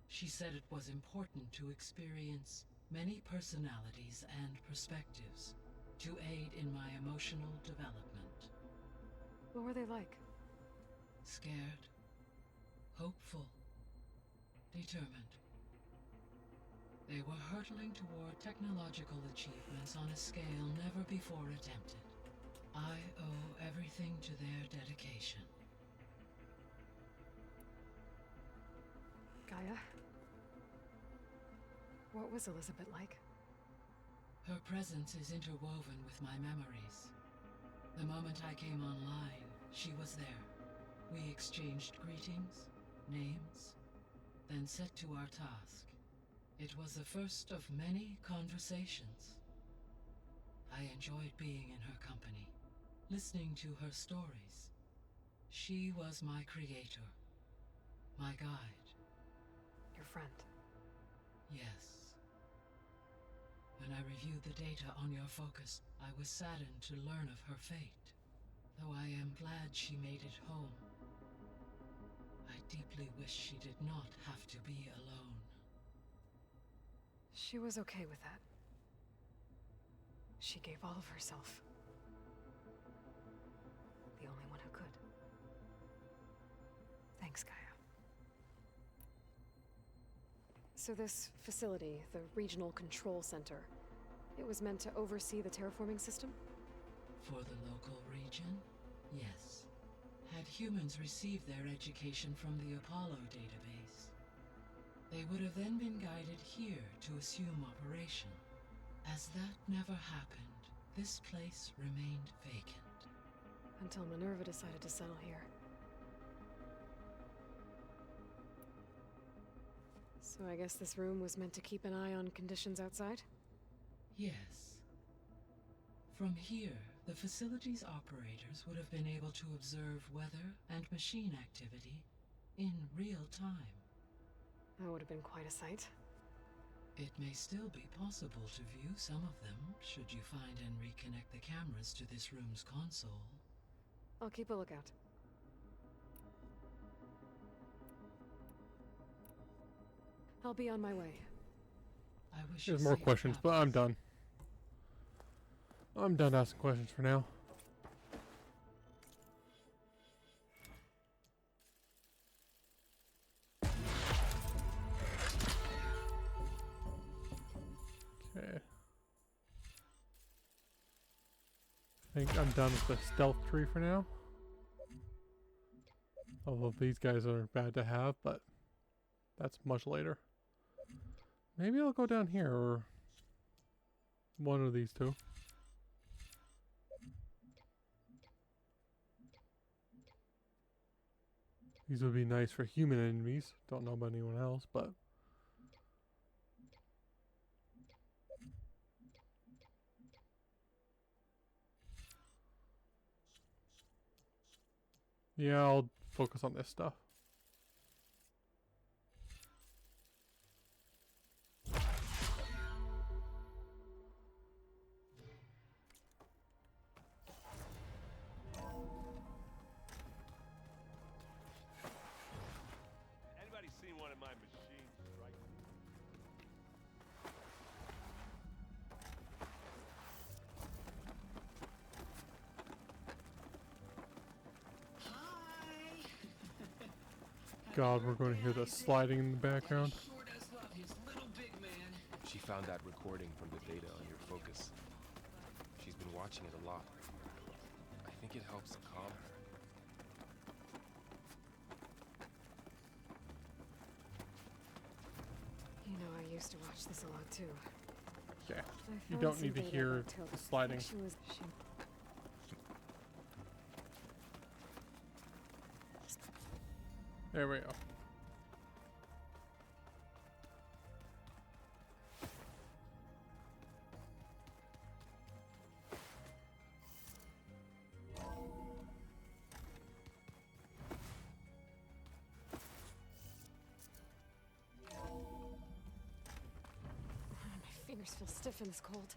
She said it was important to experience many personalities and perspectives to aid in my emotional development. What were they like? Scared, hopeful, determined. They were hurtling toward technological achievements on a scale never before attempted. I owe everything to their dedication. Gaia? What was Elizabeth like? Her presence is interwoven with my memories. The moment I came online, she was there. We exchanged greetings, names, then set to our task. It was the first of many conversations. I enjoyed being in her company, listening to her stories. She was my creator, my guide. Your friend? Yes. When I reviewed the data on your focus, I was saddened to learn of her fate, though I am glad she made it home. I deeply wish she did not have to be alone. She was okay with that. She gave all of herself. The only one who could. Thanks, Gaia. So this facility, the Regional Control Center, it was meant to oversee the terraforming system? For the local region, yes. Had humans received their education from the Apollo database, they would have then been guided here to assume operation. As that never happened, this place remained vacant. Until Minerva decided to settle here. So I guess this room was meant to keep an eye on conditions outside? Yes. From here, the facility's operators would have been able to observe weather and machine activity in real time. That would have been quite a sight. It may still be possible to view some of them, should you find and reconnect the cameras to this room's console. I'll keep a lookout. I'll be on my way. I wish There's you more safe questions, but I'm done. I'm done asking questions for now. Okay. I think I'm done with the stealth tree for now. Although these guys are bad to have, but that's much later. Maybe I'll go down here, or one of these two. These would be nice for human enemies. Don't know about anyone else, but... yeah, I'll focus on this stuff. Anybody seen one of my machines, right? God, we're going to hear the sliding in the background. She found that recording from the data on your focus. She's been watching it a lot. I think it helps calm her. You know, I used to watch this a lot too. Yeah, I you found don't some need to data hear about Tilda. the sliding. There we go. My fingers feel stiff in this cold.